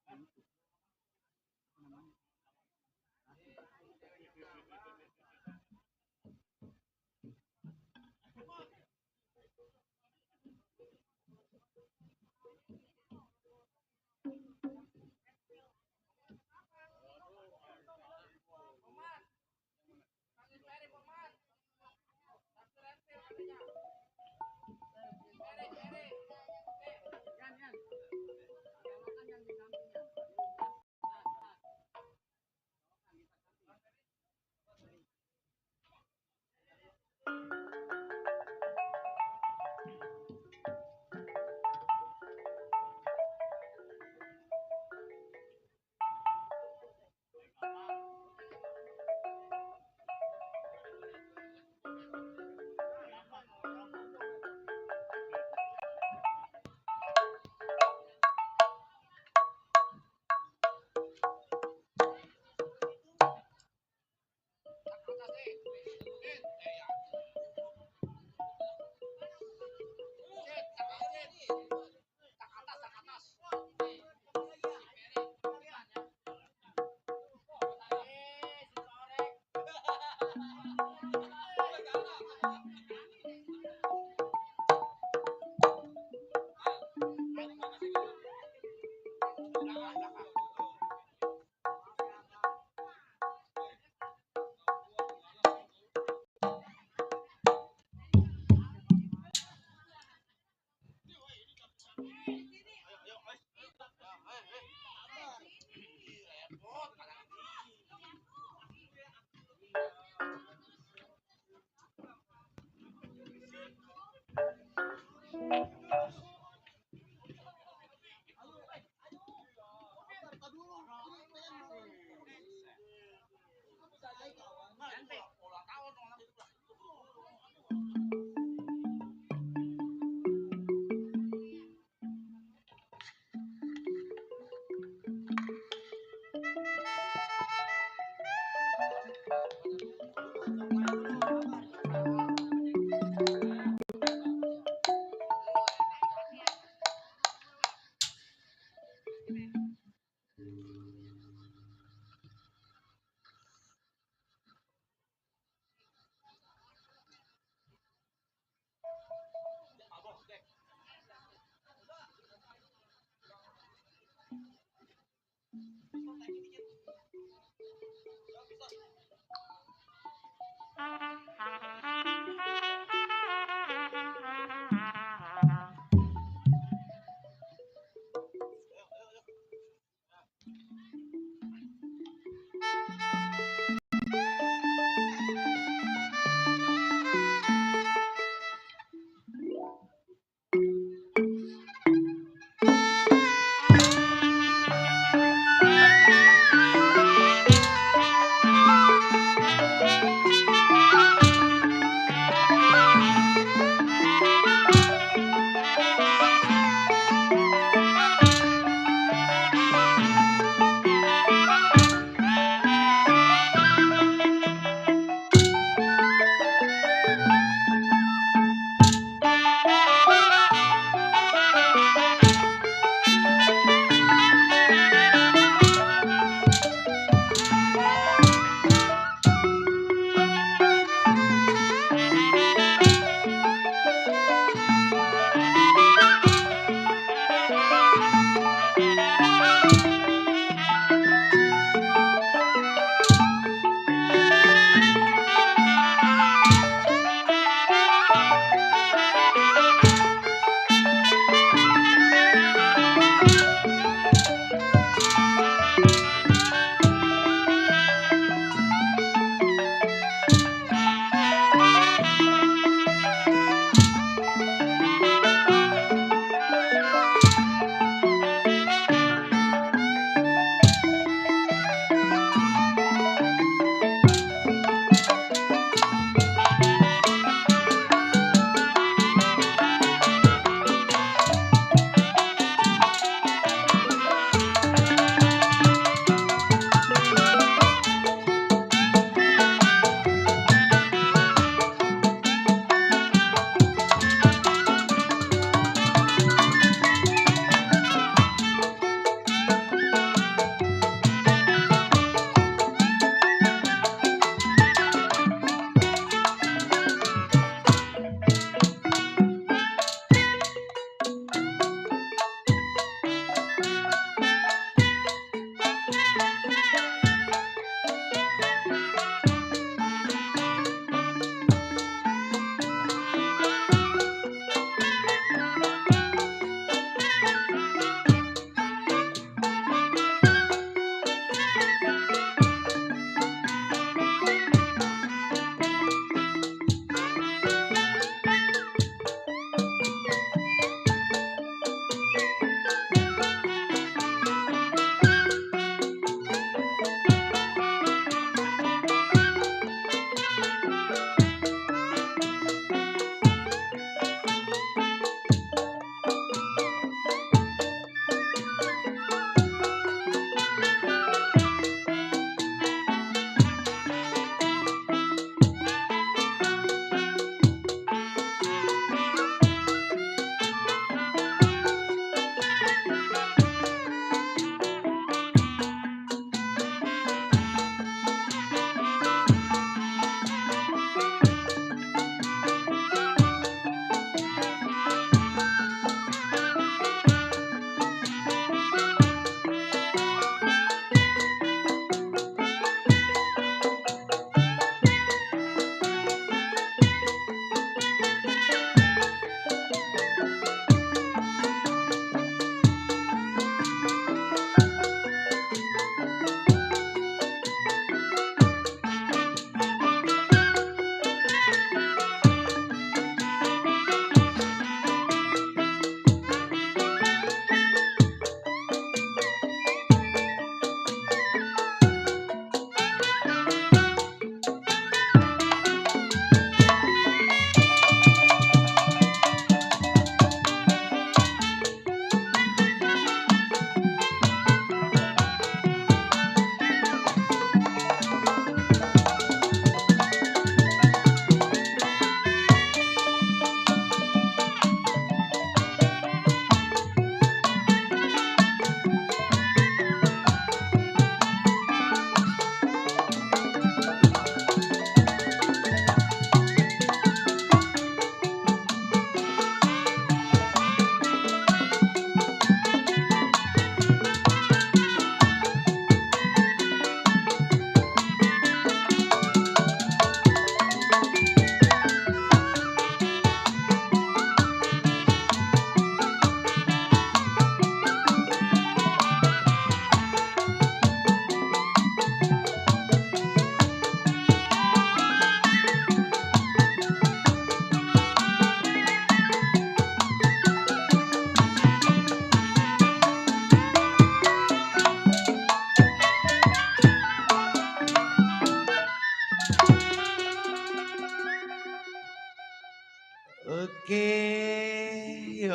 Yan, yan. Hawakan yang di sampingnya.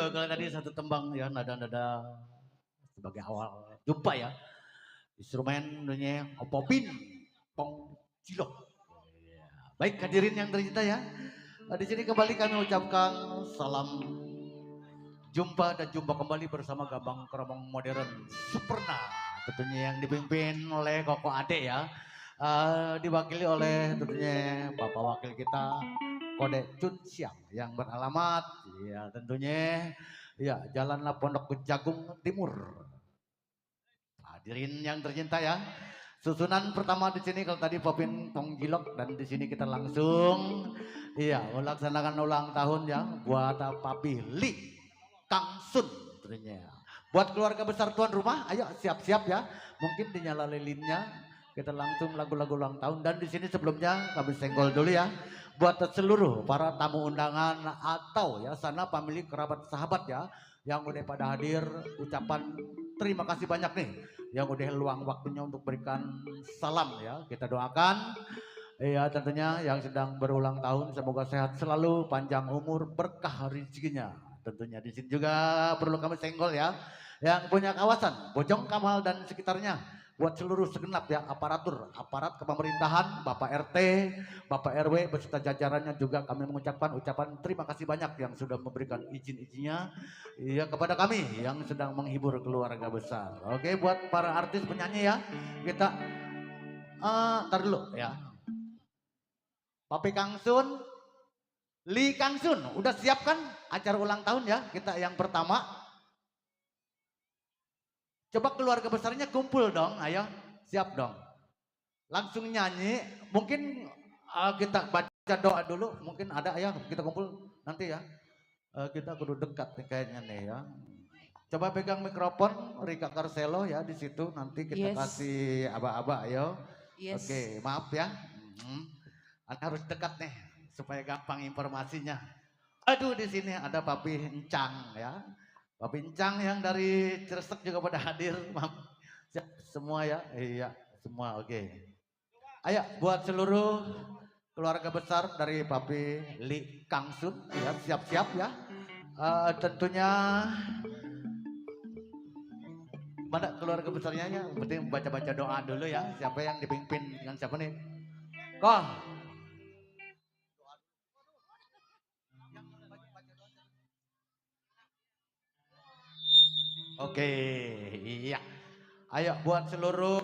kalau tadi satu tembang ya nada-nada sebagai awal jumpa ya. Instrumen dunia opopin, pong cilok. Iya. Baik hadirin yang tercinta ya. Di sini kembali kami ucapkan salam jumpa dan jumpa kembali bersama Gabang Keromong Modern Superna. Tentunya yang dipimpin oleh Koko Ade ya. Diwakili oleh tentunya Bapak Wakil kita Kode Cut Siang yang beralamat ya tentunya ya Jalan Pondok Jagung Timur. Hadirin yang tercinta ya. Susunan pertama di sini kalau tadi Popin Ponggilok dan di sini kita langsung iya melaksanakan ulang tahun ya buat Papi Li Kang Sun tentunya. Buat keluarga besar tuan rumah, ayo siap-siap ya. Mungkin dinyala lilinnya kita langsung lagu-lagu ulang tahun dan di sini sebelumnya kami senggol dulu ya buat seluruh para tamu undangan atau ya sana family kerabat sahabat ya yang udah pada hadir ucapan terima kasih banyak nih yang udah luang waktunya untuk berikan salam ya kita doakan ya tentunya yang sedang berulang tahun semoga sehat selalu panjang umur berkah rezekinya tentunya di sini juga perlu kami senggol ya yang punya kawasan Bojong Kamal dan sekitarnya buat seluruh segenap ya aparat kepemerintahan Bapak RT, Bapak RW beserta jajarannya juga kami mengucapkan ucapan terima kasih banyak yang sudah memberikan izin-izinnya ya kepada kami yang sedang menghibur keluarga besar. Oke buat para artis penyanyi ya kita ntar dulu ya. Papi Kang Sun, Li Kang Sun udah siapkan acara ulang tahun ya kita yang pertama. Coba keluarga besarnya kumpul dong, ayo siap dong. Langsung nyanyi, mungkin kita baca doa dulu, mungkin ada ya kita kumpul nanti ya. Kita kudu dekat nih kayaknya nih ya. Coba pegang mikrofon Rika Karselo ya di situ nanti kita kasih aba-aba ayo. Oke, maaf ya. Anda harus dekat nih supaya gampang informasinya. Aduh di sini ada Papi Encang ya. Pak Bincang yang dari Ciresek juga pada hadir, maaf. Semua ya, iya semua oke. Ayo buat seluruh keluarga besar dari Papi Li Kang Sun, ya siap-siap ya. Tentunya mana keluarga besarnya ya, penting baca-baca doa dulu ya. Siapa yang dipimpin dengan siapa nih? Kong. Oke, iya. Ayo buat seluruh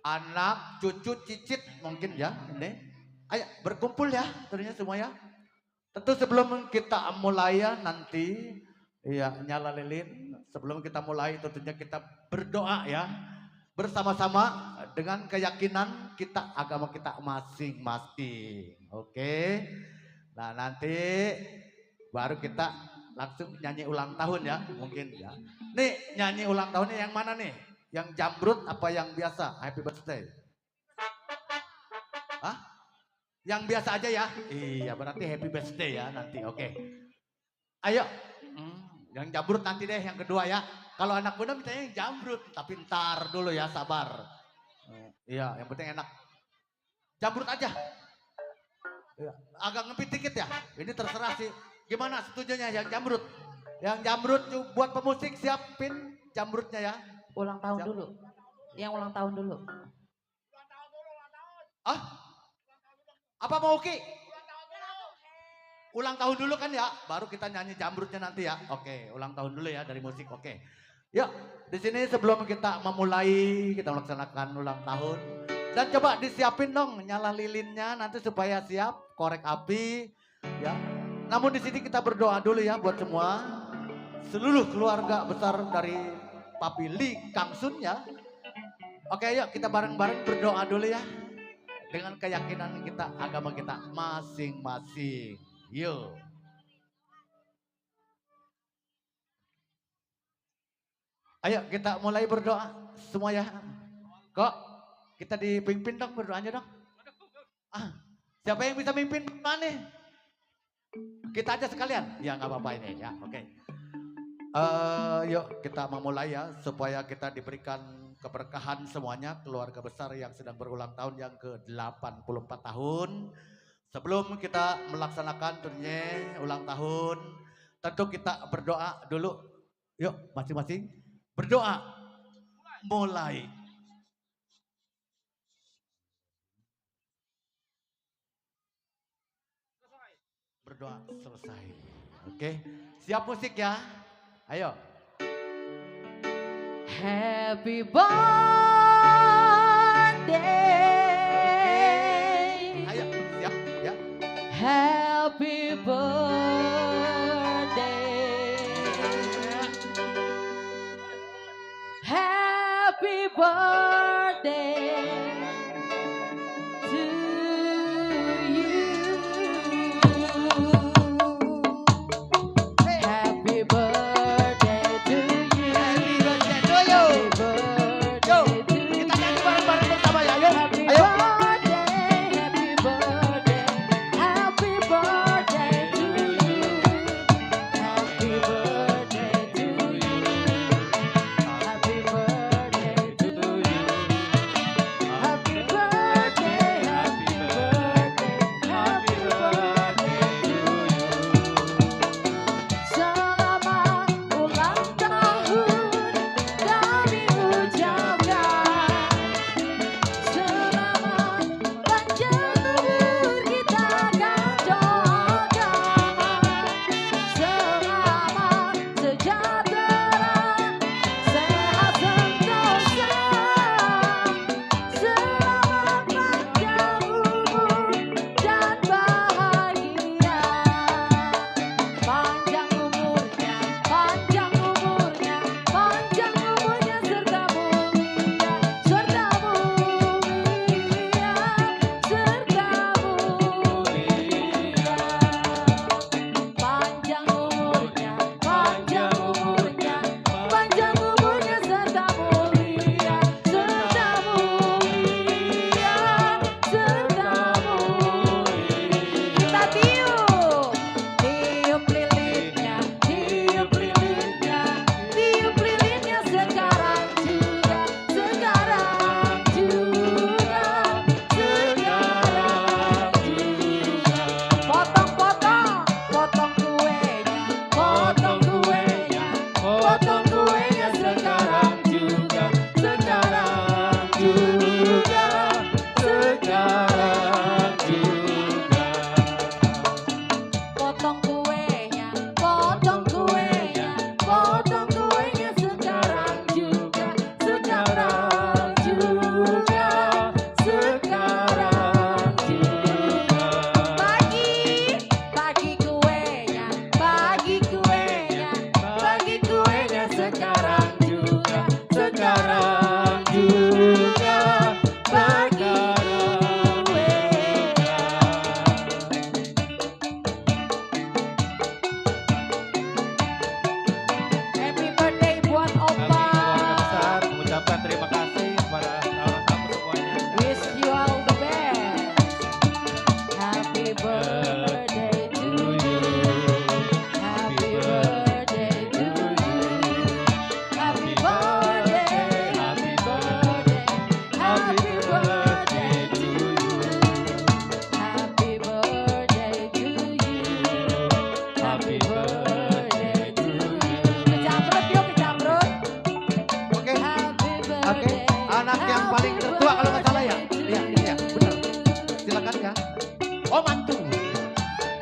anak, cucu, cicit mungkin ya ini. Ayo berkumpul ya tentunya semua ya. Tentu sebelum kita mulai ya nanti ya nyala lilin. Sebelum kita mulai tentunya kita berdoa ya. Bersama-sama dengan keyakinan kita agama kita masing-masing. Oke. Nah nanti baru kita langsung nyanyi ulang tahun ya mungkin ya. Nih nyanyi ulang tahunnya yang mana nih? Yang jambrut apa yang biasa? Happy birthday. Hah? Yang biasa aja ya? Iya berarti happy birthday ya nanti oke. Ayo. Yang jambrut nanti deh yang kedua ya. Kalau anak muda mintanya yang jambrut. Tapi ntar dulu ya sabar. Iya yang penting enak. Jambrut aja. Iya. Agak ngepit dikit ya. Ini terserah sih. Gimana setujunya yang jambrut? Yang jambrut buat pemusik siapin jambrutnya ya. Ulang tahun dulu. Yang ulang tahun dulu. Ah? Apa mau Ki? Ulang tahun dulu kan ya, baru kita nyanyi jambrutnya nanti ya. Oke, ulang tahun dulu ya dari musik. Oke. Yuk, di sini sebelum kita memulai kita melaksanakan ulang tahun dan coba disiapin dong nyala lilinnya nanti supaya siap korek api ya. Namun di sini kita berdoa dulu ya buat semua seluruh keluarga besar dari Papi Li Kang Sun ya. Oke, yuk kita bareng-bareng berdoa dulu ya. Dengan keyakinan kita, agama kita masing-masing. Yuk. Ayo kita mulai berdoa semua ya. Kok kita dipimpin dong berdoanya dong. Siapa yang bisa mimpin mana? Kita aja sekalian. Ya nggak apa-apa ini ya. Oke. Yuk kita memulai ya supaya kita diberikan keberkahan semuanya keluarga besar yang sedang berulang tahun yang ke-84 tahun. Sebelum kita melaksanakan turnya ulang tahun, tentu kita berdoa dulu. Yuk masing-masing berdoa. Mulai. Berdoa selesai. Oke, siap musik ya. Ayo. Happy birthday. Ayo, siap ya. Happy birthday. Happy birthday to you. Happy birthday to you. Happy birthday to you. Happy birthday to you. Kita nyanyi bareng-bareng bersama ya. Ayo. Happy Ayo. birthday, happy birthday, happy birthday to you. Happy birthday to you. Happy birthday to you. Happy birthday, happy birthday, happy birthday to you. Selamat ulang tahun kami ucapkan. Selamat panjang umur kita akan doakan. Selamat sejahtera, sehat sentosa. Selamat panjang umur dan bahagia. Panjang umurnya, panjang umurnya, panjang umurnya serta mulia, serta mulia, serta mulia. Panjang umurnya, panjang umurnya, panjang umurnya serta mulia, serta mulia, serta mulia. Kita tiup, tiup lilinnya, tiup lilinnya, tiup lilinnya sekarang juga, sekarang juga, sekarang juga. Potong-potong, potong kuenya, potong kuenya, potong kuenya sekarang juga, sekarang juga, sekarang juga. Potong kuenya, potong kuenya, potong kuenya sekarang juga, sekarang juga, sekarang juga. Bagi kuenya, bagi kuenya, bagi kuenya sekarang juga, sekarang juga, bagi kuenya. Happy birthday buat Kami Opa. keluarga besar mengucapkan terima kasih kepada tamu-tamu semuanya. Wish you all the best. Happy birthday to you. Happy birthday to you. Happy birthday, happy birthday, happy birthday to you. Happy birthday to you. Happy birthday to you. Kejamret yuk, kejamret. Oke. Happy Oke, birthday. anak yang paling tertua kalau nggak salah ya. Iya, ini ya, benar. Silakan ya. Oh mantu.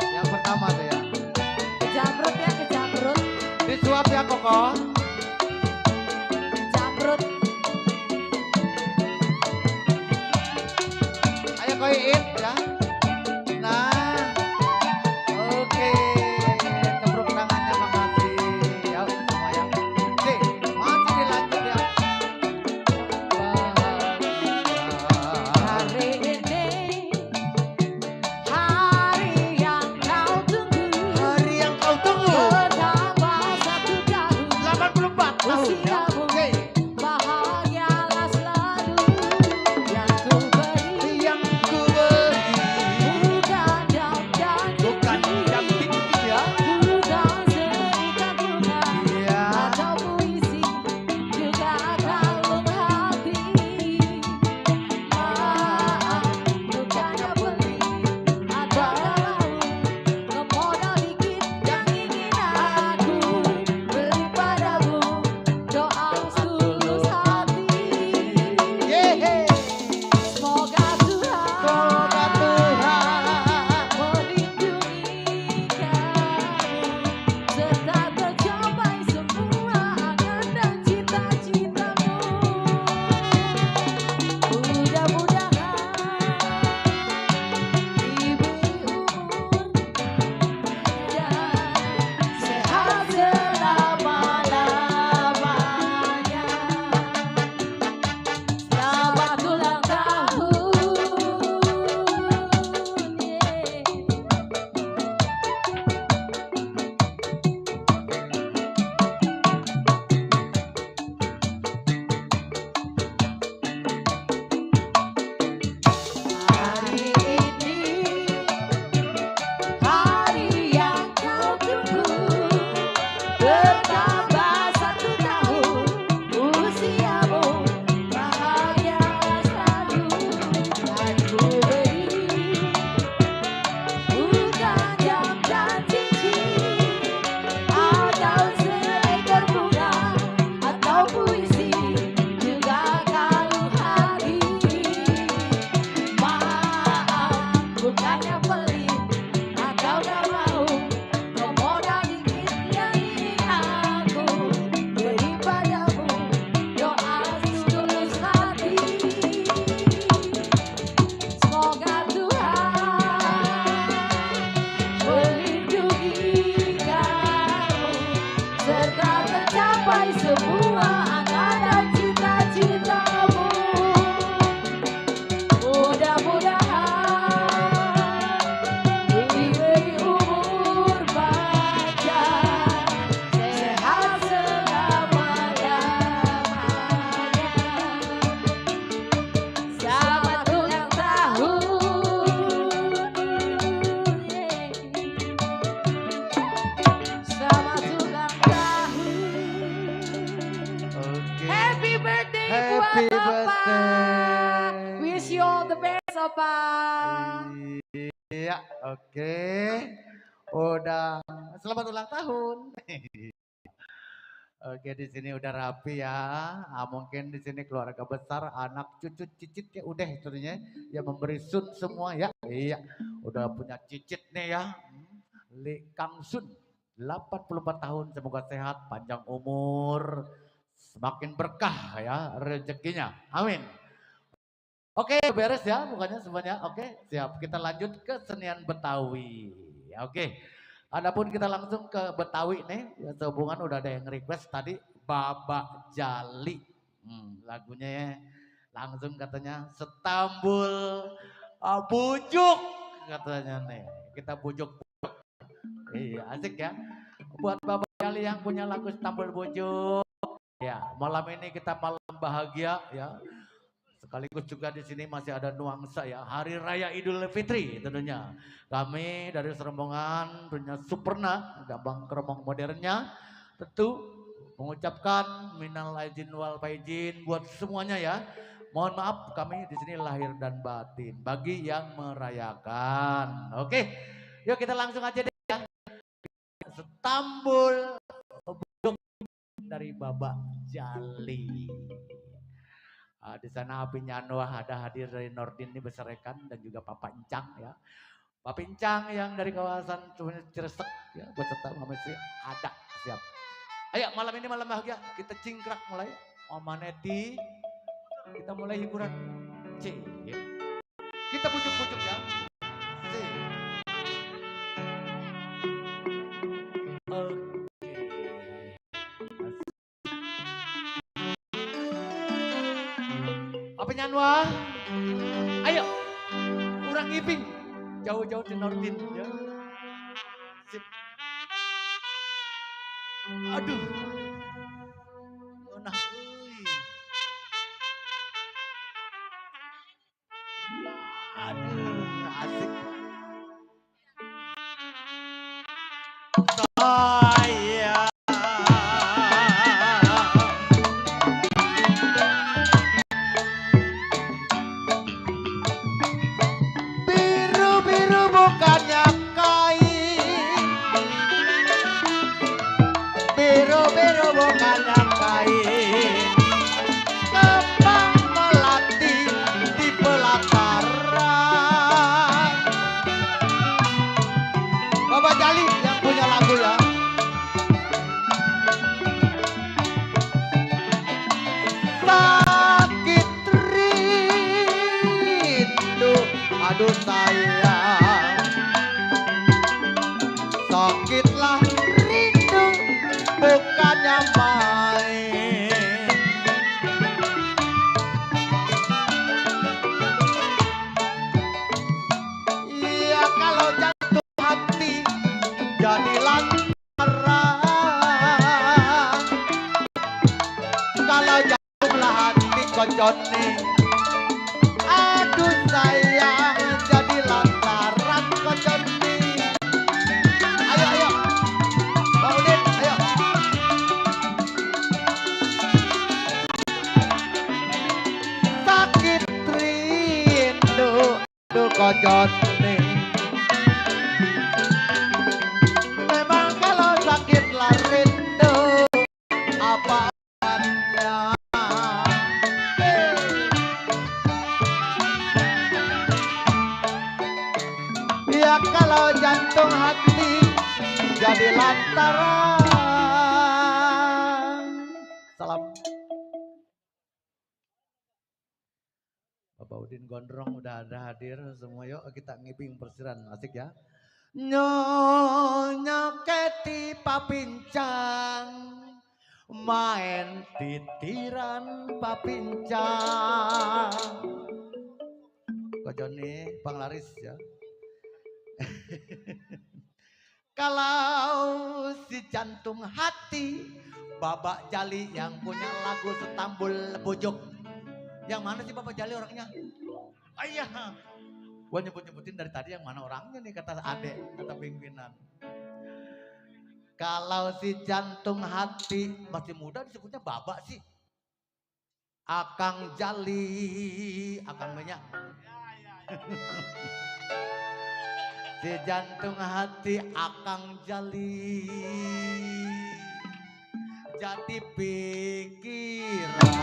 Yang pertama tuh ya. Kejamret ya, kejamret. Disuap ya Koko. Jamrut. Ayo koin ya. Nah, oke. Tepuk tangannya makasih. Ya semua ya. Oke, masih dilanjut ya. Hari ini hari yang kau tunggu. Hari yang kau tunggu. Bertambah 1 tahun. Happy Opa. birthday. Wish you all the best, Opa. Iya, oke. Udah selamat ulang tahun. Oke, di sini udah rapi ya. Mungkin di sini keluarga besar, anak, cucu, cicit ya udah tentunya ya memberi sun semua ya. Iya, udah punya cicit nih ya. Li Kang Sun, 84 tahun, semoga sehat, panjang umur, semakin berkah ya rezekinya. Amin. Oke, beres ya bukannya semuanya. Oke, siap. Kita lanjut ke senian Betawi. Oke. Adapun kita langsung ke Betawi nih, ya, sehubungan udah ada yang request tadi Babak Jali. Lagunya ya, langsung katanya Setambul bujuk katanya nih. Kita bujuk. Iya, asik ya. Buat Babak Jali yang punya lagu Setambul bujuk. Ya, malam ini kita malam bahagia ya. Sekaligus juga di sini masih ada nuansa ya, Hari Raya Idul Fitri tentunya. Kami dari serombongan punya Superna, Gabang Keromong modernnya, tentu mengucapkan minal aidin wal faizin buat semuanya ya. Mohon maaf kami di sini lahir dan batin bagi yang merayakan. Oke, yuk kita langsung aja deh ya. Setambul dari Babak Jali. Di sana Api Nyanwa ada hadir dari Nordin ini beserkan dan juga Papa Encang ya. Papa Encang yang dari kawasan Ciresek ya beserta Mama Sri ada siap. Ayo malam ini malam bahagia kita cingkrak mulai. Mama Neti kita mulai hiburan. C. Ya. Kita pujuk-pujuk ya. C. Apa Nyanwa? Ayo, kurang ngiping. Jauh-jauh di Nordin ya. Sip. Aduh. Nah, aduh, asik. Sayang. Biru-biru bukannya kain, biru-biru bukannya kain, kembang melati di pelataran. Bapak Jali yang punya lagu ya. Sakit rindu, aduh sayang, sakitlah rindu bukannya main. Iya kalau jatuh hati jadi lantaran, kalau jatuhlah hati kocone, aduh sayang jadi lantaran kocone. Ayo ayo, Bang Udin, ayo. Sakit rindu, aduh kocone. Memang kalau sakitlah rindu, apa obatnya? Ya kalau jantung hati jadi lantaran. Salam. Bapak Udin Gondrong udah ada hadir semua, yuk kita ngiping persiran asik ya. Nyonya Keti Papincang main titiran Papincang. Kok Joni Panglaris ya. Kalau si jantung hati Babak Jali yang punya lagu Setambul bujuk. Yang mana sih Bapak Jali orangnya? Ayah, gua nyebut-nyebutin dari tadi yang mana orangnya nih kata adek, kata pimpinan. Kalau si jantung hati masih muda disebutnya Babak sih. Akang Jali, Akang banyak. Si jantung hati Akang Jali jadi pikiran.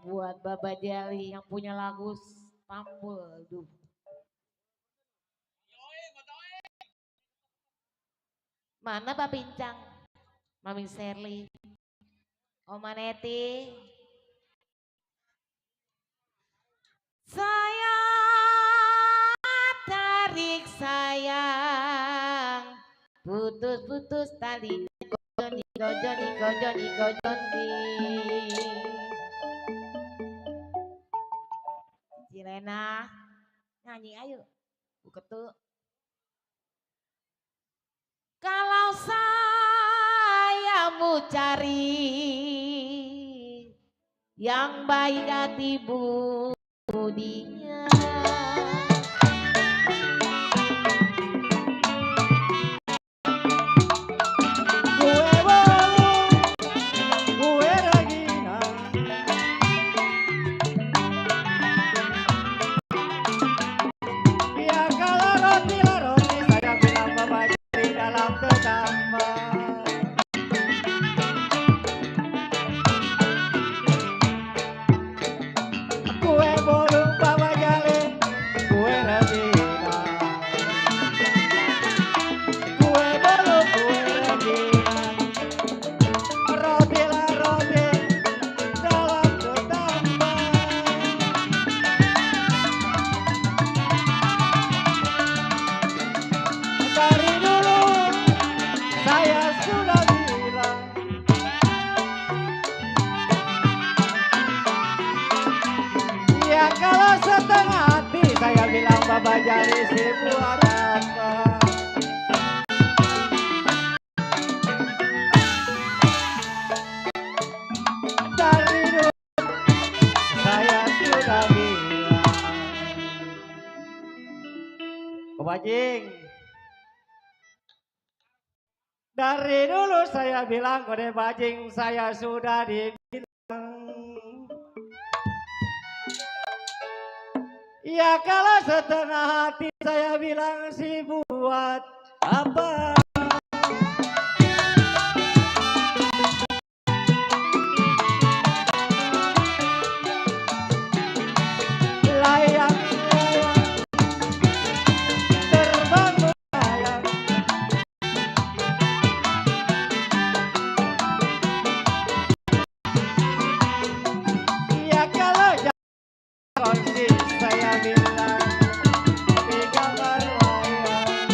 Buat Bapak Jali yang punya lagu Tampul. Duh. Mana Pak Pincang? Mami Sherly. Oma Neti. Sayang, tarik sayang. Putus-putus tali. Gojoni, gojoni, gojoni, gojoni. Cilena, nyanyi ayo. Buketu. Kalau saya mau cari yang baik hati budinya, Gue bolu, gue Regina. Ya kalau roti saya bilang Bapak di dalam tetangga. Gue bolu Bapak Jali, gue Regina. Gue bolu gue Regina. Roti lah roti dalam tetangga. Dari dulu saya sudah bilang, ya kalau setengah hati saya bilang Bapak Jali sih buat apa? Dari dulu saya sudah bilang, Kebajing. Dari dulu saya bilang kode bajing saya sudah dibilang. Ya kalau setengah hati saya bilang sih buat apa? Layang terbang melayang. Ya kalau konsis saya bilang di kamar wayang.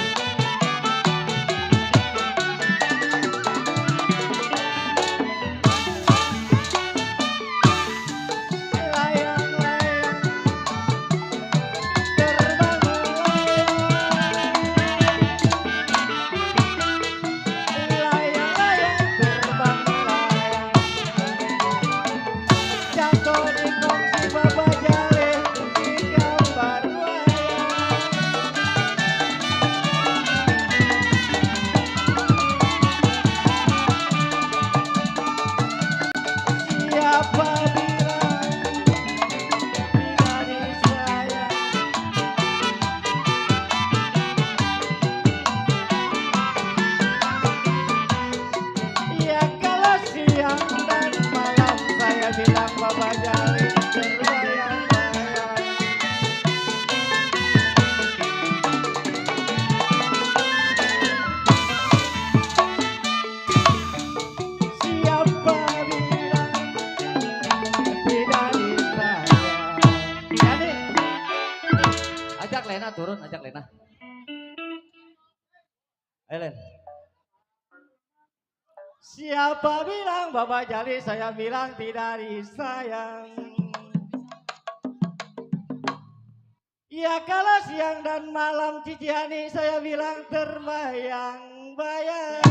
Ellen. Siapa bilang Bapak Jali, saya bilang tidak disayang. Ya kalau siang dan malam Ciciani saya bilang terbayang-bayang.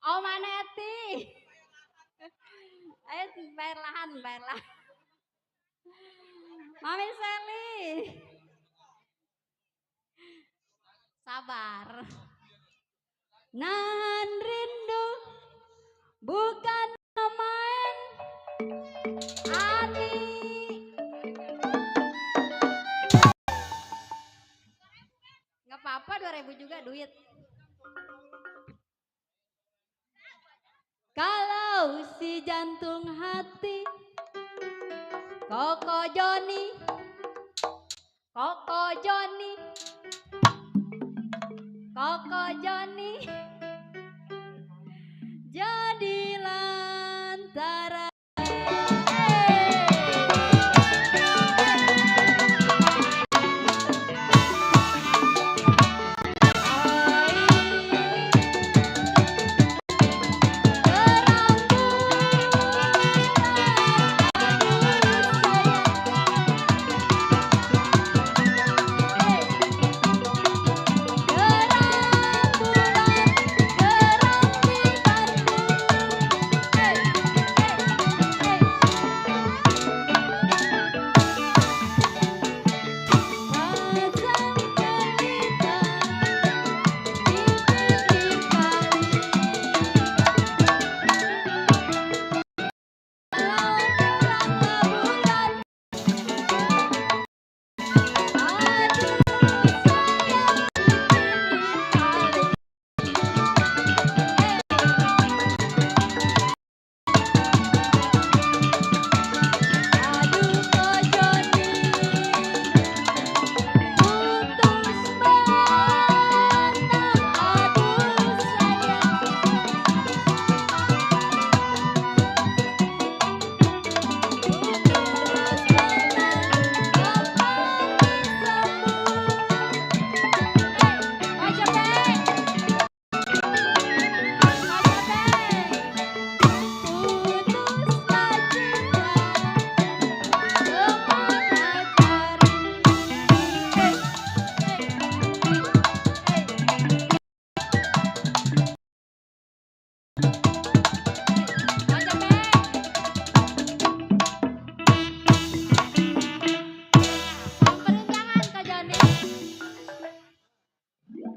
Oh Maneti. Ayo bayar lahan, bayar lahan. Mami Sally. Sabar. Nahan rindu bukan main. Ani. Nggak apa-apa 2.000 juga duit. Kalau si jantung hati Koko Joni, Koko Joni, Koko Joni jadi lantaran.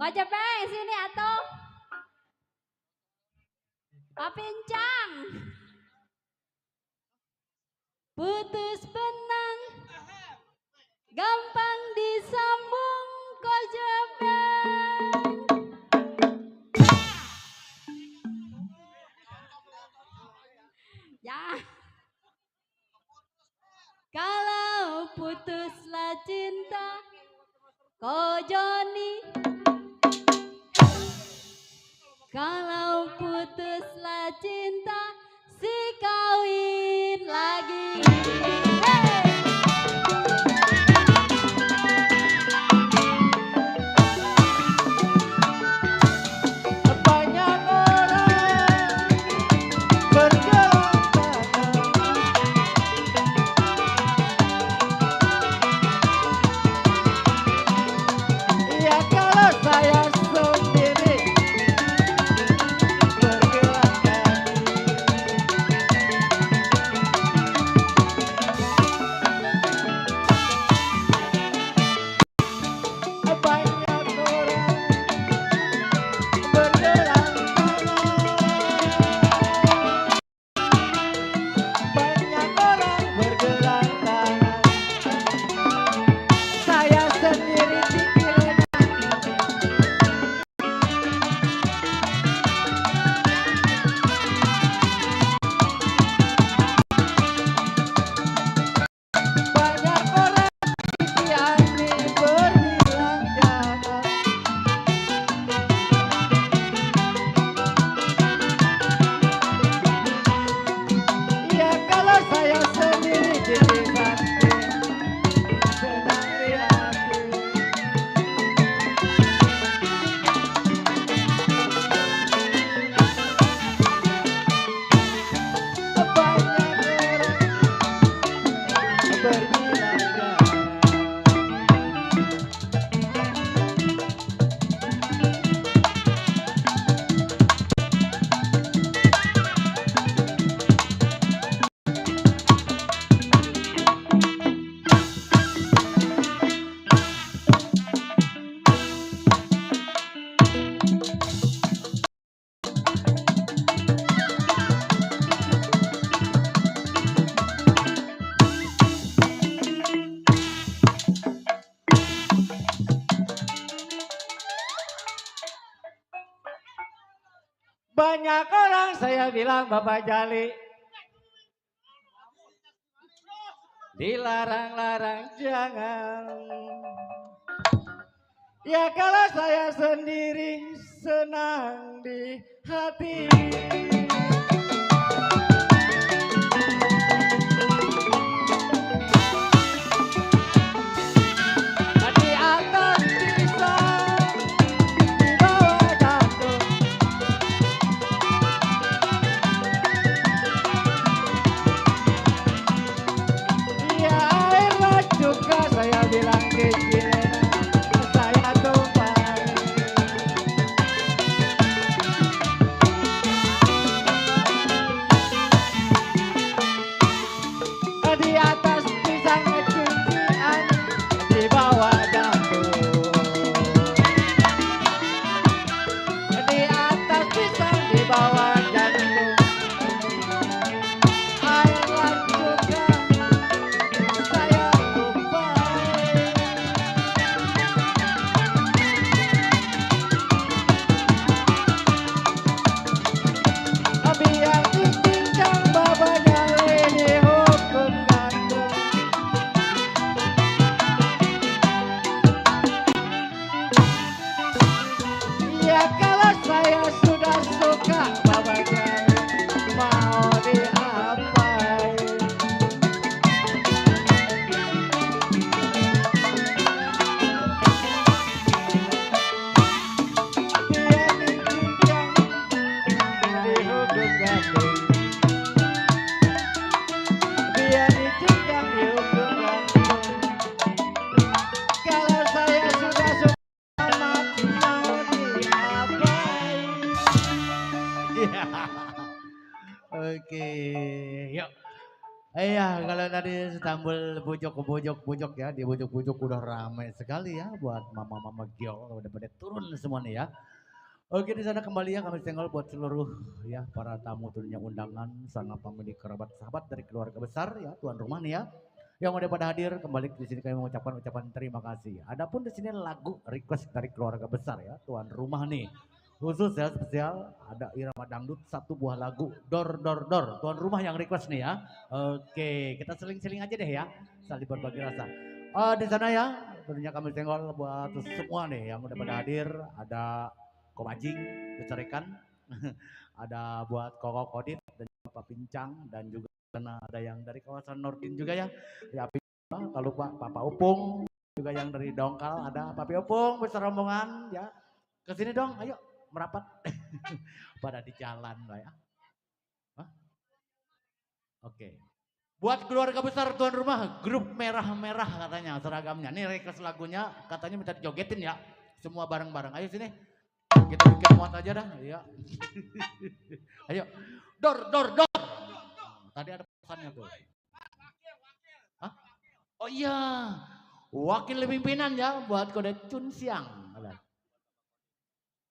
Cepeng sini atau Pak Pincang. Putus benang gampang disambung kok jebeng. Ya. Kalau putuslah cinta kok Joni. Kalau putuslah cinta si kawin lagi. Hey! Banyak orang bergelantungan. Ya kalau saya sendiri bergelantungan. Banyak orang bergelantungan. Banyak orang bergelantungan. Saya sendiri dipilih. Banyak orang yang berbilang jangan. Ya kalau saya sendiri jadi hati, senang di hati. Banyak orang berbilang jangan. Banyak orang saya bilang Bapak Jali dilarang-larang jangan. Ya kalau saya sendiri senang di hati. Di atas pisang, di bawah jantung. Ya airlah juga saya bilang kecil, saya tumpah. Di atas pisang cucian, di bawah jantung. Di atas pisang, di bawah jantung. Airlah juga saya tumpah. Biar ditinggal babanya ini hukum gantung. Ya kalau saya sudah suka babanya mau diapain. Biar ditinggal dihukum gantung. Biar ditinggal dihukum gantung. Kalau saya sudah suka amat mau diapain. Iya. Oke, yuk. Iya, kalau tadi Istanbul bujok ke bujok ya, di bujok-bujok udah ramai sekali ya buat mama-mama giol, udah pada turun semua nih ya. Oke, di sana kembali ya kami senggol buat seluruh ya para tamu tentunya undangan, sana pemilik kerabat sahabat dari keluarga besar ya tuan rumah nih ya. yang udah pada hadir kembali di sini kami mengucapkan ucapan terima kasih. Adapun di sini lagu request dari keluarga besar ya, tuan rumah nih. Khusus ya spesial ada irama dangdut satu buah lagu dor dor dor. Tuan rumah yang request nih ya. Oke, kita seling-seling aja deh ya, saling berbagi rasa. Di sana ya, tentunya kami senggol buat semua nih yang udah pada hadir. Ada Komajing, besar ikan, ada buat Koko Kodit dan Pak Pincang dan juga karena ada yang dari kawasan Nordin juga ya. Ya, kalau lupa Papa Upung juga yang dari Dongkal ada Papi Upung besar rombongan ya. Ke sini dong, ayo merapat. Pada di jalan lah ya. Hah? Oke. Buat keluarga besar tuan rumah, grup merah-merah katanya seragamnya. Nih request lagunya katanya minta dijogetin ya. Semua bareng-bareng. Ayo sini. Kita bikin muat aja dah. Ya. Ayo. Dor, dor, dor. Tadi ada pesannya tuh. Hah? Oh iya. Wakil pimpinan ya buat kode Cun Siang.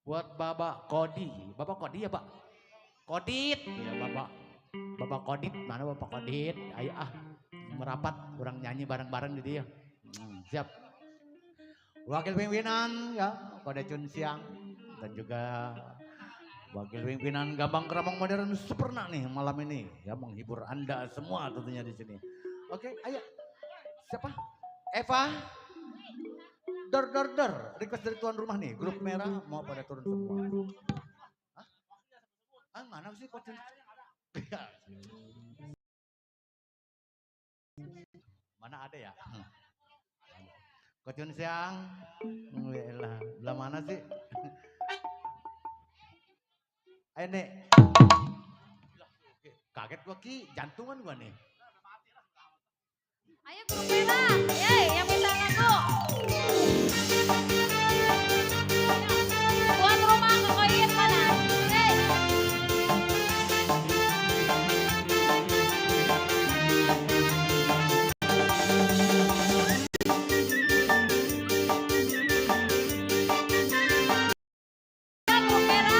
Buat Bapak Kodi. Bapak Kodi ya Pak? Kodit. Ya Bapak Kodit. Mana Bapak Kodit? Ayo merapat. Orang nyanyi bareng-bareng di dia. Siap. Wakil pimpinan ya kode Cun Siang. Dan juga wakil pimpinan Gambang Keramang Modern Superna nih malam ini ya menghibur Anda semua tentunya di sini. Oke, ayo. Siapa? Eva. Dor dor dor. Request dari tuan rumah nih, grup merah mau pada turun semua. Hah? Mana sih coach? Mana ada ya? Coach Siang. Belah mana sih? Ayo nek. Kaget gua Ki, jantungan gua nih. Ayo grup merah. Yeay, yang minta lagu. Tuan rumah kekoyin mana? Yeay. Grup merah.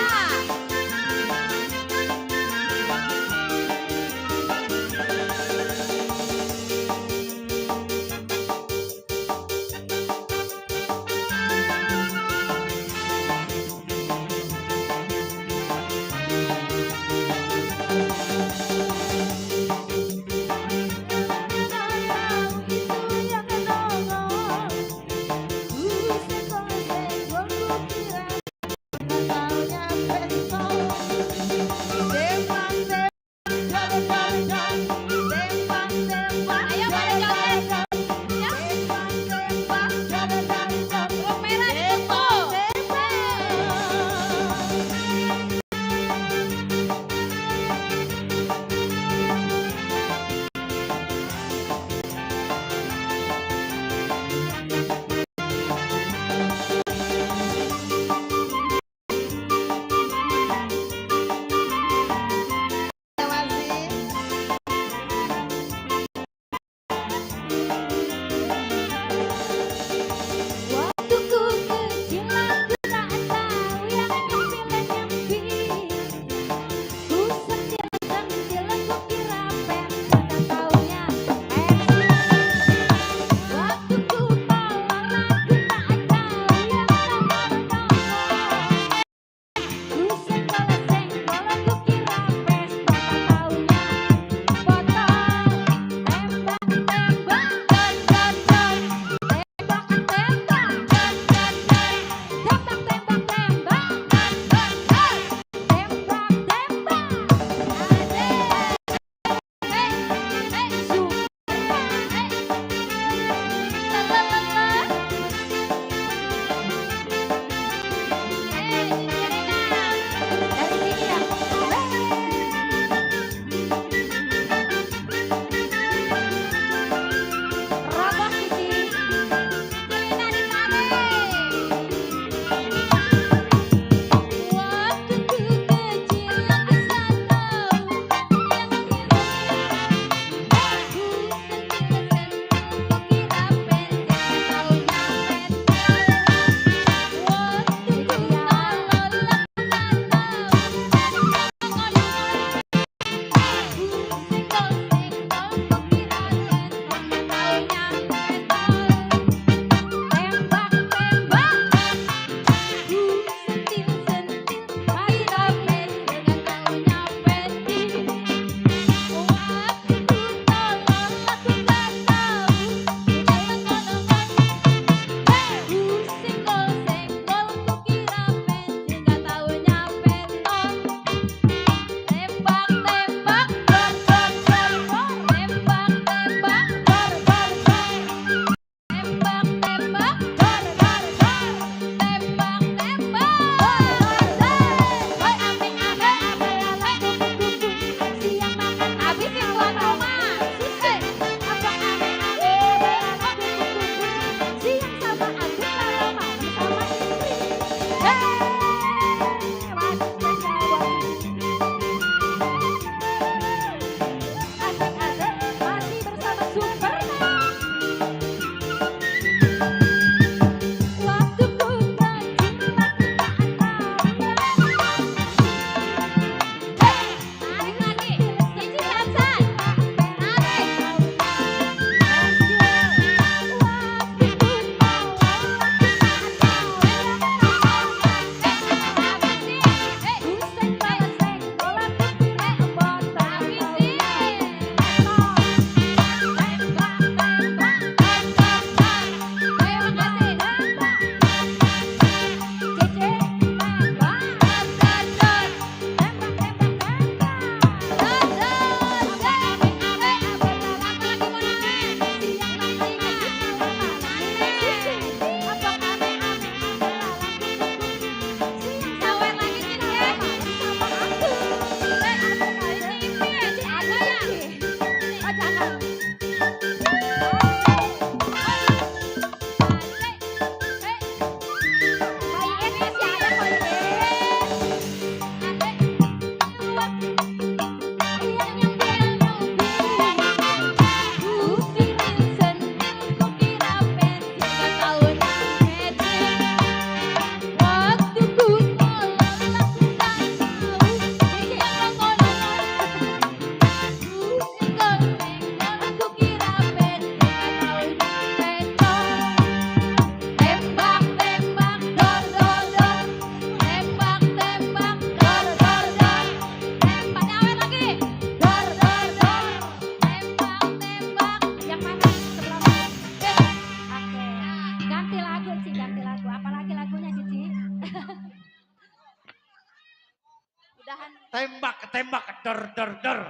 tembak dor.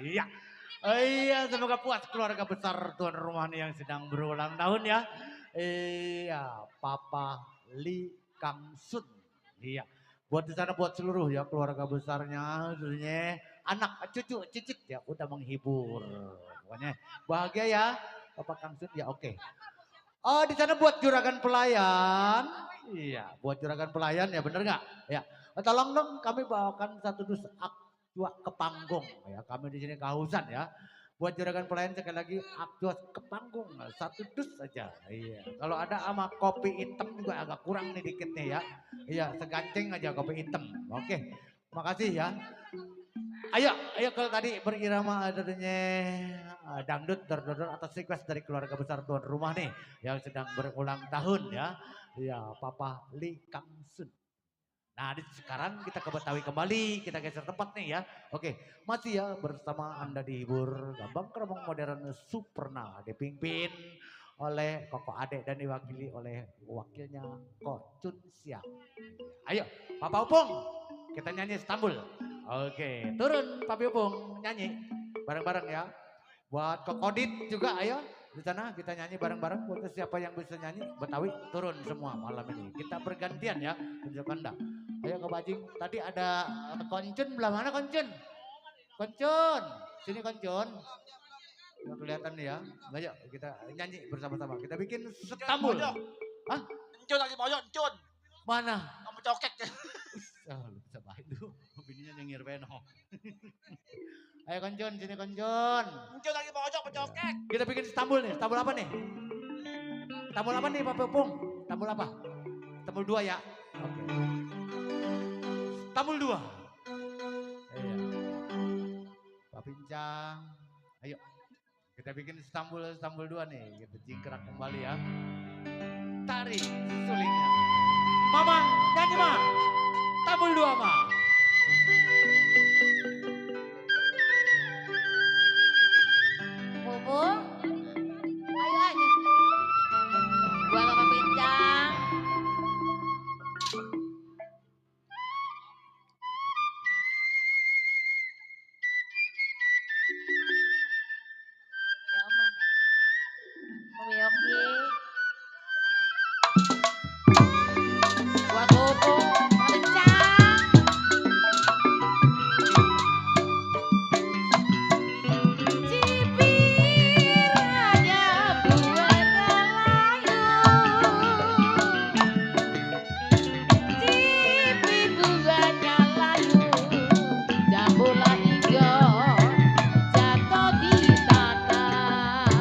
Iya. Iya, semoga puas keluarga besar tuan rumah nih yang sedang berulang tahun ya. Iya, Papa Li Kang Sun. Iya. Buat di sana buat seluruh ya keluarga besarnya, seluruhnya anak, cucu, cicit ya udah menghibur. Pokoknya bahagia ya, Papa Kang Sun ya oke. Oh di sana buat juragan pelayan, iya buat juragan pelayan ya bener nggak? Ya, tolong dong kami bawakan satu dus aktua ke panggung ya. Kami di sini kehausan ya. Buat juragan pelayan sekali lagi aktua ke panggung satu dus saja. Iya. Kalau ada sama kopi hitam juga agak kurang nih dikit nih ya. Iya seganceng aja kopi hitam. Oke, makasih ya. Ayo kalau tadi berirama adanya dangdut dor atas request dari keluarga besar tuan rumah nih yang sedang berulang tahun ya. Ya Papa Li Kang Sun. Nah sekarang kita ke Betawi kembali, kita geser tempat nih ya. Oke, masih ya bersama Anda dihibur Gambang Kromong Modern Superna dipimpin oleh Koko Ade dan diwakili oleh wakilnya Ko Chun Siang. Ayo Papa Upung, kita nyanyi Istanbul. Oke, turun Papi Upung nyanyi bareng-bareng ya. Buat Kokodit juga ayo di sana kita nyanyi bareng-bareng. Buat siapa yang bisa nyanyi Betawi turun semua malam ini. Kita bergantian ya tunjuk Anda. Ayo ke Bajing. Tadi ada Koncun belah mana Koncun? Koncun, sini Koncun. Nggak kelihatan ya. Ayo kita nyanyi bersama-sama. Kita bikin Istanbul. Hah? Encun lagi moyo, encun. Mana? Kamu cokek. Lu bisa baik lu. Bininya nyengir beno. Ayo Koncun, sini Koncun. Encun lagi moyo, cokek. Kita bikin Istanbul nih. Istanbul apa nih? Istanbul apa nih Pak Pepung? Istanbul apa? Istanbul 2 ya. Oke. Istanbul 2. Iya. Pak Pincang. Ayo. Kita bikin Istanbul 2 nih. Kita jingkrak kembali ya. Tarik sulingnya. Mama, nyanyi Ma. Istanbul 2 Ma. Bubung, ayo aja. Buat Papa Pincang. Ya Oma. Mami Yogi. Buat Bubung, Papa Pincang. Cipir aja buatnya layu. Cipir buatnya layu. Jambulah hijau jatuh di tanah.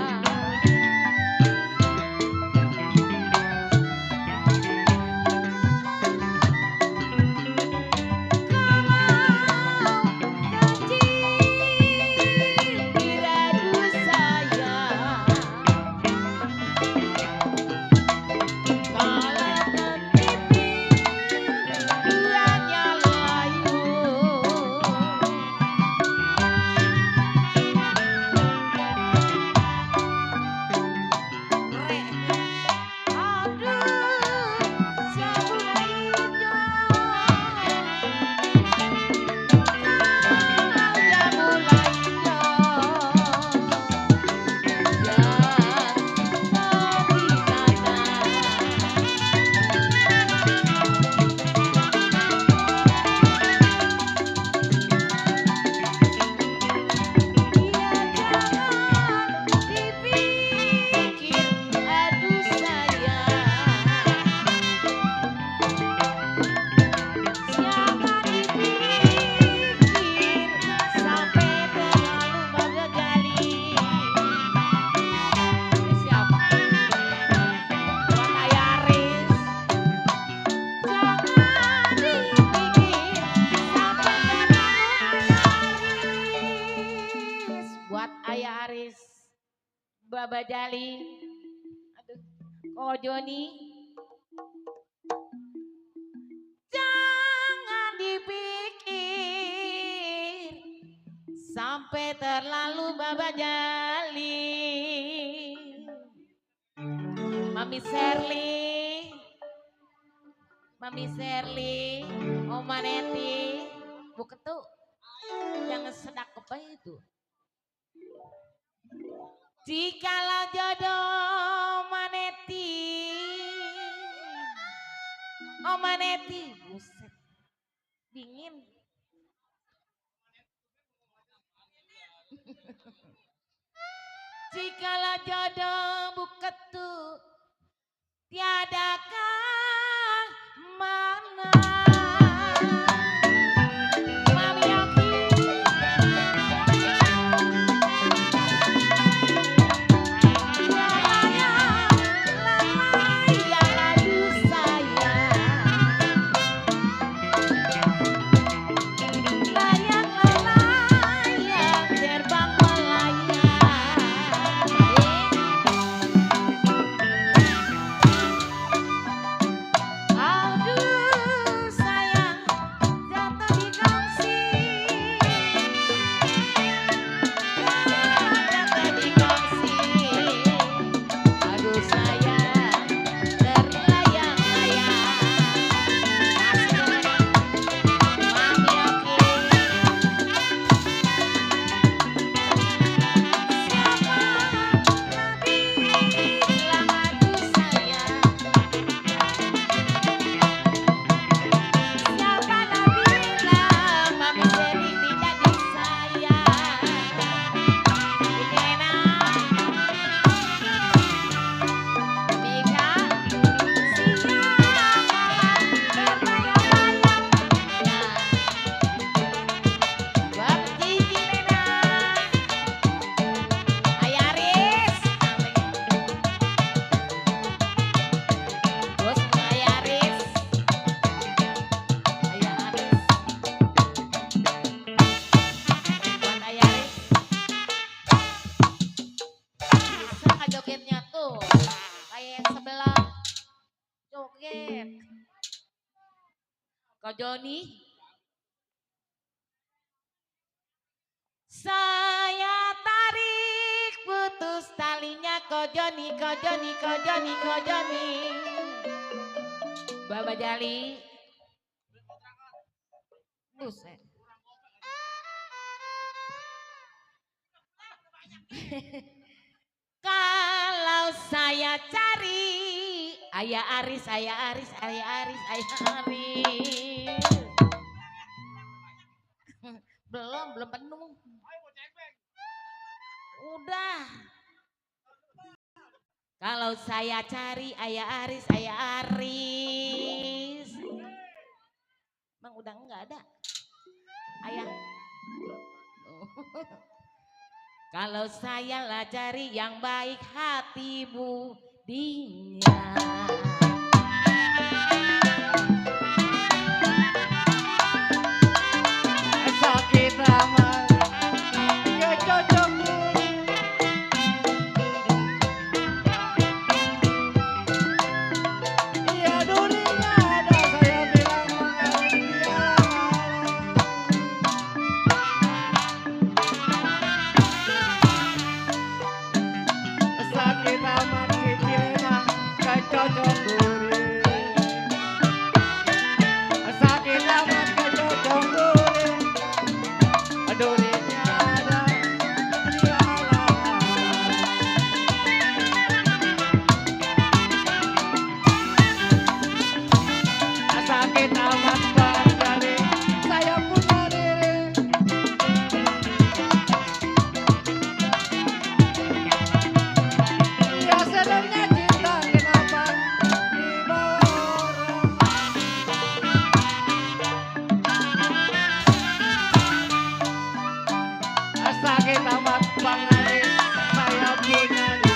Baba Jali, aduh, Ko Joni, jangan dipikir sampai terlalu Baba Jali. Mami Serli, Oma Neti, Bu Ketu, yang sedap apa itu? Jikalau jodoh maneti, oh maneti, buset, dingin. Jikalau jodoh buketu, tiadakah mana? Mami Yogi. Jogetnya tuh kayak yang sebelah joget. Kau Joni, saya tarik putus talinya kau Joni, kau Joni, kau Joni, kau Joni. Baba Jali, buset. Kalau saya cari ayah Aris, ayah Aris, ayah Aris, ayah Aris. Belum penuh. Udah. Kalau saya cari ayah Aris, ayah Aris. Bang udah enggak ada. Ayah. Kalau saya lah cari yang baik hati budinya. Sakit amat kecocok iya durinya ada saya bilang mengalir dia. Sakit amat kecilnya kecocok duri. Sakit amat kecocok duri. Durinya ada di alam. Sakit amat Bang Jali, saya punya diri. Ya sebenarnya cinta kenapa dibawa orang. Sakit amat Bang Aris, saya punya diri.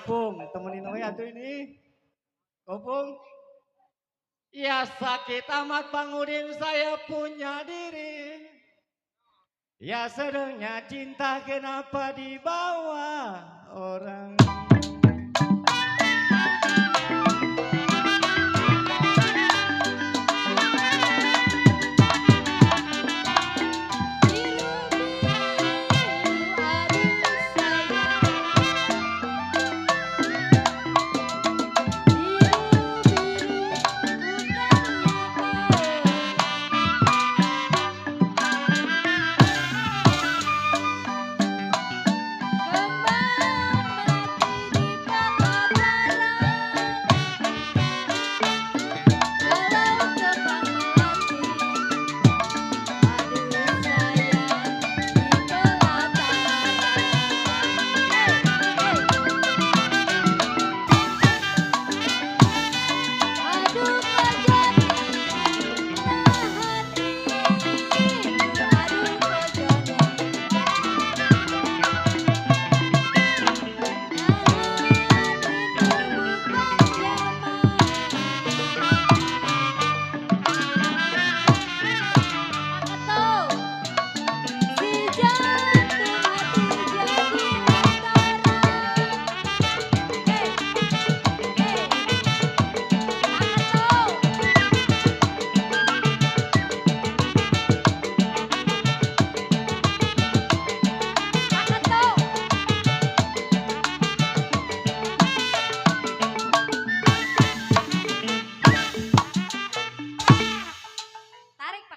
Kopung, temenin we atuh ini. Kopung. Ya sakit amat Bang Udin, saya punya diri. Ya sedangnya cinta kenapa dibawa orang.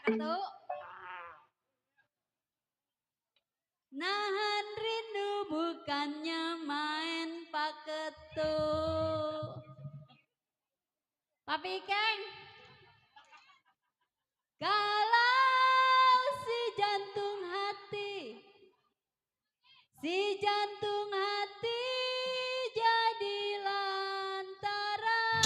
Ketuk. Nahan rindu bukannya main Pak Ketuk. Tapi Keng, kalau si jantung hati jadi lantaran.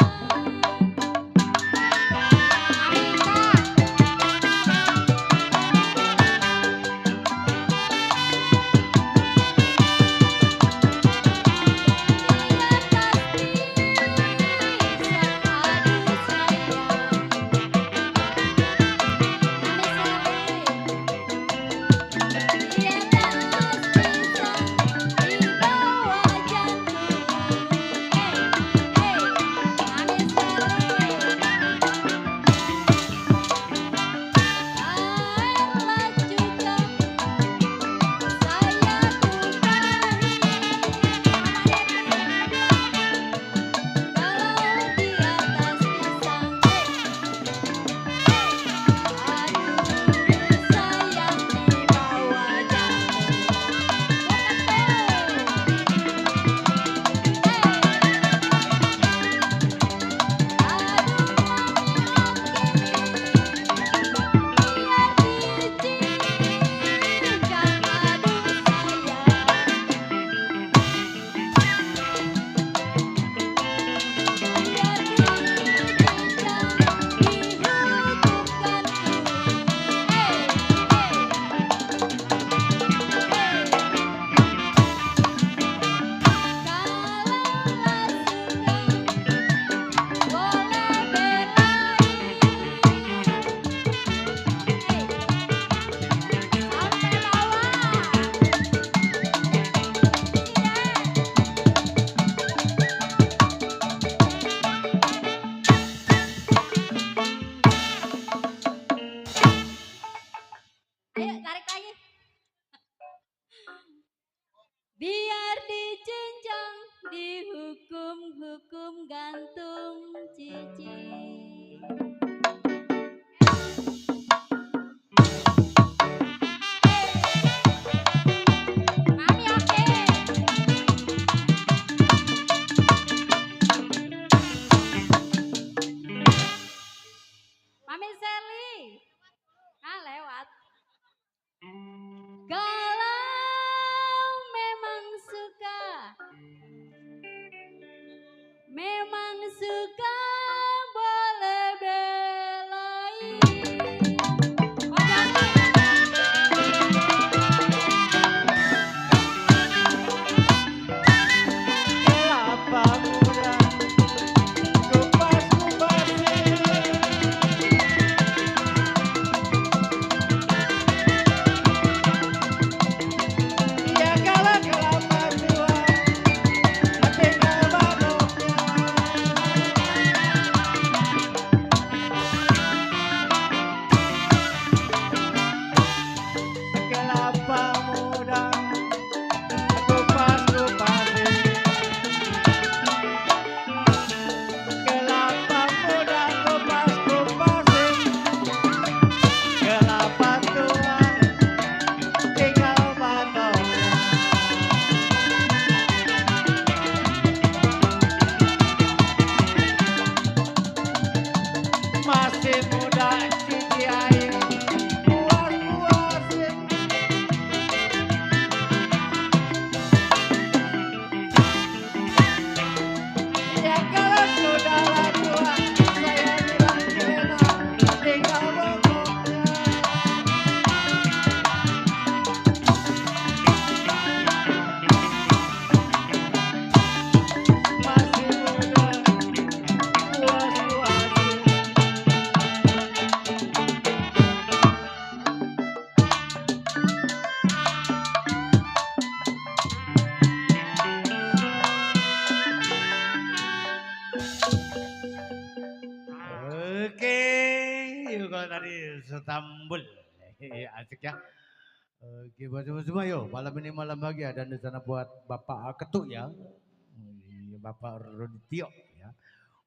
Ayo tarik lagi. Biar dicincang, dihukum gantung cici. Mami oke. Mami Sally. Lewat. Kalau memang suka boleh belain. Kelapa muda kupas-kupasin. Ya kalau kelapa tua tinggal baloknya. Kelapa muda kupas-kupasin. Kelapa muda kupas-kupasin. Kelapa tua tinggal batoknya. Masih muda cuci air puas-puasin. Ya kalau sudah tua saya bilang enak tinggal pokoknya. Masih muda puas-puasin. Oke, yuk kalau tadi Setambul. Asik ya. Oke, buat semua yuk. Malam ini malam bahagia dan di sana buat Bapak Ketuk ya. Bapak Roditio ya.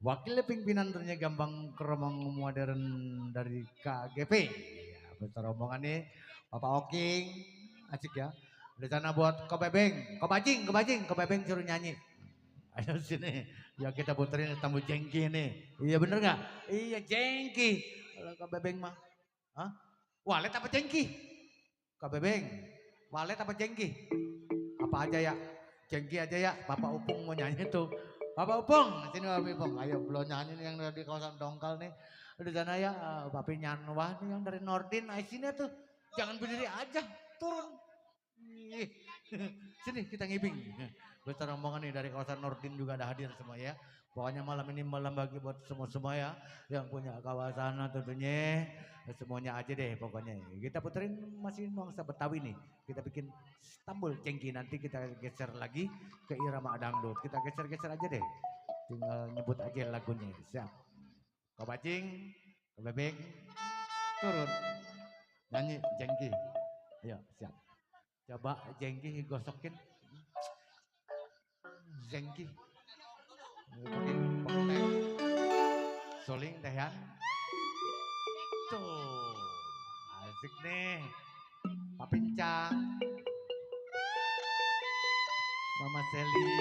Wakil pimpinan ternya Gambang Keromong Modern dari KGP. Ya, besar rombongan nih, Bapak Oking, asik ya. Di sana buat Kobebeng, Kobebeng suruh nyanyi. Ayo sini, ya kita puterin tamu Jengki nih. Iya bener nggak? Iya Jengki. Kalau Kobebeng mah, hah? Walet apa Jengki? Kobebeng, walet apa Jengki? Apa aja ya? Jengki aja ya. Bapak Upung mau nyanyi tuh. Bapak Upung, sini Bapak Upung. Ayo belum nyanyi nih yang dari kawasan Dongkal nih. Di sana ya, Bapak Nyanwah nih yang dari Nordin. Ayo sini tuh, jangan berdiri aja, turun. Ih, sini kita ngibing. Besar rombongan nih dari kawasan Nordin juga ada hadir semua ya. Pokoknya malam ini malam bagi buat semua ya yang punya kawasan tentunya semuanya aja deh pokoknya. Kita puterin masih nuansa Betawi nih. Kita bikin Stambul Cengki, nanti kita geser lagi ke irama dangdut. Kita geser-geser aja deh. Tinggal nyebut aja lagunya. Siap. Kobacing, Kobebeng, turun. Nyanyi Cengki. Ayo siap. Coba Jengki gosokin. Jengki. Pakai soling tehan. Tuh. Asik nih. Pak Pincang. Mama Seli.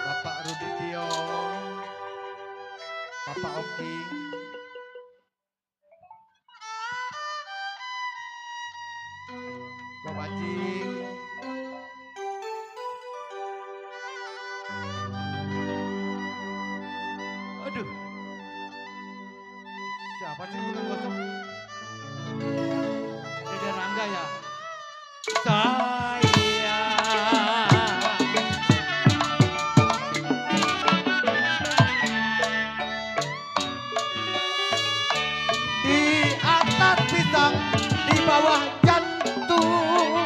Bapak Rudityo. Bapak Oki. Kobacing. Aduh. Siapa sih bukan gosok? Dede Rangga ya? Saya. Di atas pisang, di bawah jantung.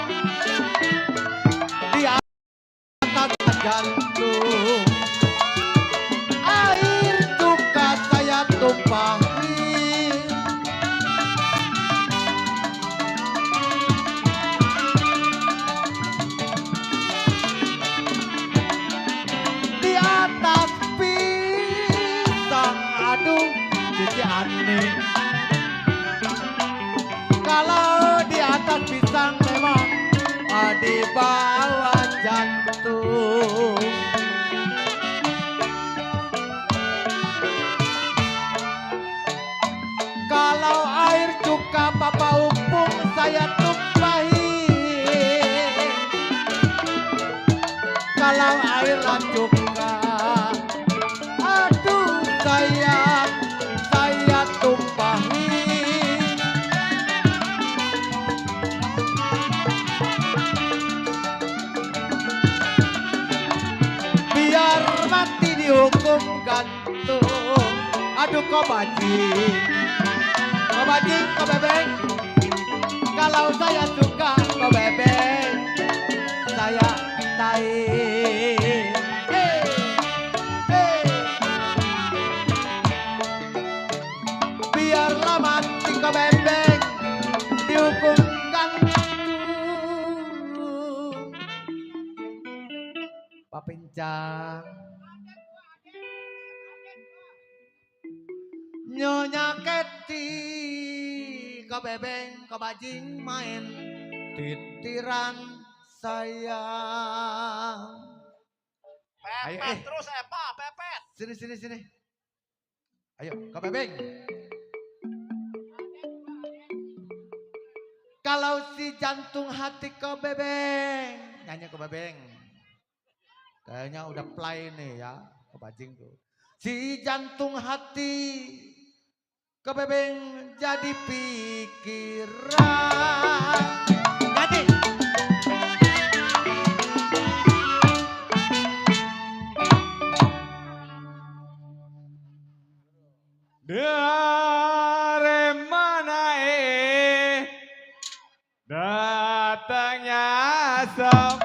Di atas jantung. Air duka saya tumpahi. Di atas pisang, aduh cici aneh. Kalau di atas pisang memang di bawah jantung. Kalau air cuka Papa Upung saya tumpahi. Kalau air cuka, aduh saya tumpahi. Biar mati dihukum gantung. Aduh Kobacing. Kobacing, Kobebeng. Kalau saya suka Kobebeng, saya naik. Hey, hey. Biarlah mati Kobebeng, dihukum gantung. Pak Pincang. Nyonya Keti, Kobebeng, Kobacing main titiran sayang. Ayo, Pepet terus Pak, pepet. sini. Ayo, Kobebeng. Kalau si jantung hati Kobebeng, nyanyi Kobebeng. Kayaknya udah play nih ya, Kobacing tuh. Si jantung hati Kobebeng jadi pikiran. Nyanyi. Dari mana datangnya asap.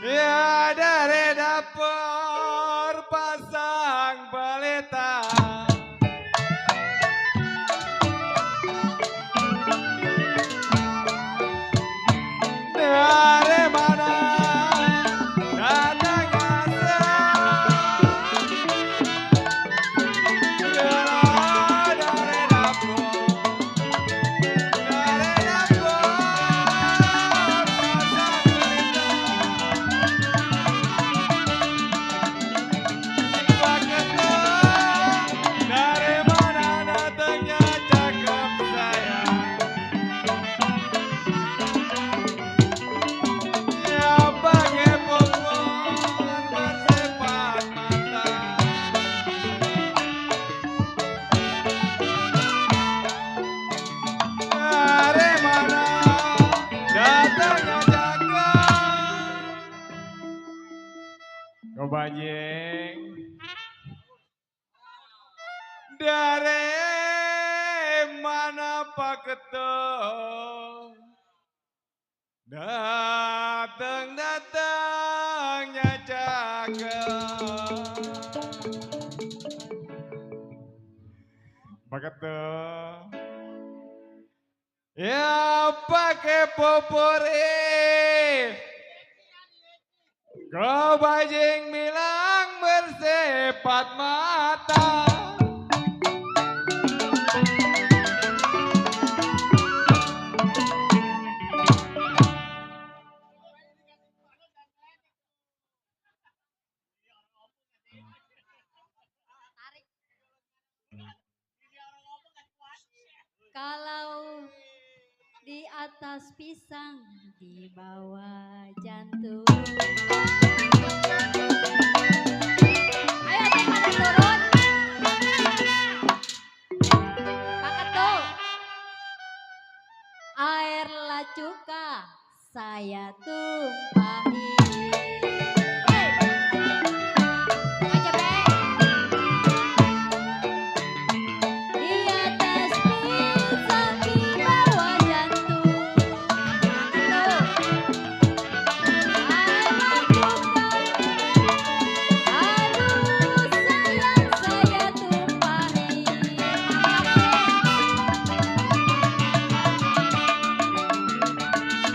Ya dari dapur pasang pelita. Bajing dari mana Pak Ketua datangnya cakep Pak Ketua ya pakai popori kau bajing bilang bersifat mata Kalau di atas pisang, di bawah jantung. Ayo tuh pada turun. Pakat tuh. Air lacuka saya tumpahi. Hey. Aja be. Di atas pisang, di bawah jantung. Pakat tuh. Air lacuka. Aduh sayang saya tumpahi.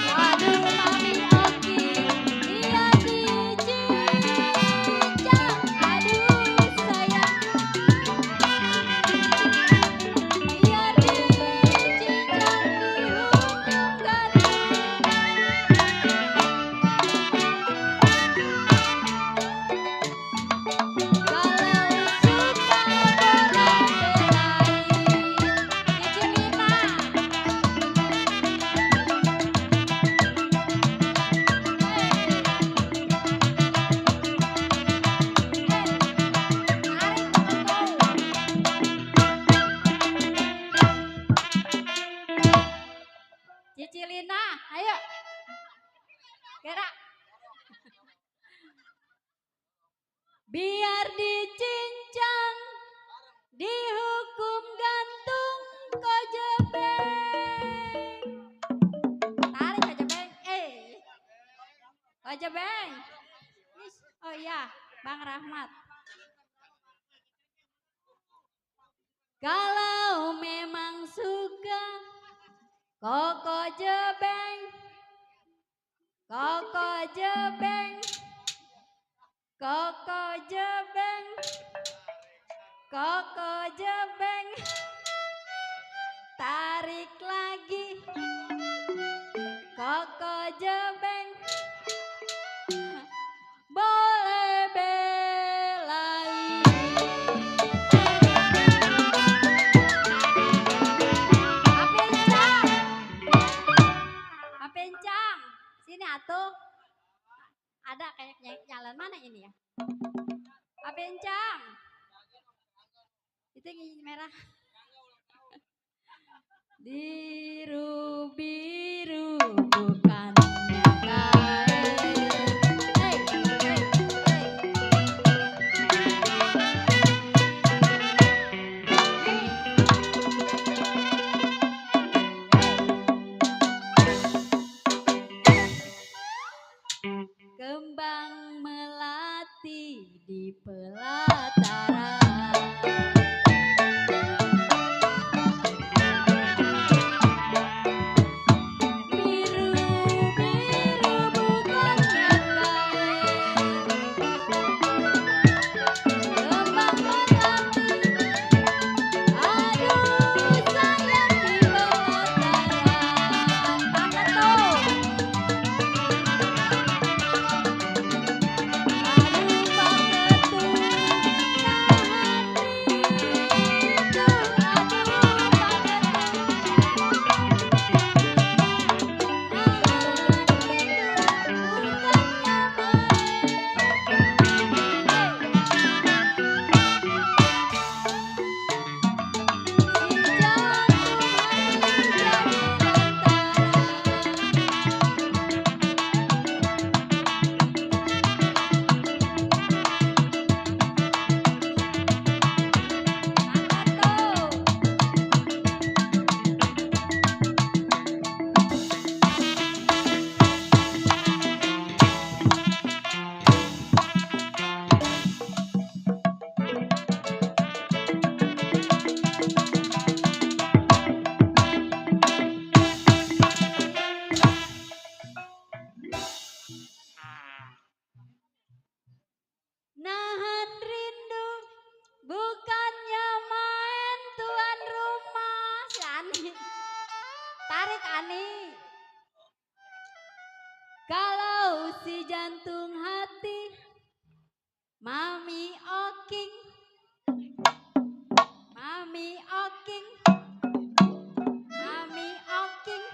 Aduh mami oki dia dicincang. Aduh sayang biar dicincang dihukum gantung. Kalau suka bela-belain Cicilina. Cicilina, ayo. Gerak. Biar dicincang, dihukum gantung kojebeng. Tarik kojebeng, kojebeng. Oh iya, Bang Rahmat. Kalau memang suka koko jebeng, koko jebeng, koko jebeng, koko jebeng, tarik lagi, koko jebeng, boleh belain. Apencang, Apencang, sini atuh. Ada kayak jalan mana ini ya? Apencang, itu yang merah. Biru-biru bukannya kain. Hey, hey, hey. Kembang melati di pelataran. Biru si jantung hati Mami Oking Mami Oking Mami Oking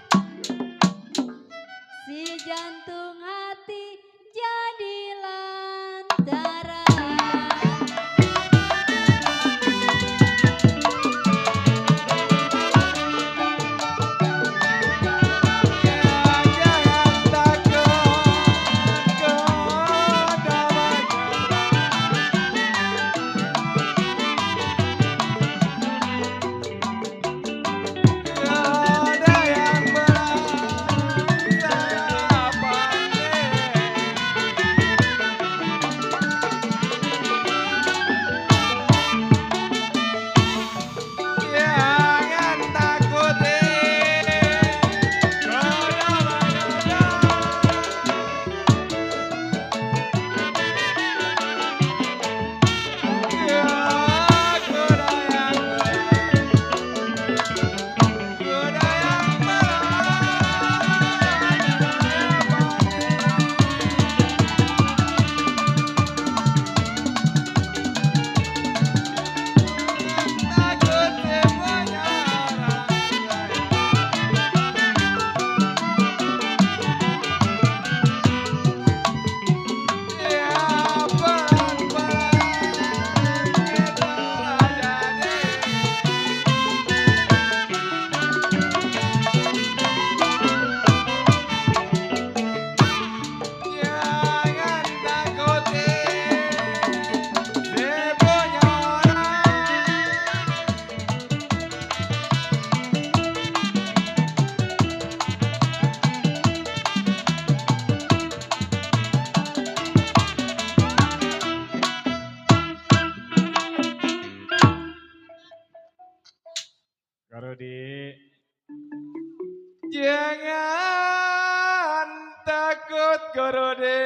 si jantung hati jadi lantaran Garodi. Jangan takut Garodi.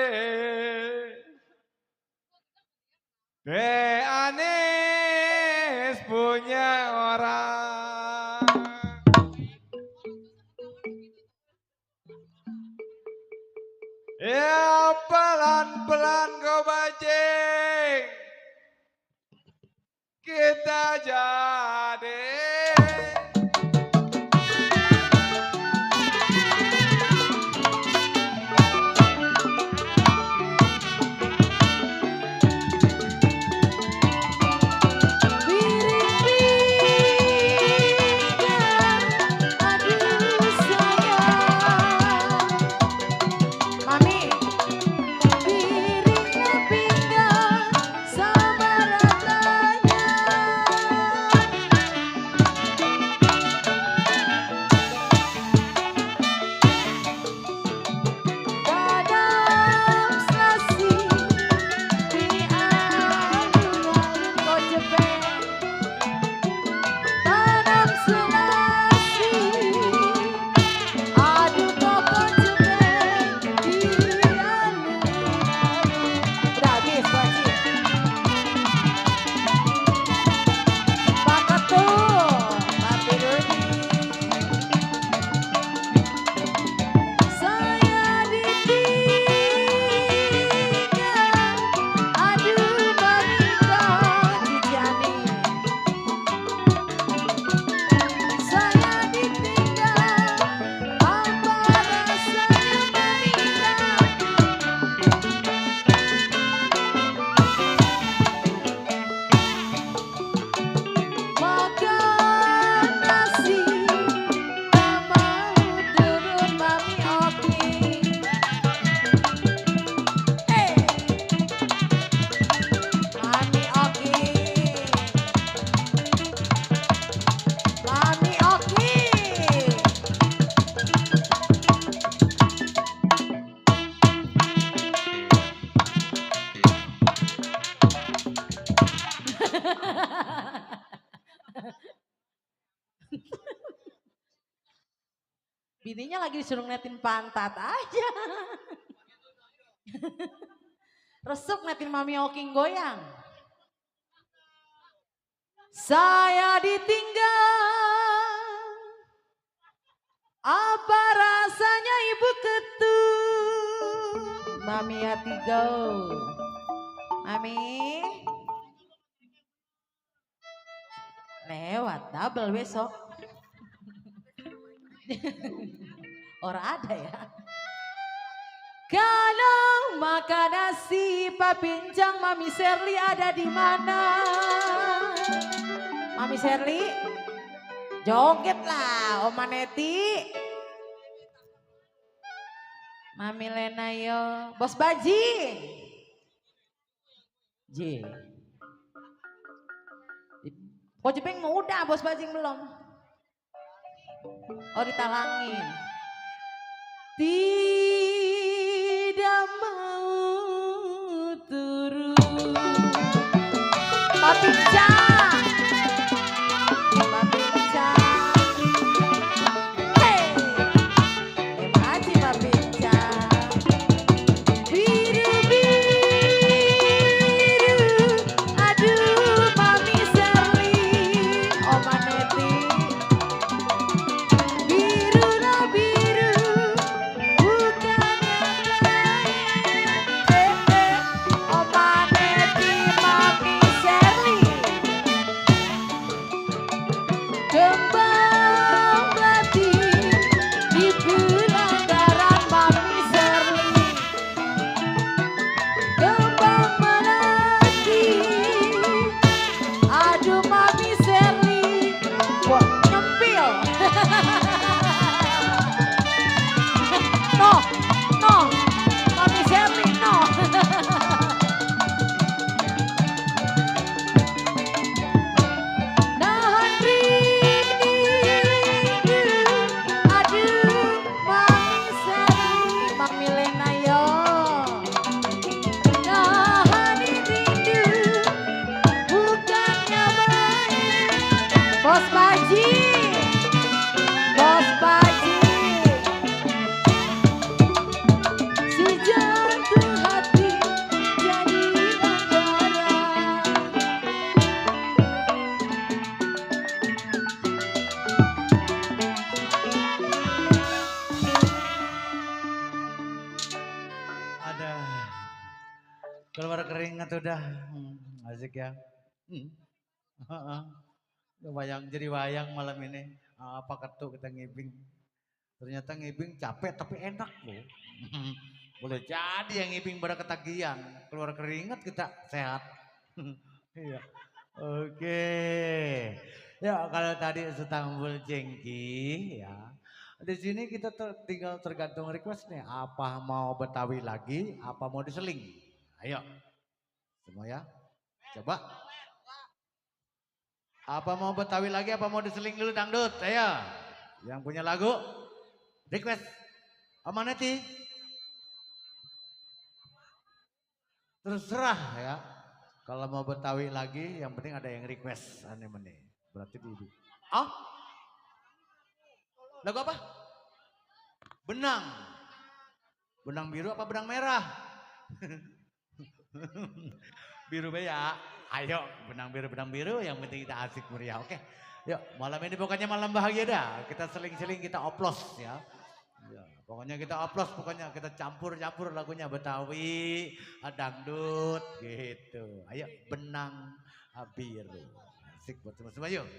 Anis punya orang. Ya pelan-pelan kau bajing. Kita jadi. Bininya lagi disuruh ngeliatin pantat aja. Resep ngeliatin Mami Oking goyang. Saya ditinggal, apa rasanya ibu ketuk? Mami hati go. Mami. Lewat double besok. Orang ada ya. Kalau makan nasi papincang Mami Sherly ada di mana? Mami Sherly joget lah Oma Neti. Mami Lena yo. Bos Bajing. J. Kojepeng mau udah Bos Bajing belum? Oh ditalangin. Tidak mau turun. Papincang. Papincang. Hey. Haji Papincang. Biru biru. Aduh Mami Sherly. Oma Neti. Biru no biru. Bukan yang lain. Oma Neti Mami Sherly. Kembang melati di pelanggaran Mami Sherly. Kembang melati. Aduh Mami Sherly. Wah nyempil. No, no. Mami Sherly no. Nahan rindu, aduh Mami Sherly, Mami Lena yo. Nahan rindu, bukannya main. Bos Baji, Bos Baji, sejantung hati jadi langgaran. Ada keluar keringat udah. Asik ya. Heeh. Wayang jadi wayang malam ini. Apa ketuk kita ngibing. Ternyata ngibing capek tapi enak loh. Boleh jadi yang ngibing pada ketagihan. Keluar keringat kita sehat. Iya. Oke. Ya kalau tadi Setambul Jengki ya. Di sini kita tinggal tergantung request nih. Apa mau Betawi lagi, apa mau diseling. Ayo. Semua ya. Coba. Apa mau Betawi lagi, apa mau diseling dulu dangdut? Ayo. Yang punya lagu, request. Oma Neti. Terserah ya. Kalau mau Betawi lagi, yang penting ada yang request. Aneh-aneh. Berarti di. Ah? Lagu apa? Benang. Benang biru apa benang merah? Biru ya. Ayo benang biru yang penting kita asik meriah. Oke. Yuk malam ini pokoknya malam bahagia dah. Kita seling-seling kita oplos ya. Ya, pokoknya kita oplos, pokoknya kita campur-campur lagunya Betawi, dangdut gitu. Ayo benang biru. Asik buat semua-semua yuk.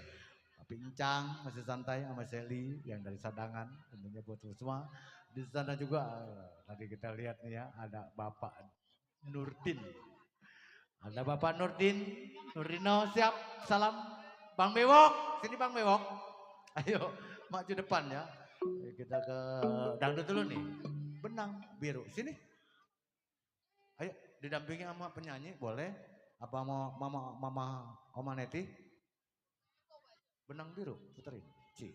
Pincang masih santai sama Sherly yang dari Sadangan tentunya buat semua. Di sana juga tadi kita lihat nih ya ada Bapak Nurdin. Ada Bapak Nurdin, Nurdino siap, salam. Bang Bewok, sini Bang Bewok. Ayo maju depan ya. Kita ke dangdut dulu nih. Benang biru, sini. Ayo didampingi sama penyanyi boleh? Apa mau mama Oma Neti? Benang biru, puterin. C.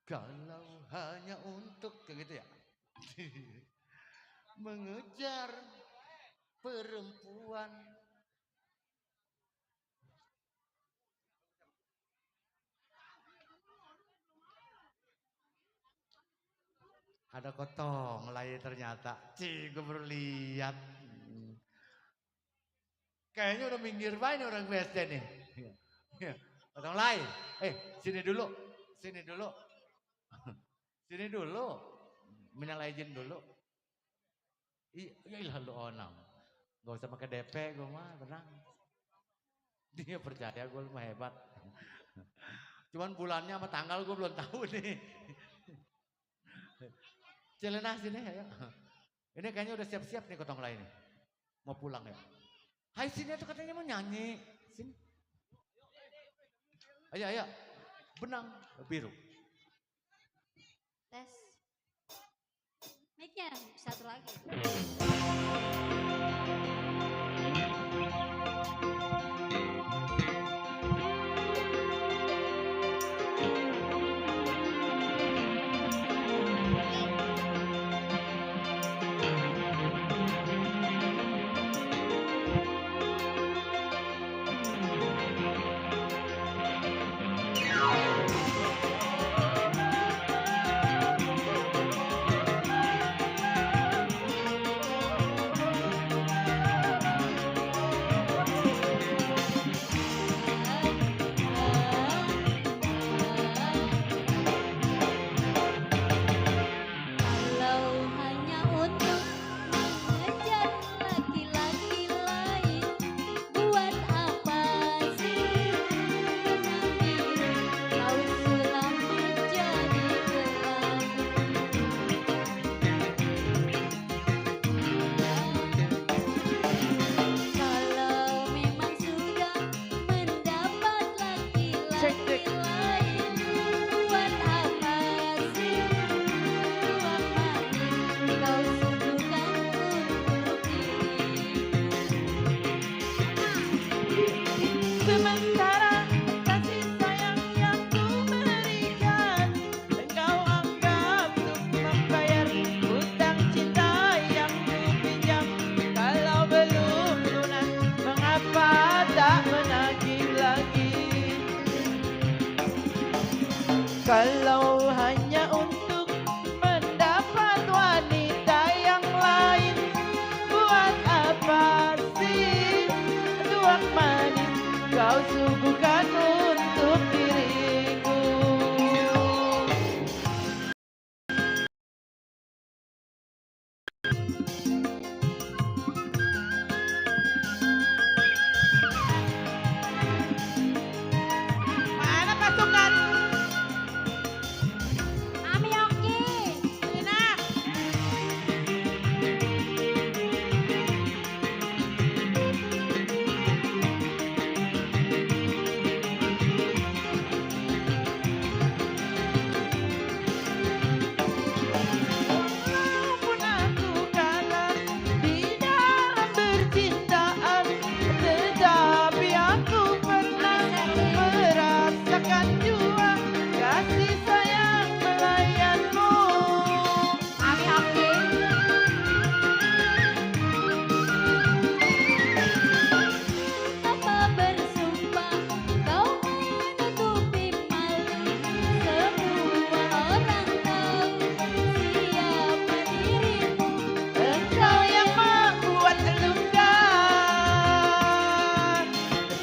Kalau hanya untuk kayak gitu ya. Mengejar perempuan. Ada kotong lay ternyata. Gue baru lihat. Kayaknya udah minggir banget orang BSD nih. Kotong lay. Sini dulu. Sini dulu. Sini dulu. Minal izin dulu. Iya lu onam. Gak usah pakai DP gue mah, tenang. Dia percaya gue mah hebat. Cuman bulannya sama tanggal gue belum tahu nih. Celena sini ayo. Ini kayaknya udah siap-siap nih Kotong Lai nih. Mau pulang ya. Hai sini tuh katanya mau nyanyi. Sini. Ayo. Benang biru. Tes. Mic-nya satu lagi. Kalau hanya untuk mengejar laki-laki lain, buat apa sih benang biru kau sulam menjadi gelap? Kalau memang sudah mendapat laki-laki lain, buat apa sih uang manis kau suguhkan untuk diriku? Sementara kasih sayang yang ku berikan, engkau anggap untuk membayar hutang cinta yang ku pinjam. Kalau belum lunas, mengapa tak menagih lagi? Kalau hanya untuk mendapat wanita yang lain, buat apa sih tuak manis kau suguhkan untuk diriku? Mana pasukan? Ami Oki. Lina. Walaupun aku kalah di dalam bercintaan, tetapi aku pernah merasakan jua kasih sayang melayanmu. Ami Oki. Tanpa bersumpah kau menutupi malu, semua orang tahu siapa dirimu. Engkau yang membuat luka.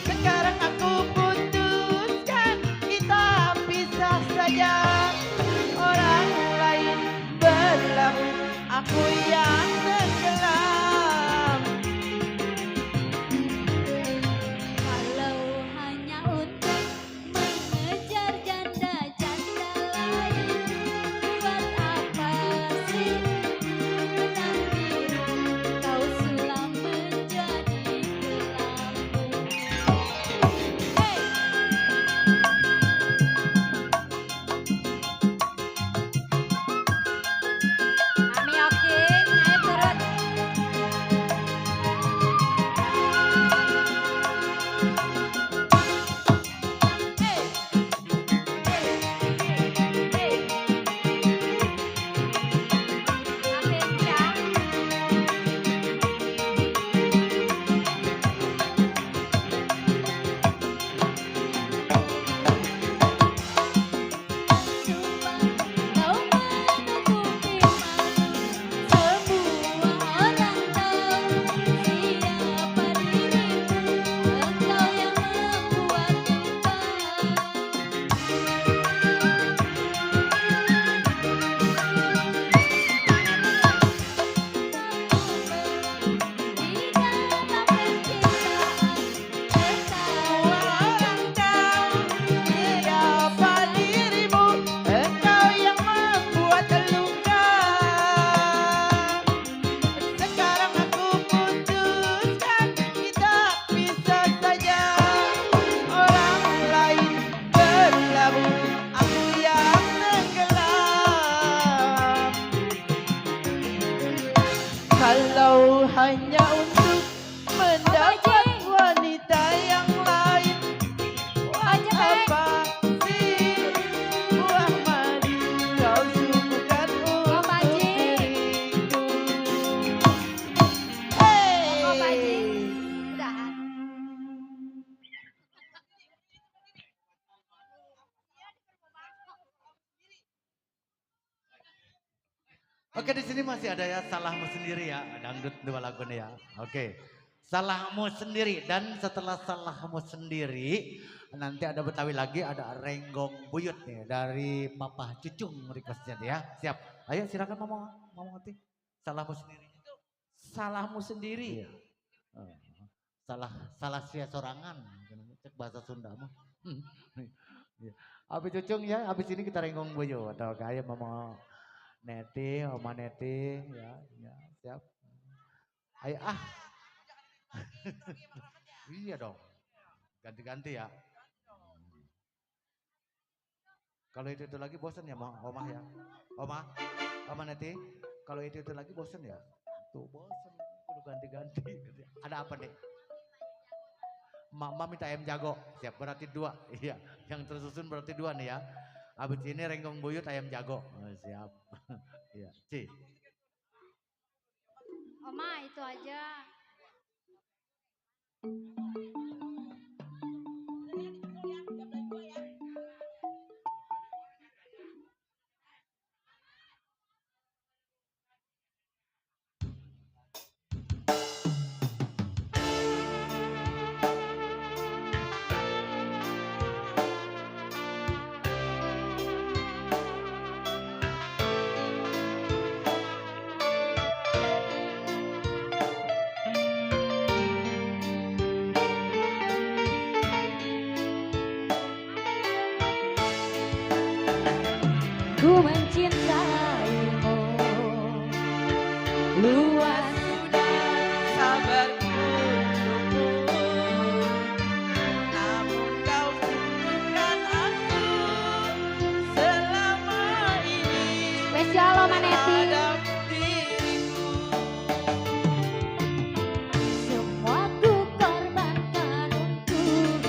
Sekarang aku putuskan kita pisah saja. Orang lain berlabuh, aku yang tenggelam. Kalau hanya untuk mengejar janda-janda lain, buat apa sih benang biru kau sulam menjadi gelap? Hey! Ami Oki, ayo hanya untuk mendapat wanita yang lain. Apa sih buah madu kau suguhkan untuk diriku? Monggo Pak Haji. Udahan. Oke, di sini masih ada ya salahmu sendiri ya, dangdut dua lagu nih ya. Oke, salahmu sendiri dan setelah salahmu sendiri nanti ada Betawi lagi, ada Renggong Buyut nih dari Papa Cucung requestnya ya. Siap? Ayo silakan ngomong nanti. Salahmu sendiri. Salahmu sendiri. Iya. Salah sia sorangan, cek bahasa Sunda mah. Iya. Habis Cucung ya, habis ini kita Renggong Buyut. Atau kayak Mama Neti, Oma Neti, ya, siap. Ayo iya dong, ganti-ganti ya. Kalau itu lagi bosan ya, Oma ya. Oma Neti, kalau itu lagi bosan ya. Tuh bosan, udah ganti-ganti. Ada apa nih? Mama minta ayam jago, siap berarti 2. Iya, yang tersusun berarti 2 nih ya. Abis ini Renggong Buyut ayam jago. Oh, siap. Iya, Ci. Oma itu aja. Ku mencintaimu luas Sabarku untukmu, namun kau sungguhkan aku selama ini Spesial Oma Neti. terhadap diriku. semua ku korbankan untukmu.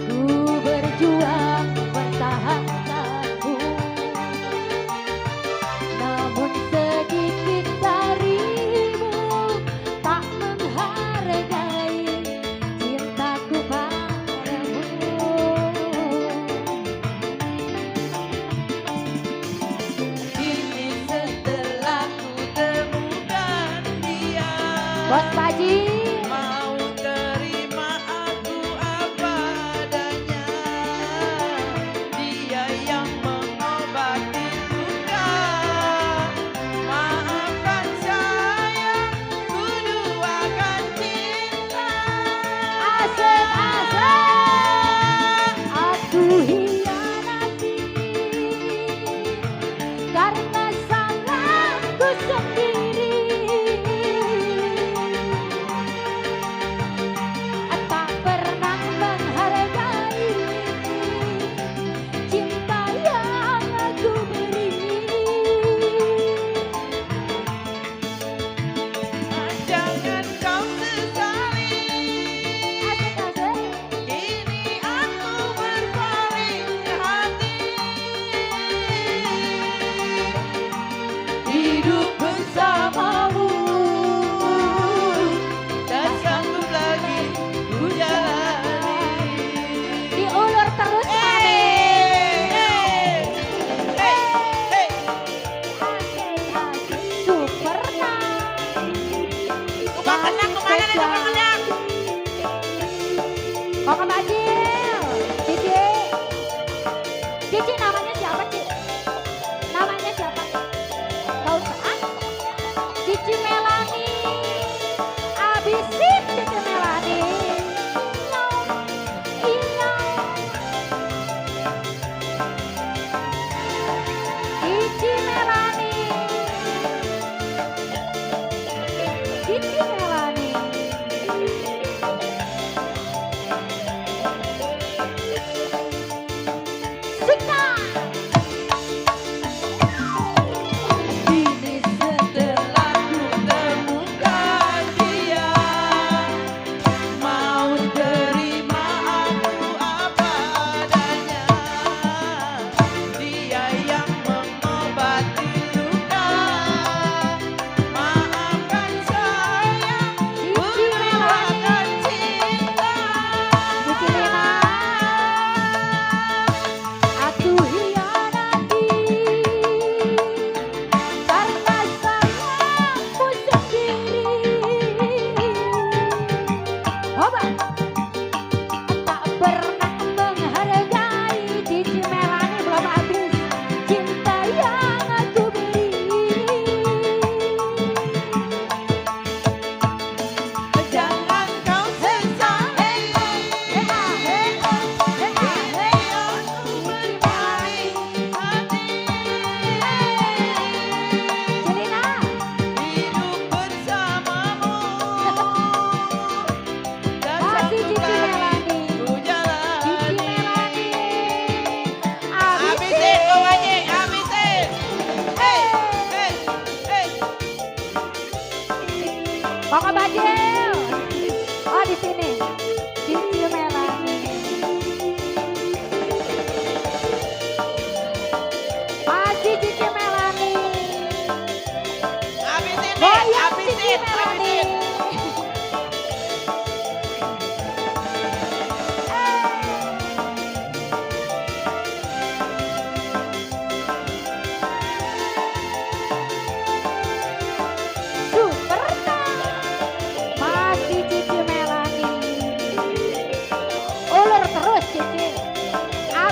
Ku berjuang mempertahankanmu, namun sedikit darimu tak menghargai cintaku padamu. Kini setelah ku temukan dia, Bos Pak Haji. mau terima aku apa adanya. Dia yang mengobati luka. Maafkan sayang, ku duakan cinta. Asik-asik aku hianati karena salahku sendiri.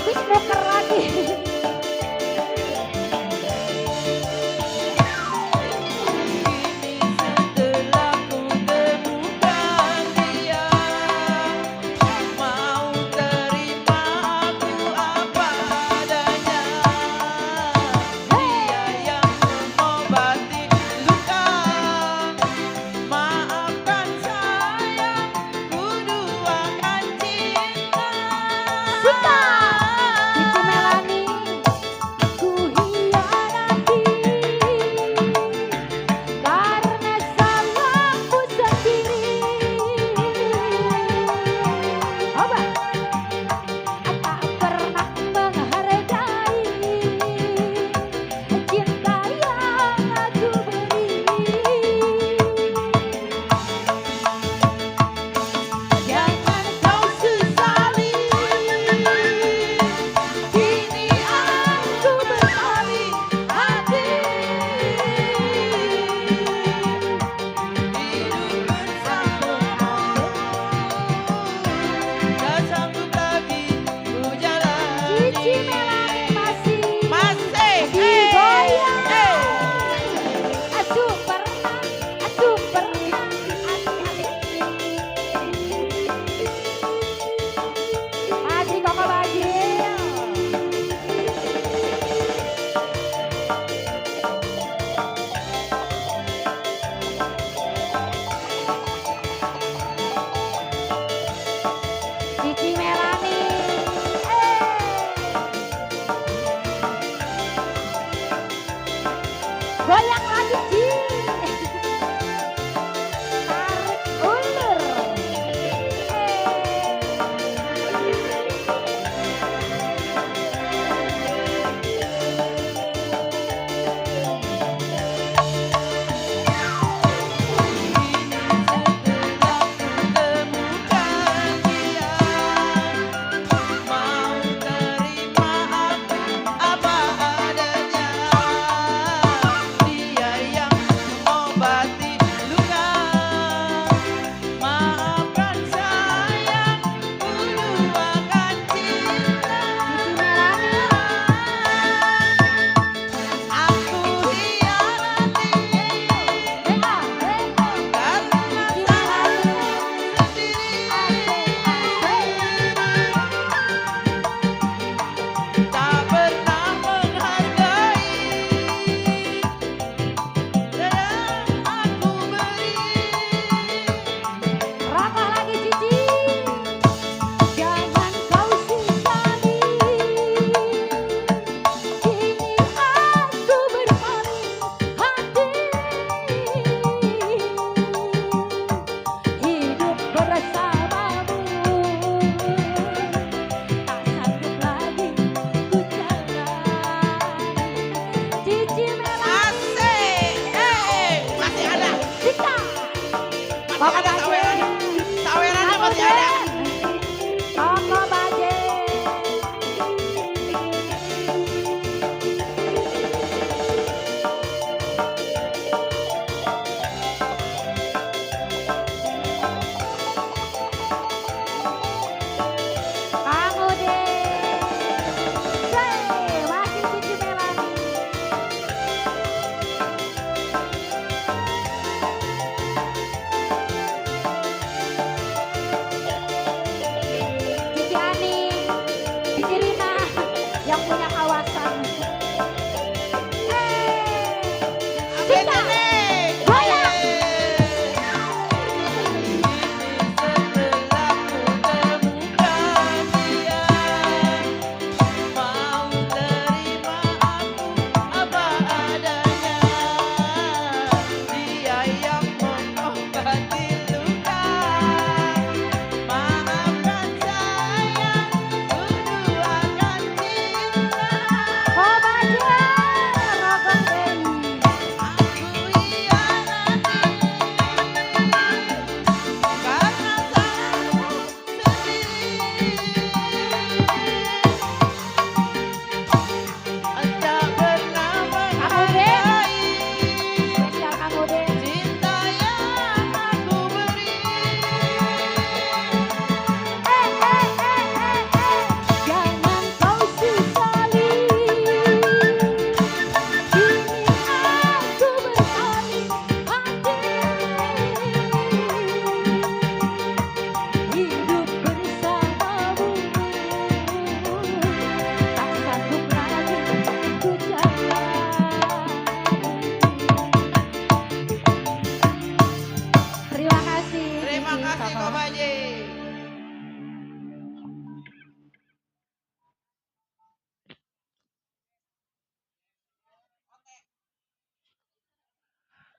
tapi smoker lagi. Setelah ku temukan dia, mau terima aku apa adanya. Dia yang mengobati luka. Maafkan sayang, ku duakan cinta. Suka Cici Melani ku hianati karena salahku sendiri. Coba tak pernah menghargai cinta yang aku beri. Jangan kau sesali, kini aku berpaling hati. Hidup bersamamu, tak sanggup lagi ku jalani. Cici Melani masih Masih, digoyang. Aduh pernah, aduh pernah, masih kok Bagil. Cici Melani,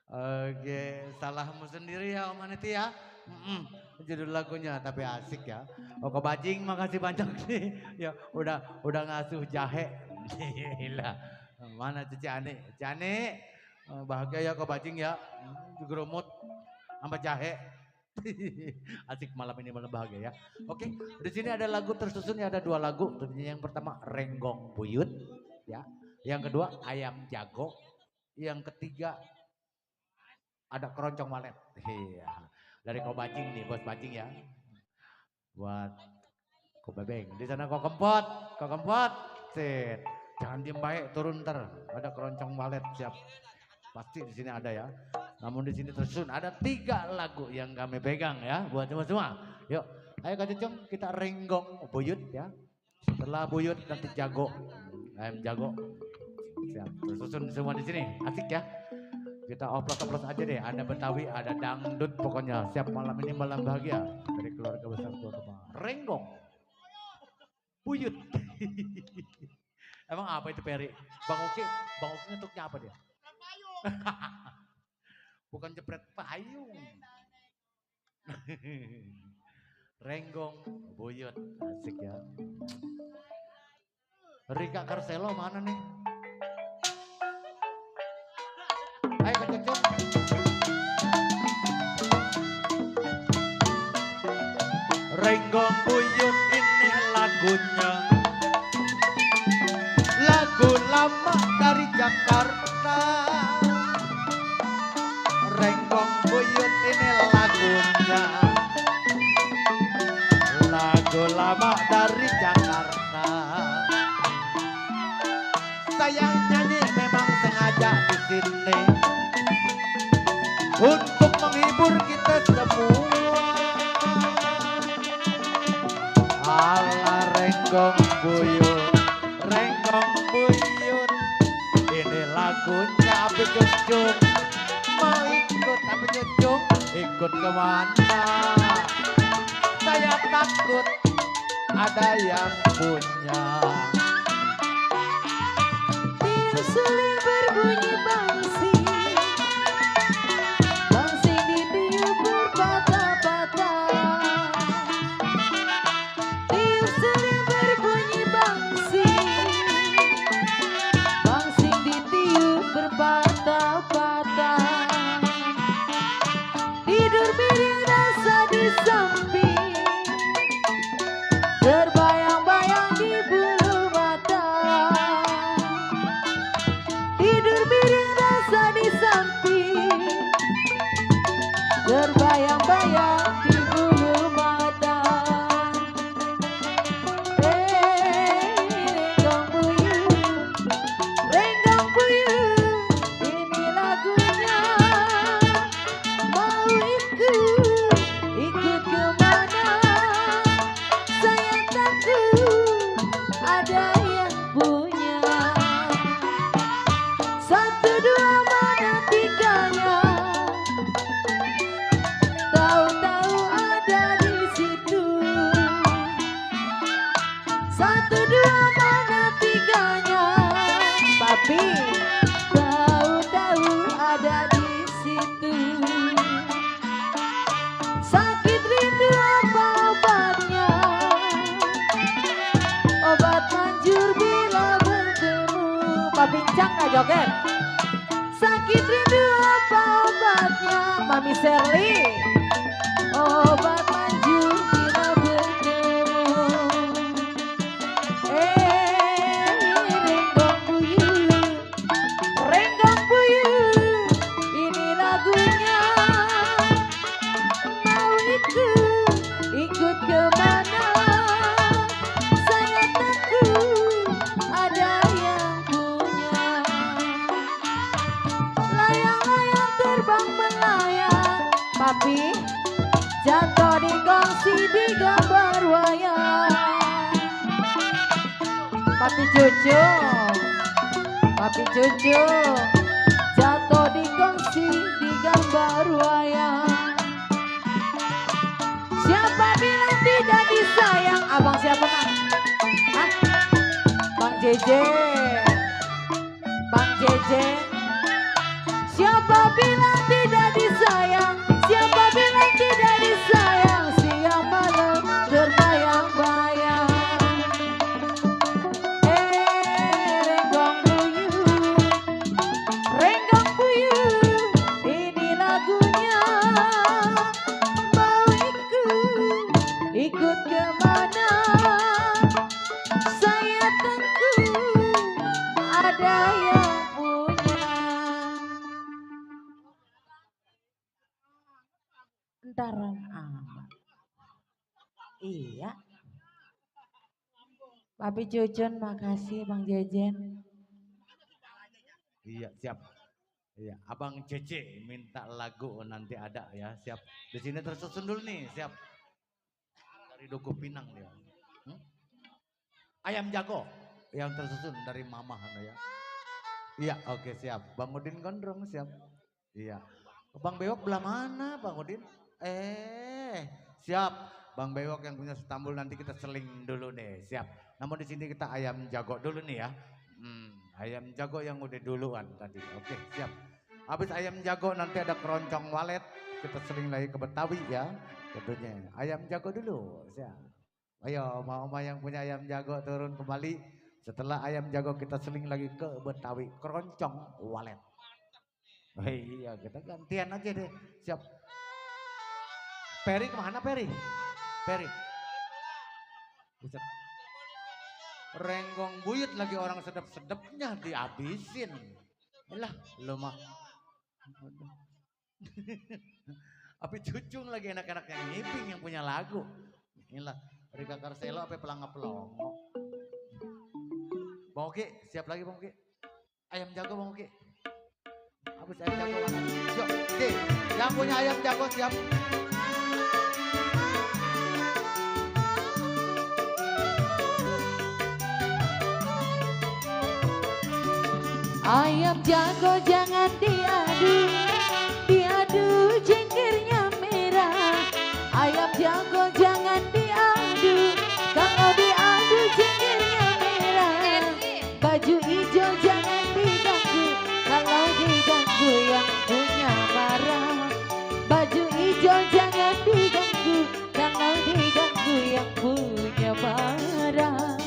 Oke, salahmu sendiri ya Om Aneti ya. Judul lagunya tapi asik ya. Kok Bajing makasih banyak nih. Ya udah ngasuh jahe. Gila. Mana Cici Ane? Cici Ane bahagia ya Kok Bajing ya. Digerumut sama jahe. Asik malam ini malam bahagia ya. Oke, di sini ada lagu tersusun ya, ada 2 lagu. Tentunya yang pertama Renggong Buyut ya. Yang kedua Ayam Jago. Yang ketiga ada Keroncong Walet. Iya. Dari Kok Bajing nih, Bos Bajing ya. Buat Kok Bebeng. Di sana Kok Kempot. Kok Kempot. Sit. Jangan diem baik, turun ntar. Ada Keroncong Walet siap. Pasti di sini ada ya. Namun di sini tersusun ada 3 lagu yang kami pegang ya. Buat semua. Yuk. Ayo Kak Cucung, kita Renggong Buyut ya. Setelah Buyut nanti Jago. Ayam Jago. Siap. Tersusun semua di sini. Asik ya. Kita oplos-oplos aja deh, ada Betawi, ada dangdut pokoknya. Siap malam ini malam bahagia dari keluarga besar Tua Renggong Buyut. Emang apa itu Peri? Bang Oki ngetuknya apa dia? Bukan jepret payung. Renggong Buyut, asik ya. Rika Carcelo mana nih? Ayo Kak Cucung. Renggong Buyut ini lagunya. Lagu lama dari Jakarta. Renggong Buyut ini lagunya. Lagu lama dari Jakarta. Saya nyanyi memang sengaja di sini untuk menghibur kita semua. Ala Renggong Buyut, Renggong Buyut, ini lagunya Abi Cucung. Mau ikut Abi Cucung, ikut kemana? Saya takut ada yang punya. Suling berbunyi bangsing, bangsing ditiup berpatah-patah. Tiup suling berbunyi bangsing, bangsing ditiup berpatah-patah. Tidur miring rasa di samping, terbayang-bayang di bulu mata. Tidur miring rasa di samping, terbayang-bayang di bulu mata. Renggong Buyut, Renggong Buyut, ini lagunya. Mau ikut kemana? Saya takut ada yang punya. 1, 2 mana 3-nya? Tahu-tahu ada di situ. 1, 2 mana 3-nya? Papi, tahu-tahu ada di situ. Sakit rindu apa obatnya? Obat manjur bila bertemu. Papi Cang nggak joget? Sakit rindu apa obatnya? Mami Sherly. Obat manjur bila bertemu. Renggong Buyut, Renggong Buyut, ini lagunya. Mau ikut kemana? Saya takut ada yang punya. Layang-layang terbang melayang, papi jatuh di kongsi di gambar wayang. Papi cucu, jatuh di kongsi di gambar wayang. Siapa bilang tidak disayang? Abang siapa nak? Hah? Bang Jeje. Siapa bilang Bentaran amat. Iya. Papi Cucun, makasih Bang Jejen. Iya, siap. Iya, Abang Cece minta lagu nanti ada ya, siap. Di sini tersusun dulu nih, siap. Dari Duku Pinang dia. Ayam jago yang tersusun dari Mama ya. Iya, oke siap. Bang Udin Gondrong siap. Iya. Bang Bewok belah mana, Bang Udin? Siap. Bang Bewok yang punya Stambul nanti kita seling dulu nih, siap. Namun di sini kita ayam jago dulu nih ya. Ayam jago yang udah duluan tadi. Oke, siap. Habis ayam jago nanti ada keroncong walet. Kita seling lagi ke Betawi ya. Tentunya. Ayam jago dulu. Siap. Ayo, mama yang punya ayam jago turun kembali. Setelah ayam jago kita seling lagi ke Betawi. Keroncong walet. Oh iya, kita gantian aja deh. Siap. Peri kemana Peri? Peri. Buset. Renggong buyut lagi orang sedap-sedapnya dihabisin. Lah, lo mah. Api Cucung lagi enak-enaknya ngiping yang punya lagu. Inilah, Rika Karselo apa pelangap pelongo. Bang Oki, siap lagi Bang Oki. Ayam jago Bang Oki. Habis ayam jago mana? Yuk, Oki, yang punya ayam jago siap. Ayam jago jangan diadu, diadu jengkirnya merah. Ayam jago jangan diadu, kalau diadu jengkirnya merah. Baju hijau jangan diganggu, kalau diganggu yang punya marah. Baju hijau jangan diganggu, kalau diganggu yang punya marah.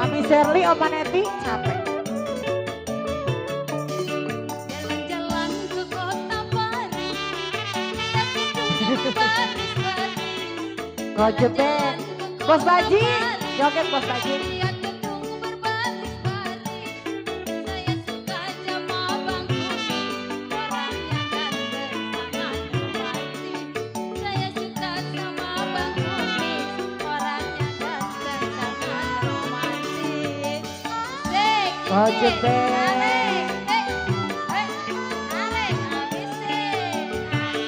Mami Sherly, Oma Neti, capek. Jalan-jalan ke kota Paris, lihat baris-baris. Kojebek, Bos Baji, joget Bos Baji. Lihat gedung berbaris-baris. Saya suka sama Bang Kumis, orangnya ganteng sangat romantis. Saya suka sama Bang Kumis, orangnya ganteng sangat romantis. Kojebek.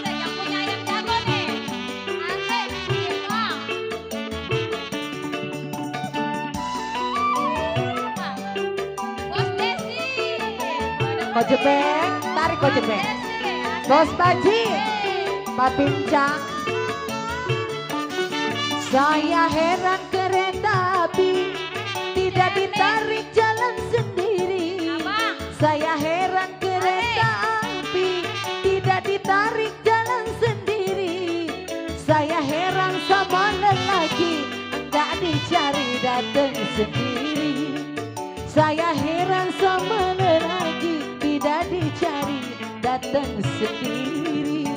Yang punya ayam jago nih. Asik, doang. Bos Desi. Kojebek, tarik Kojebek. Bos Baji, Pak Pincang. Saya heran kereta api tidak ditarik jalan sendiri. Saya heran kereta api tidak ditarik jalan sendiri. Saya heran sama lelaki enggak dicari datang sendiri. Saya heran sama lelaki tidak dicari datang sendiri.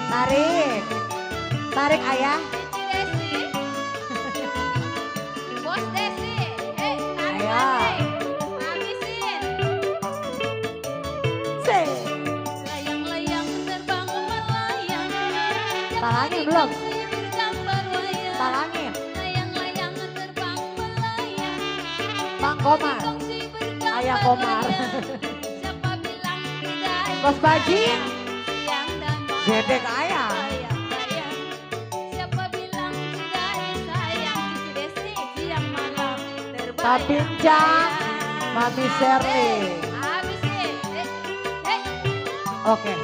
Tarik, tarik ayah. Bos Desi. Tarik Ayo. lagi. Habisin. Say. Layang-layang terbang melayang. Talangin belum? Bergambar wayang. Talangin. Layang-layang terbang melayang. Bang Komar, Kongsi bergambar ayah Komar. wayang. Siapa bilang tidak? Bos Baji, Siang dan malam. gedek ayah. Sayang-sayang. Siapa bilang tidak sayang? Cucu Desi siang malam Pak terbayang. Pincang, Mami Sherly. Habisin. Oke.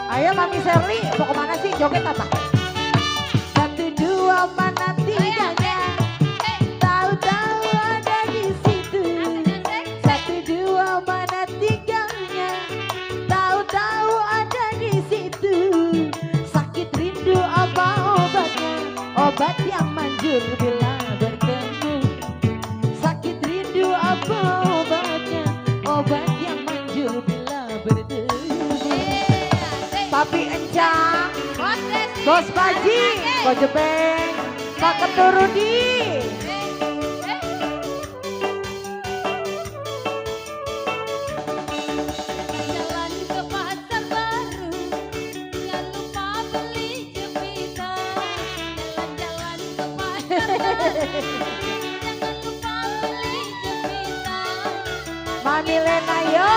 Ayo Mami Sherly, mau kemana sih? Joget apa? 1, 2, mana tiganya? Tahu-tahu ada di situ. 1, 2, mana tiganya? Tahu-tahu ada di situ. Sakit rindu apa obatnya? Obat yang manjur bila bertemu. Papi Encang, Bos Desi. Bos Baji, Kojebeng, Kak Keturudi. Jalan ke pasar baru, jangan lupa beli jepitan. Jalan-jalan ke pasar baru, jangan lupa beli jepitan. Mami Lena yo,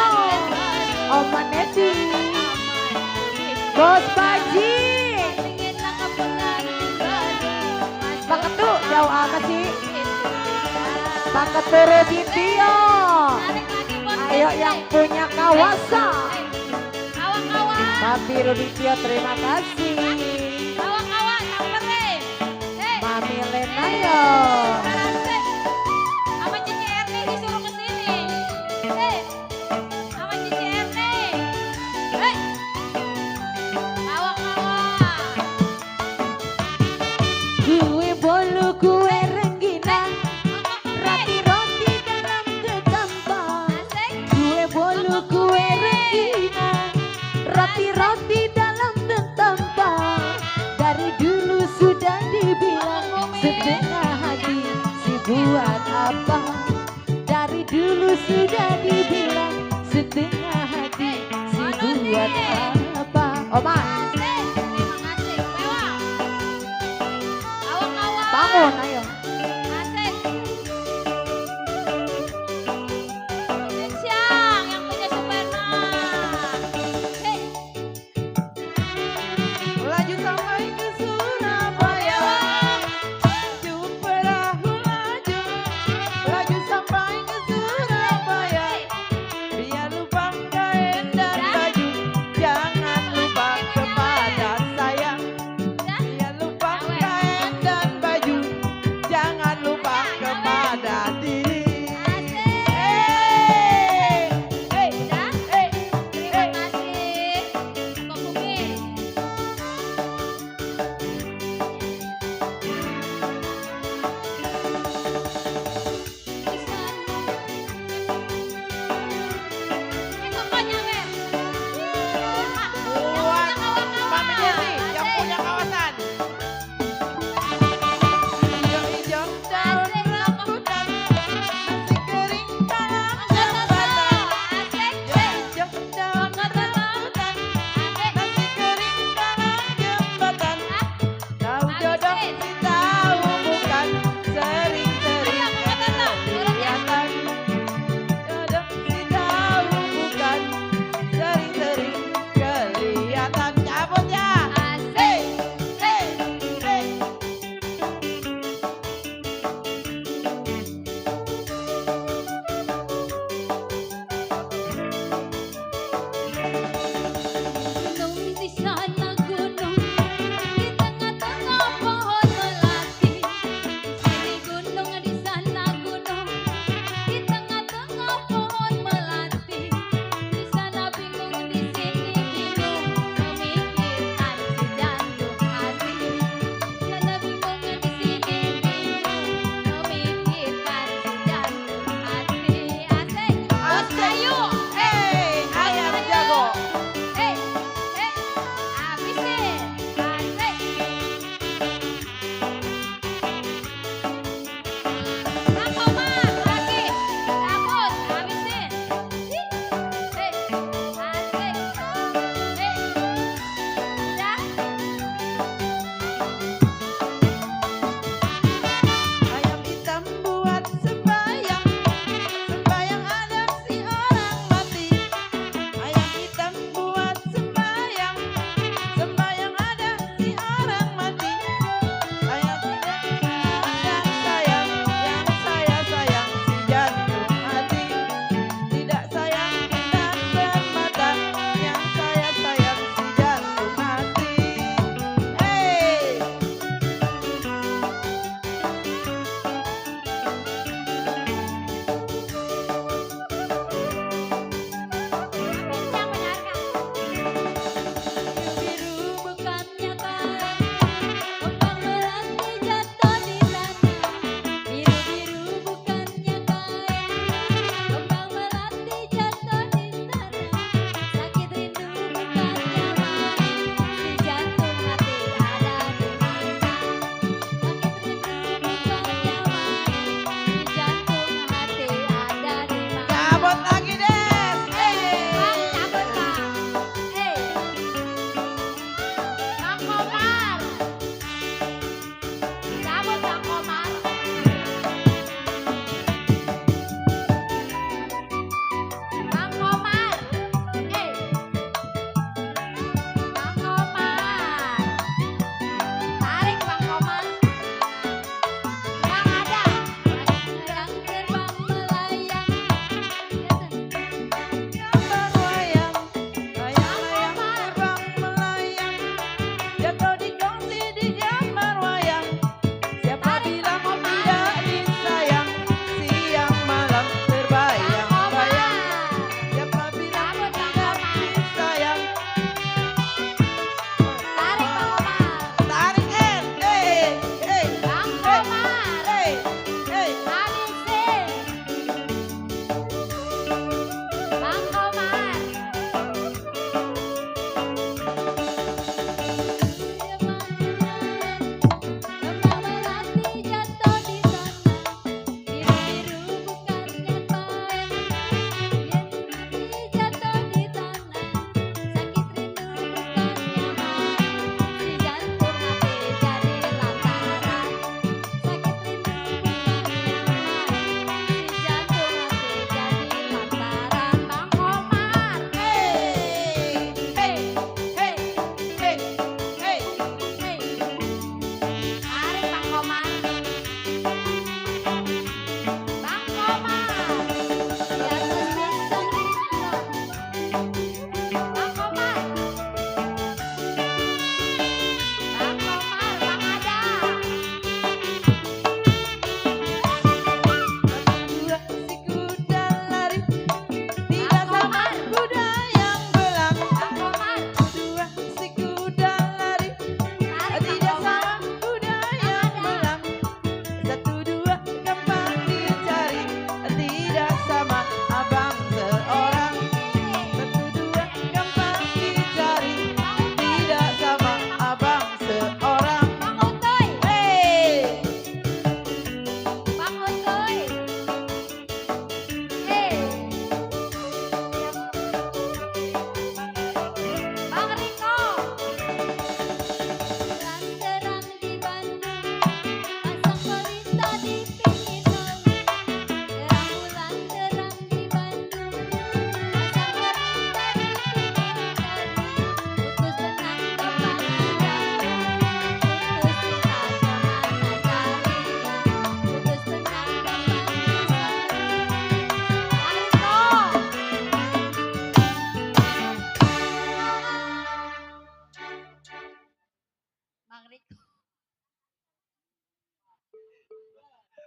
Oma Neti, Bos Baji. Ingin langkah pengantin baru, Pak Ketu, jauh amat sih. Pak Keturudi Tio. tarik lagi bos Ayo Desi. yang punya kawasan. Kawan-kawan, Papi Rudityo terima kasih. kawan-kawan, samperin. Mami Lena yo. Asik. Sama Cici RT disuruh ke sini. Sama Cici RT. Kawan-kawan. Gue bolu gue rengginang, roti-roti dalam ketampan. Asik. Gue bolu gue rengginang, roti-roti dalam ketampan. Dari dulu sudah dibilang setengah hati si buat apa. Dari dulu sudah dibilang setengah hati si buat apa. Oma, Asik. Terima kasih. Mewah. Kawan-kawan. bangun ayo. Asik. Siang yang punya Superman. Hei. Laju sampai ke Surabaya, laju perahu laju, laju sampai ke Surabaya. Biar lupa kain dan baju, jangan lupa kembali.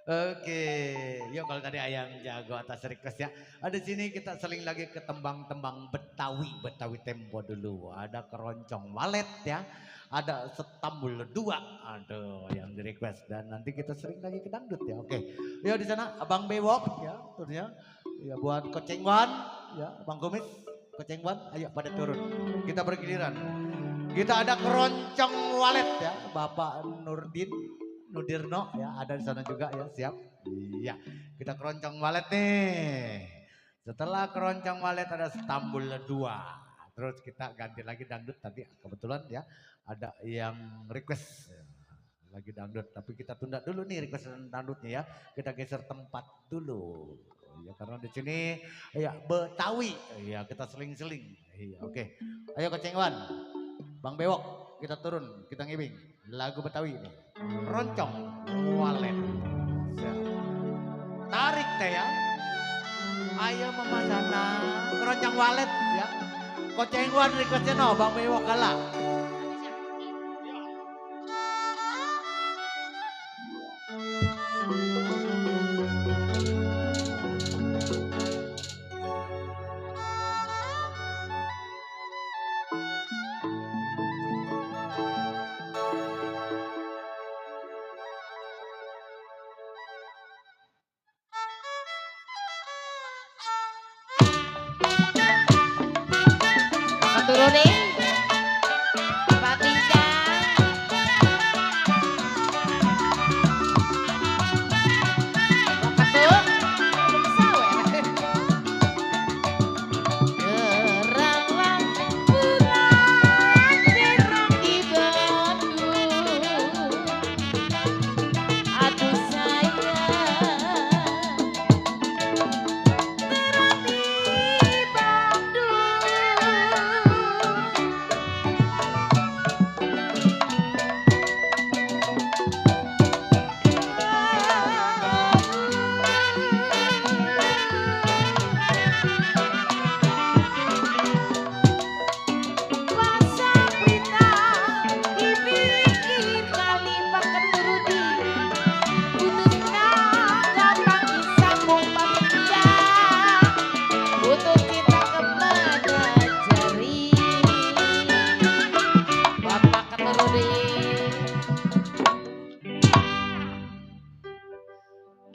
Oke, yuk kalau tadi ayam jago atas request ya. Ada sini kita seling lagi ke tembang-tembang Betawi, Betawi tempo dulu. Ada keroncong walet ya, ada setambul dua, aduh yang di request dan nanti kita sering lagi ke dangdut ya. Oke, yuk di sana Abang Bewok ya, turunnya. Ya buat Kocengwan, ya Bang Kumis, Kocengwan, ayo pada turun. Kita bergiliran. Kita ada keroncong walet ya, Bapak Nudirno ya ada di sana juga ya siap. Iya kita keroncong walet nih. Setelah keroncong walet ada setambul dua. Terus kita ganti lagi dangdut tadi kebetulan ya ada yang request lagi dangdut tapi kita tunda dulu nih request dangdutnya ya. Kita geser tempat dulu. Ya karena di sini ya Betawi ya kita seling-seling. Iya oke. Ayo Kocengwan, Bang Bewok kita turun kita ngibing lagu Betawi ini. Roncong walet. Tarik teh ya. Ayo mama sana. Keroncong walet ya. Kocengwan requestnya no Bang Bewok kalah. Turunin Pak Bincang. Bapak tuh sawer. Gerang bulan terang di Bandung. Aduh sayang terang di Bandung.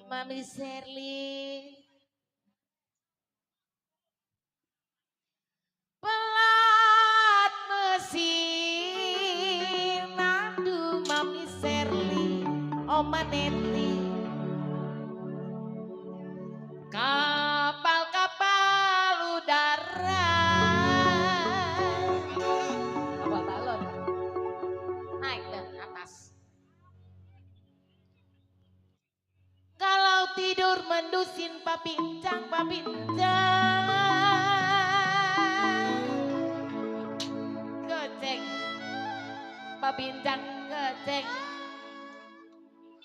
Mami Sherly pelat mesin aduh Mami Sherly Oma Neti kapal-kapal udara kapal balon naik dan atas. Kalau tidur mendusin Pak Bincang, Pak Bincang. Keceng. Pak Bincang keceng.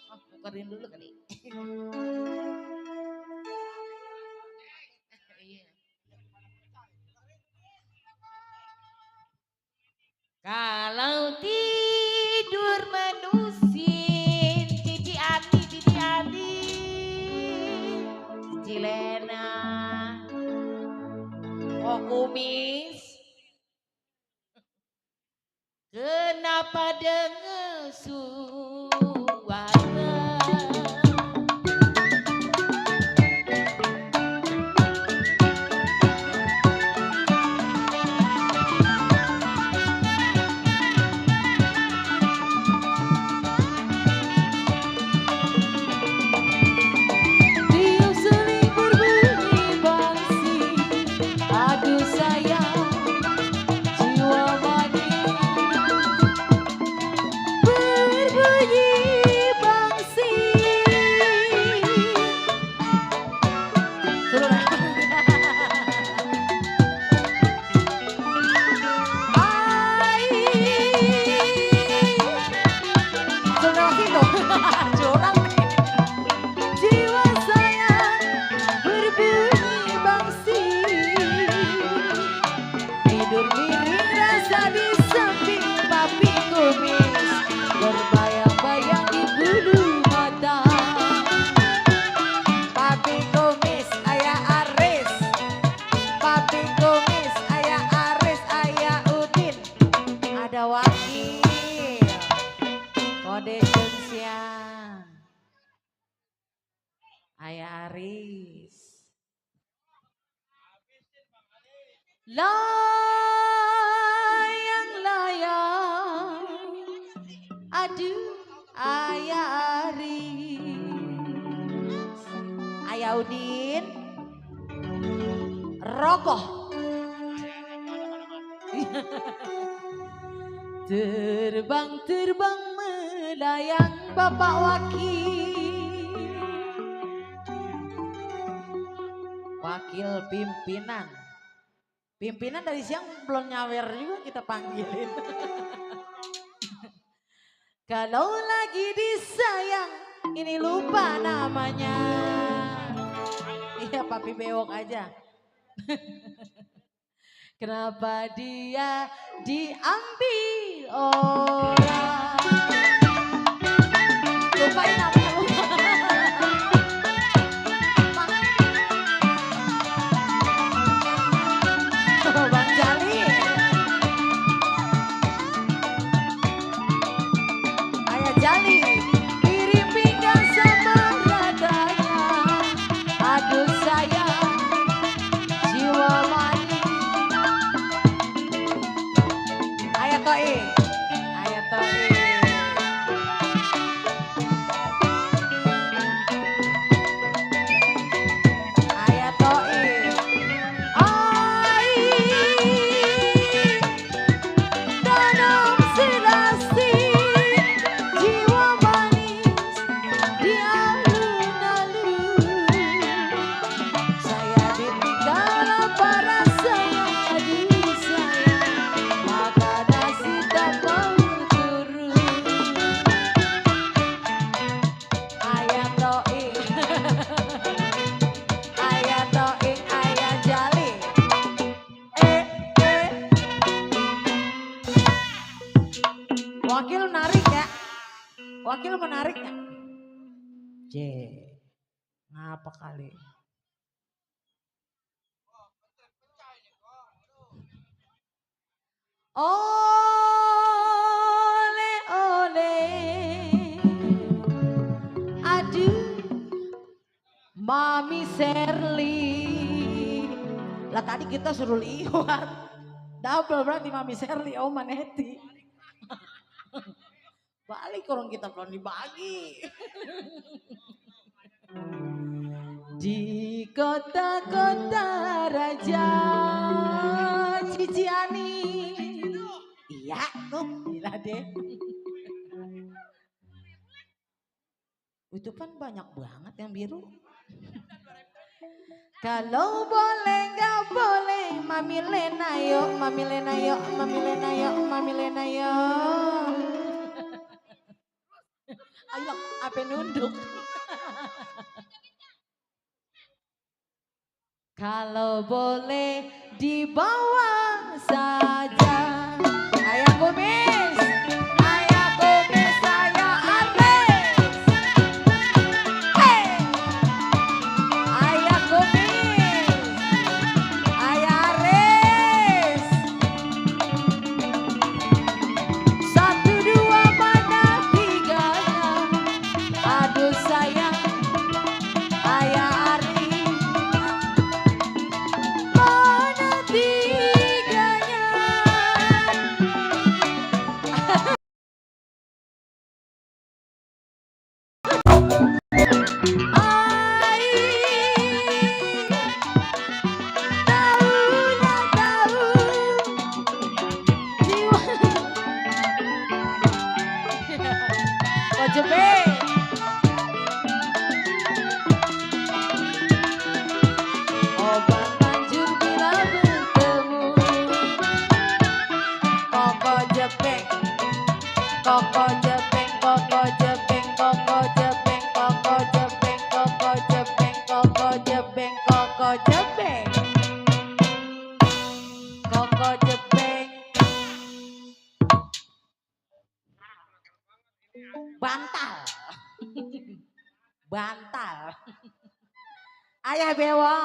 Oh, tukerin dulu kali. Iya. Kalau tidur mendusin Cici Andi, Cici Andi, Cici Lena, oh Kumis, kenapa dengar suara? Tiup seling berbunyi bangsi, aduh sayang jiwa manis berbunyi Layang-layang, aduh ayah Aris, ayah Udin, rogoh. Terbang-terbang melayang Bapak Wakil pimpinan. Pimpinan dari siang belum nyawer juga kita panggilin. Kalau lagi disayang, ini lupa namanya. Iya, papi bewok aja. Kenapa dia diambil orang? Lupain namanya, lupa. Bang Jali. Ayah Jali, kirim pinggang sama radanya. Aduh sayang, jiwa manis. Ayah Toi, Ayah Toi. Ayah Toi. Ai, tanam selasti, jiwa manis di alun-alun. Saya ditinggal para sayang, aduh sayang, maka nasi tak mau turun. Ayah Toi, Ayah Toi, Ayah Jali. Wakil menarik ya, wakil menarik ya. J, ngapa kali? Oleh oleh, aduh, Mami Sherly. Lah tadi kita suruh liwat, double berarti Mami Sherly, oh Maneti. Balik orang kita belum dibagi. Di kota-kota raja Ciciani. Iya tuh, gila deh. Itu kan banyak banget yang biru. Kalau boleh nggak boleh, Mami Lena yuk, Mami Lena yuk, Mami Lena yuk, Mami Lena yuk. Ayo, apa nunduk? Kalau boleh dibawa saja. Ayah kumis, ayah kumis, ayah Aris. Hey! Ayah kumis, ayah Aris. 1, 2, mana tiganya? Aduh sayang, ayah Aris. Mana tiganya? Ai, tahulah tahu jiwa. Kojebe. Obat manjur bila bertemu. Koko jepeng, koko jepeng, koko jepeng, koko jepeng, koko jepeng, koko jepeng, koko jepeng, koko jepeng, koko jepeng. Bantal, bantal. Ayah Bewa,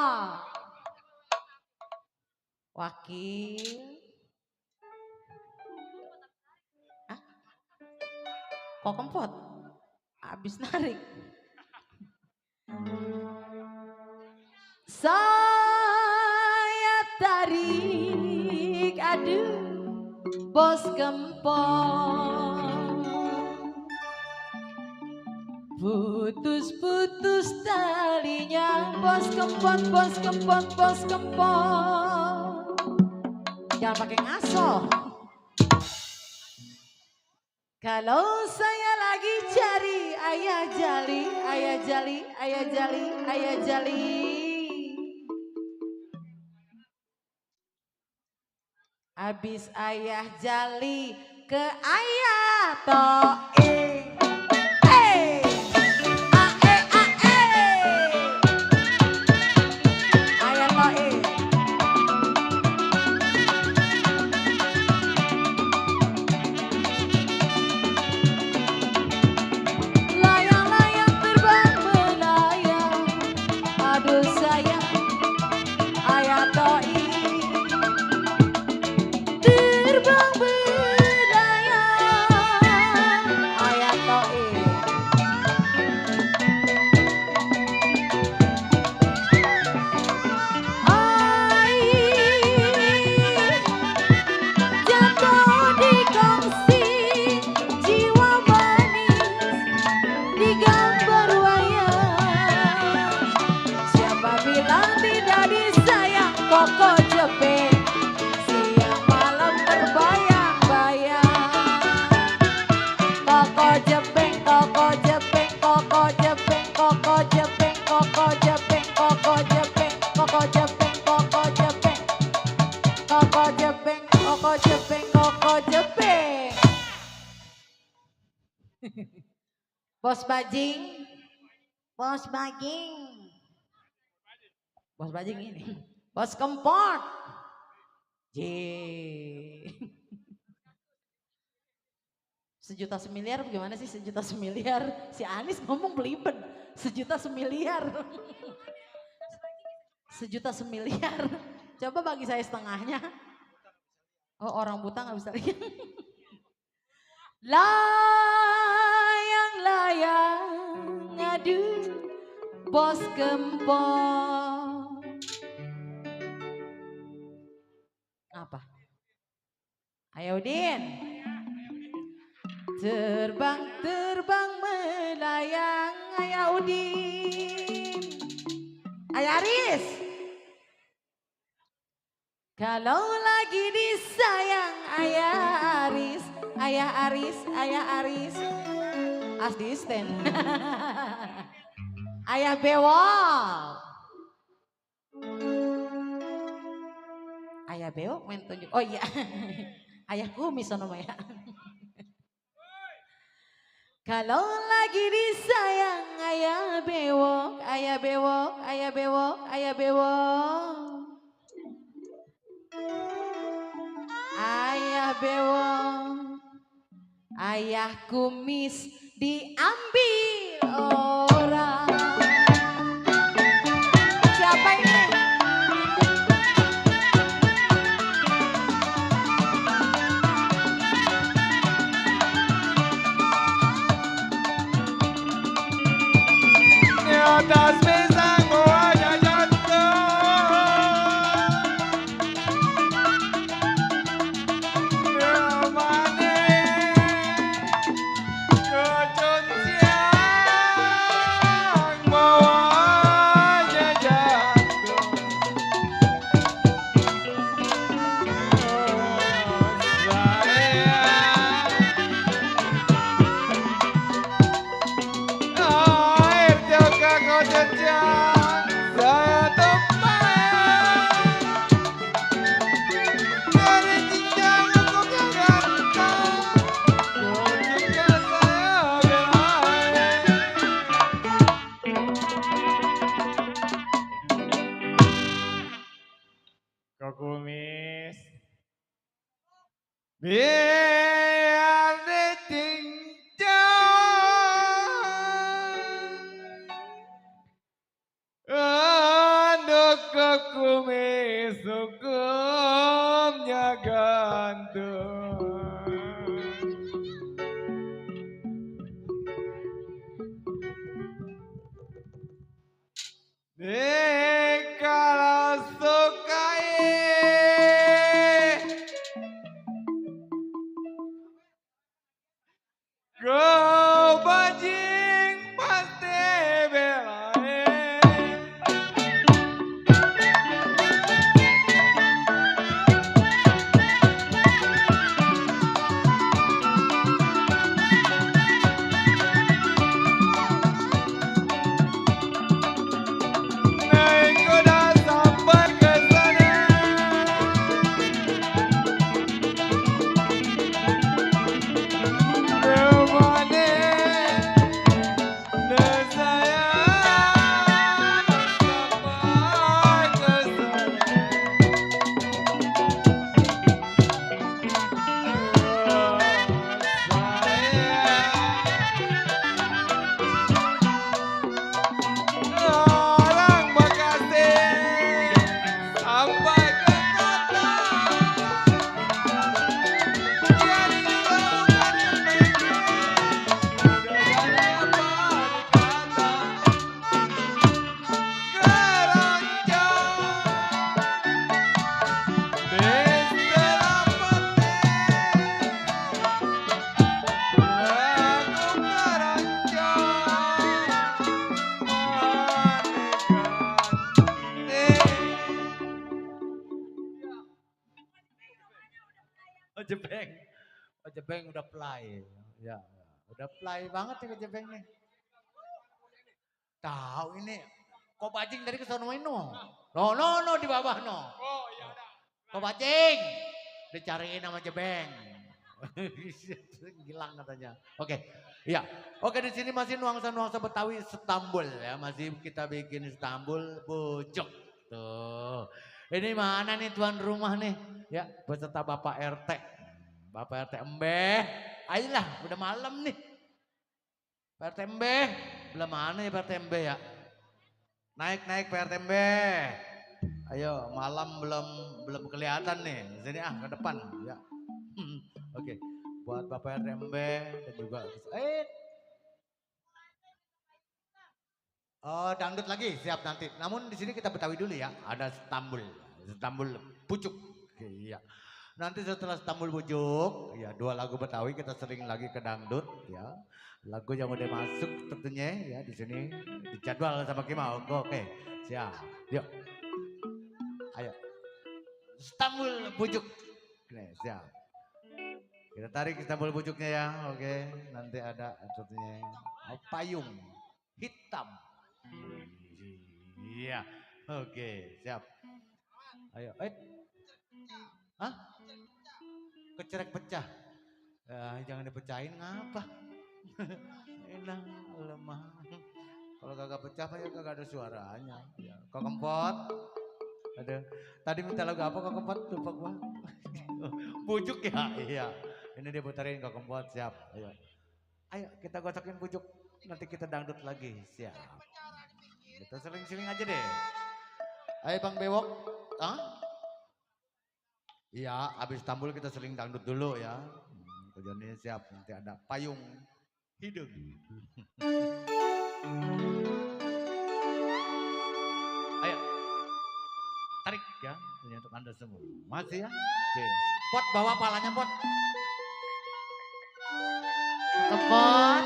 wakil. Hah? Kok kempot? Habis narik. Saya tarik bos gempol. Putus-putus talinya, bos kempot, bos kempot, bos kempot. Jangan pakai ngaso. Kalau saya lagi cari ayah jali, ayah jali, ayah jali, ayah jali. Habis ayah jali ke ayah to'ing. Hey! Ae, ae! Ayah to'ing. Layang-layang terbang melayang, aduh sayang ayah to'ing. Terbang berlayang ayah to'ing. Jatuh di kongsi, jiwa manis di gambar wayang. Siapa bilang tidak disayang, koko jepit siang malam terbayang-bayang. Koko jepeng, koko jepeng, koko jepeng, koko jepeng, koko jepeng, koko jepeng, koko jepeng, koko jepeng, koko jepeng, koko jepeng, koko jepeng. Bos bajing, bos bajing, bos bajing ini, bos kempot. J. Sejuta semiliar bagaimana sih sejuta semiliar? Si Anis ngomong belibet. Sejuta semiliar. Sejuta semiliar. Coba bagi saya setengahnya. Oh orang buta nggak bisa lihat. Layang-layang aduh bos gempol. Apa? Ayo Udin. Terbang-terbang melayang ayah Udin. Ayah Aris. Kalau lagi disayang ayah Aris, ayah Aris, ayah Aris. Asisten. Ayah Bewok. Ayah Bewok main tunjuk. Oh iya. Ayah kumis sono ya. Kalau lagi disayang ayah bewok, ayah bewok, ayah bewok, ayah bewok. Ayah bewok, ayah kumis diambil orang. Siapa ini? atas pisang buahnya jatuh. Ramane racun siang buahnya jatuh. Air jaga kau Go bajing pasti belain. Naik kuda sampai ke sana. Kemana dan saya sampai ke sana. Orang Bekasi sampai ke kota. Jadi lawan mereka. Udah ada apa dikata. Keranjang Desa Pati. Lagu keranjang Ojebeng. Ojebeng udah play. Ya, udah play banget ya Ojebeng nih. Tahu ini. Kok bajing dari kesono ini no? No, di bawah no. Oh iya udah. Kok bajing? Dicariin sama Jebeng. Gilang katanya. Oke. Iya. Oke, di sini masih nuansa-nuansa Betawi Stambul ya. Masih kita bikin Stambul Pucuk. Tuh. Ini mana nih tuan rumah nih? Ya, beserta Bapak RT. Bapak RT Embeh. Ayolah, udah malam nih. Pak RT Embeh. Belum mana ya Pak RT Embeh ya? Naik Pak RT Embeh. Ayo, malam belum kelihatan nih. Sini ke depan ya. Oke. Buat Bapak RT Embeh dan juga oh, dangdut lagi siap nanti. Namun di sini kita Betawi dulu ya. Ada Stambul Pucuk. Oke, iya. Nanti setelah Stambul Pucuk, ya 2 lagu Betawi kita sering lagi ke dangdut ya. Lagu yang udah masuk tentunya ya di sini dijadwal sama Kimau. Oke, siap. Yuk. Ayo. Stambul Pucuk. Oke, siap. Kita tarik Stambul Pucuknya ya. Oke, nanti ada tentunya payung hitam. Iya. Oke, siap. Ayo, hah? Kecerek pecah. Jangan dipecahin ngapa? Enak lemah. Kalau kagak pecah ya kagak ada suaranya. Ya. Kok Kempot? Ada. Tadi minta lagu apa Kok Kempot? Lupa gua. Pucuk ya? Iya. Ini dia putarin Kok Kempot, siap. Ayo kita gosokin pucuk. Nanti kita dangdut lagi, siap. Kita seling-seling aja deh. Ayo Bang Bewok. Hah? Iya, habis Stambul kita seling dangdut dulu ya. Tujuannya siap, nanti ada payung hidung. Ayo, tarik ya, ini untuk Anda semua. Masih ya? Oke. Pot, bawa palanya Pot. Kepot.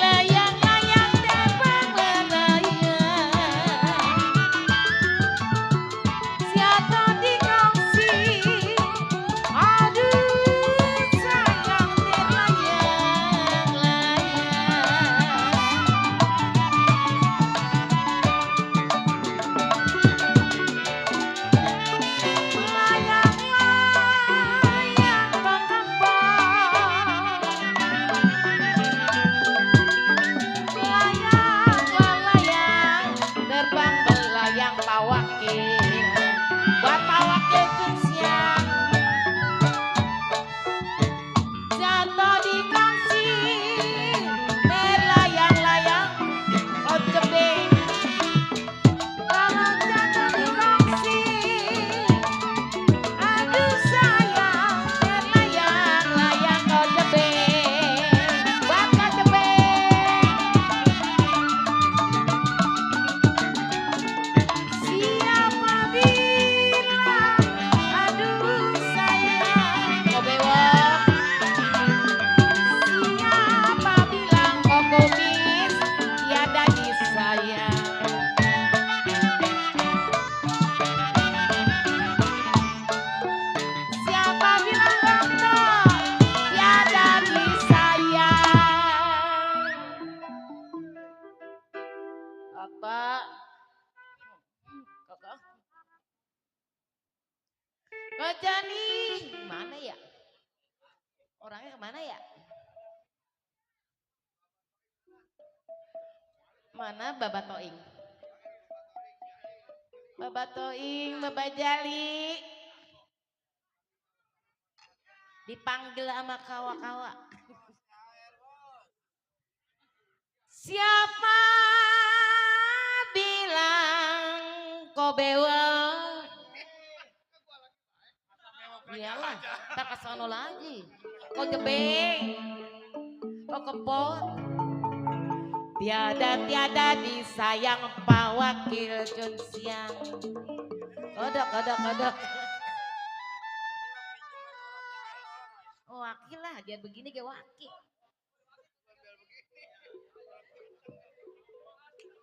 Layang-layang terbang melayang, siapa dikongsi, aduh sayang terlayang-layang. Mana Baba Toing? Baba Toing, Baba Jali. Dipanggil sama kawa-kawa. Siapa bilang kau bewel? Iyalah, tak kesono lagi. Kau jebeng, kau kepot. Tiada disayang Pak Wakil Jun Siang. Kodok. Wakil lah, dia begini dia wakil.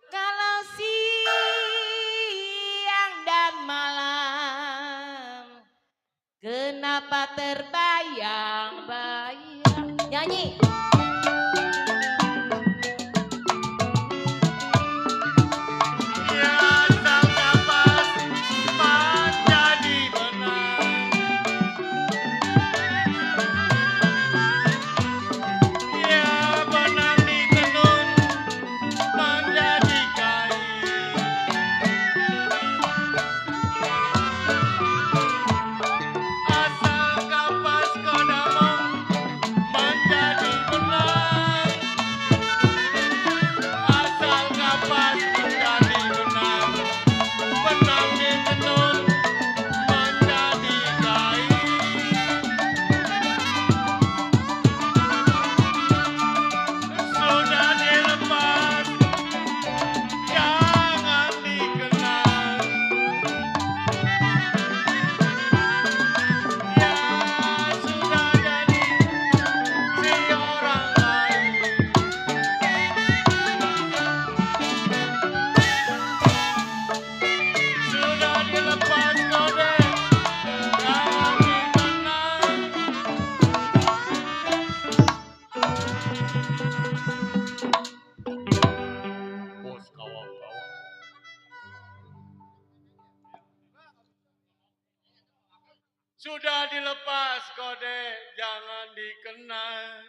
Kalau siang dan malam, kenapa terbayang-bayang? Nyanyi. Sudah dilepas kode, jangan dikenal.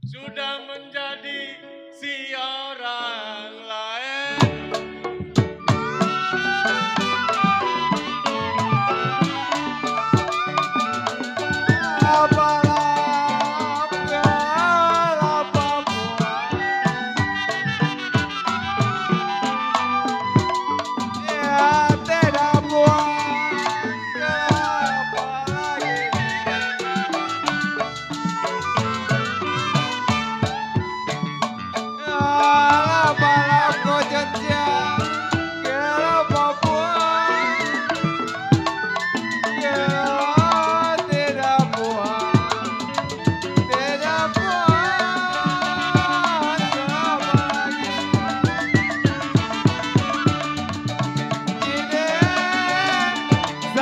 Sudah menjadi si orang lain.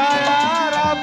Saya harap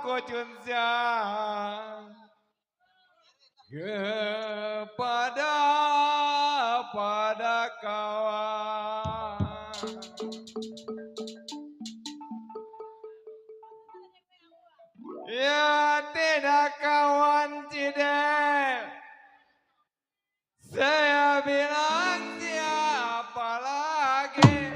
kau kepada kawan. Ya tidak kawan tidak, saya bilang siapa lagi.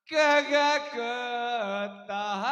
kagak ketahan.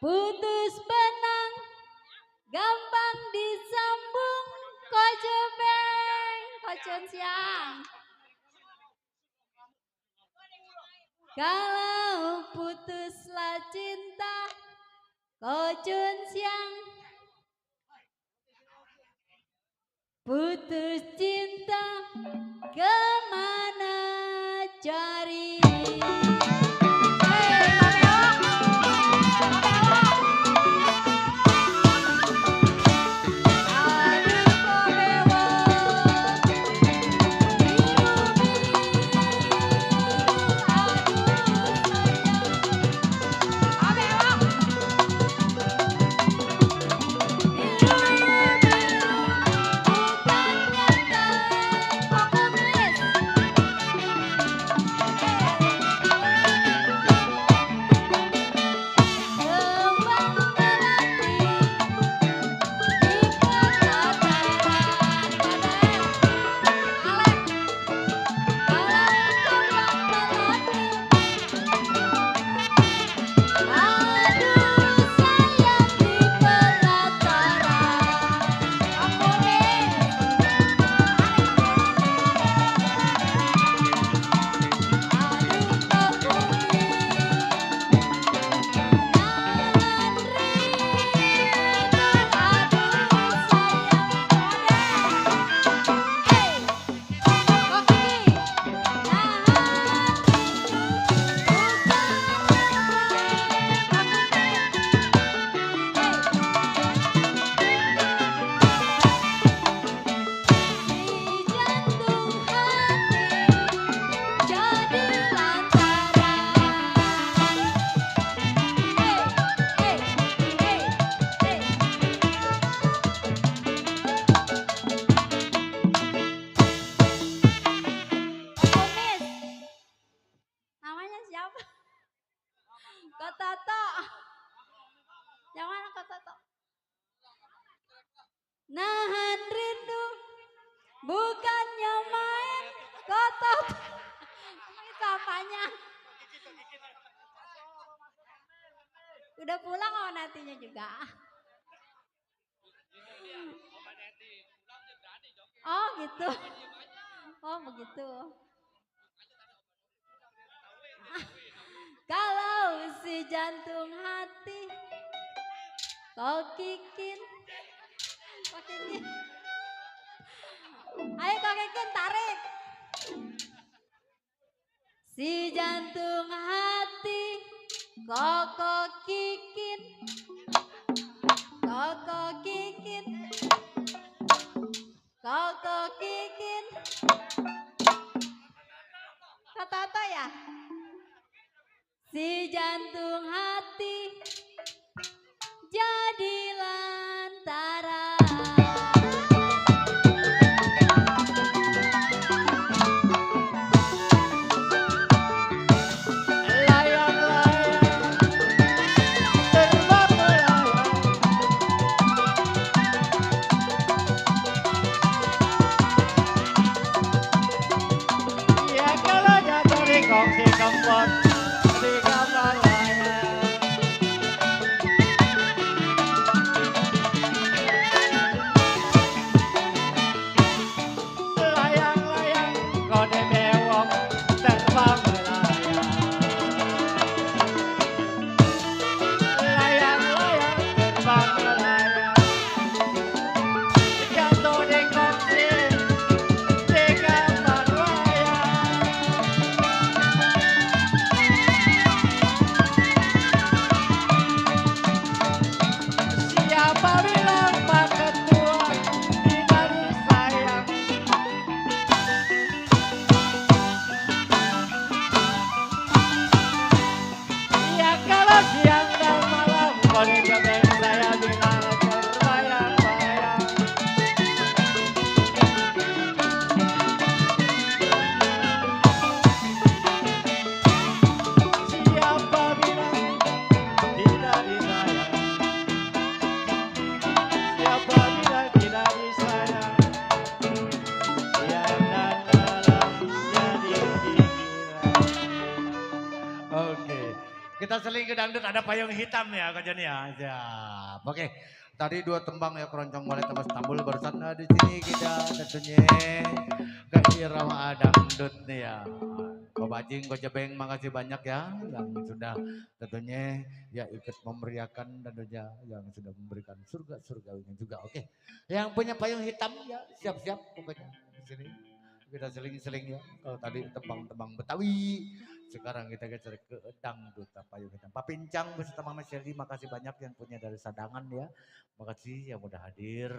Putus benang, gampang disambung, kojebeng, kocun siang. Kalau putuslah cinta, kocun siang. Putus cinta, kemana cari? Toto. Yang mana Kak Toto? Nahan rindu bukannya main, Kak Toto. Itu apanya? Udah pulang sama nantinya juga. Oh gitu. Oh begitu. Kalau si jantung hati kau kikin. Ayo kau kikin tarik. Si jantung hati kau kikin. Kau kikin. Kau kikin. Kata ya? Si jantung hati jadi lantaran. Layang-layang terbang melayang. Ya kalau jatuh di kongsi kempot di kamar layang. Layang-layang kode bewok terbang melayang. Layang-layang terbang melayang. Jatuh di kongsi di kamar layang. Siapa bilang Pak Ketua tidak disayang? Ya kalau siang dan malam kode jebeng saya bilang terbayang-bayang. Siapa bilang tidak disayang? Siapa bilang tidak disayang? Siang dan malam jadi pikiran. Oke, kita seling ke dangdut ada payung hitam ya Kak Joni ya. Siap. Oke, tadi dua tembang ya keroncong balai tembus tambul barusan di sini kita tentunya ke irama dangdut nih ya. Ko Bajing, Ko Jebeng, makasih banyak ya yang sudah tentunya ya ikut memeriahkan dan tentunya yang sudah memberikan surga-surgawinya juga. Oke, yang punya payung hitam ya siap-siap pokoknya di sini. Kita seling-seling ya. Kalau tadi tembang-tembang Betawi, sekarang kita geser ke dangdut payung hitam. Pak Pincang beserta Mama Shelly, makasih banyak yang punya dari Sadangan ya. Makasih yang udah hadir.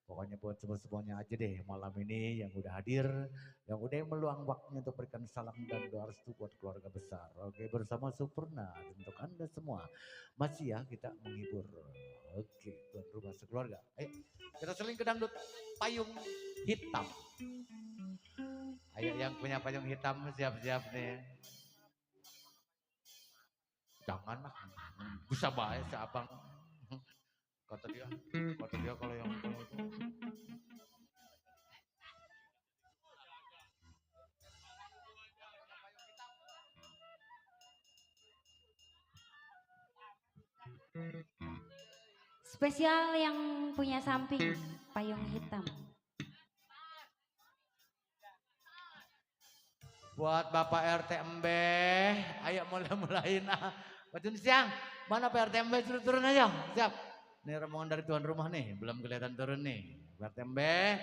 Pokoknya buat semua-semuanya aja deh malam ini yang udah hadir, yang udah meluang waktunya untuk berikan salam dan doa restu buat keluarga besar. Oke, bersama Supurna untuk Anda semua. Masih ya kita menghibur. Oke, tuan rumah sekeluarga. Ayo, kita seling ke dangdut payung hitam. Ayo yang punya payung hitam siap-siap nih. Jangan lah, bisa baik si abang. Kata dia kalau yang itu. Spesial yang punya samping payung hitam. Buat Bapak RT Embeh, ayo mulai-mulain ah. Bacun siang, mana Pak RT Embeh turun aja, siap. Ini rombongan dari tuan rumah nih, belum kelihatan turun nih. Pak RT Embeh.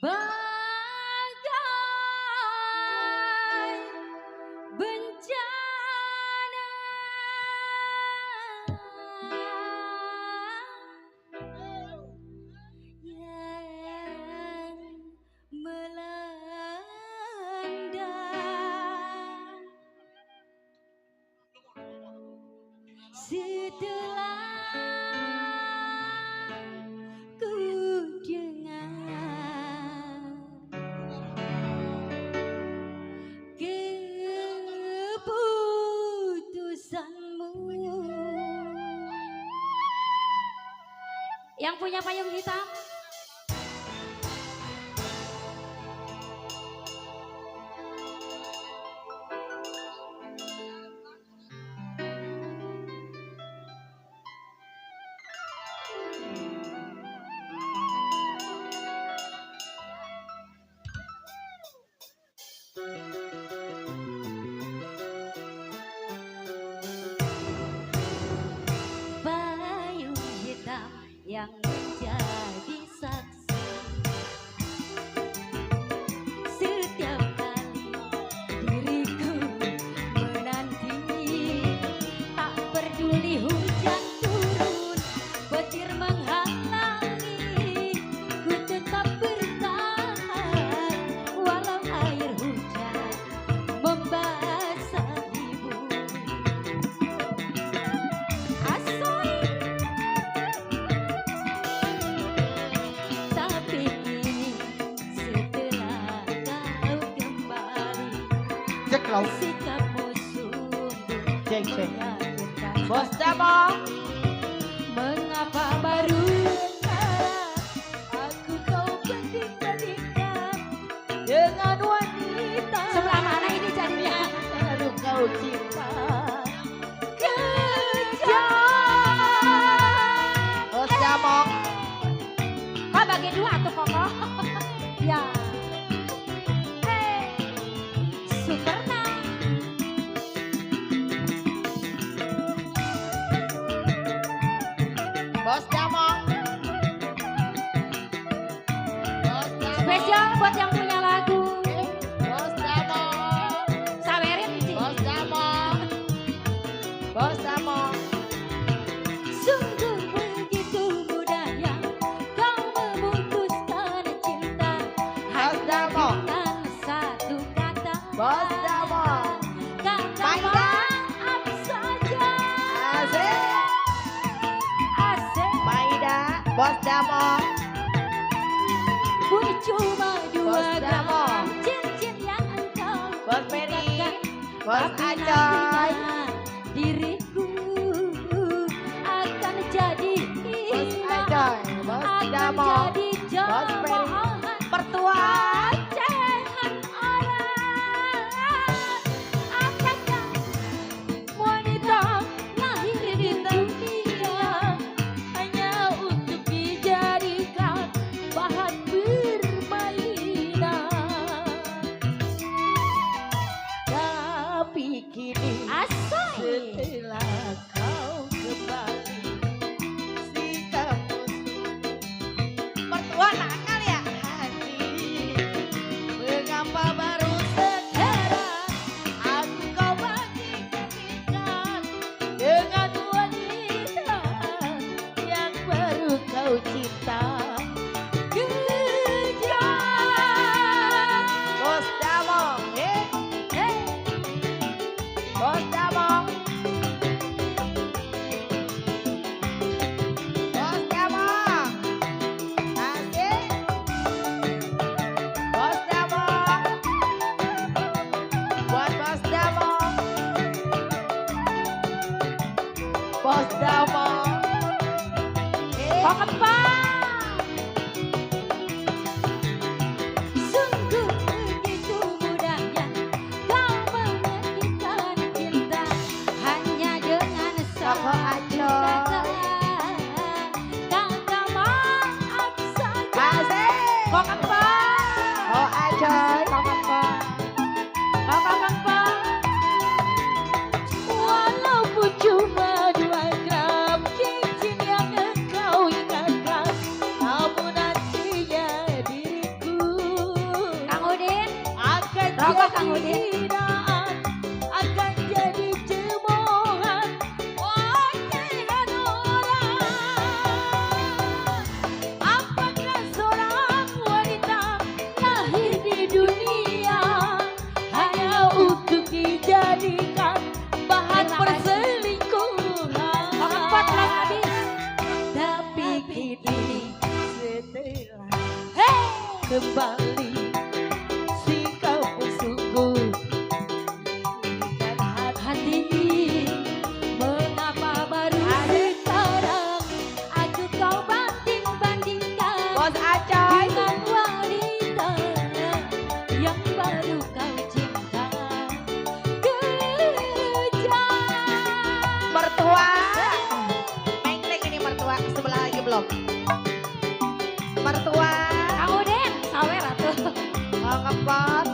Bagai bencana yang melanda setelah ku dengar keputusanmu Yang punya payung hitam. Payung hitam yang menjadi saksi setiap kali diriku menanti, tak peduli hujan turun, petir menghalangi, ku tetap bertahan walau air hujan membasahi bumi. Asoy. Tapi kini setelah kau kembali, Cek lau. sikapmu sungguh Cek. meyakinkan. Bos Damong. Mengapa baru sekarang aku kau banding-bandingkan dengan wanita sebelah mana ini jadinya baru kau cinta kejam. Bos Damong. Kau bagi dua tuh Koko. Ya. Superna. Bos Damong. Bos Damong. Spesial buat yang punya lagu. Bos Damong. Sawerin Ci. Bos Damong. Bos Damong. Sungguh begitu mudahnya kau memutuskan cinta hanya Damong. dengan satu kata. Bos Damong. Kata Maida. maaf saja. Asik. Asik. Maida. Bos Damong. Bunyi cuma dua Bos gram Damong. cincin yang engkau Bos Peri. ikatkan. Bos Tapi Acoy. nantinya diriku akan jadi Bos hilang, Acoy. Bos akan Damong. jadi Bos Peri. jamahan Pertua. ocehan orang. Akankah wanita lahir di dunia hanya untuk dijadikan bahan permainan? Tapi kini setelah kau kembali, sikapmu Pertua nakal ya. hati. Mengapa baru sekarang aku kau banding-bandingkan dengan wanita yang baru kau cinta? Kejam. Bos Damong. Bos Damong. Bos Damong. Asik. Bos Damong. Buat Bos Damong. Bos Damong. Kok kepang. Sungguh begitu mudahnya kau menghentikan cinta hanya dengan Koko satu Acoy. kata. Kata maaf saja. Asik. Kok kepang. Oh Acoy. Kok kepang. Kok kepang. Walaupun cuma 2 gram cincin yang engkau ingatkan, namun nantinya diriku Kang Udin akan Rokok, Kang jadi Udin. hinaan, akan jadi cemoohan ocehan orang. Apakah seorang wanita lahir di dunia hanya untuk dijadikan bahan perselingkuhan? Empat habis. Tapi kini setelah kembali, sikapmu sungguh menyakitkan hati. Mengapa baru sekarang aku kau banding belum? Mertua. Kang Udin, sawer atuh. Keempat.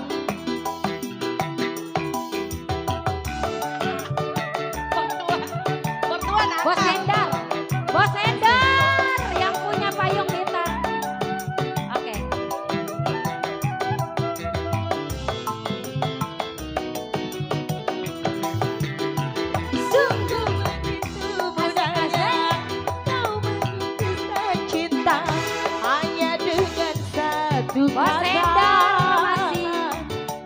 Mertua Bos datang. Endar. Bos Endar yang punya payung hitam. Oke. Sungguh begitu mudahnya kau mengutuskan cinta hanya dengan satu Bos kata. Endar masih.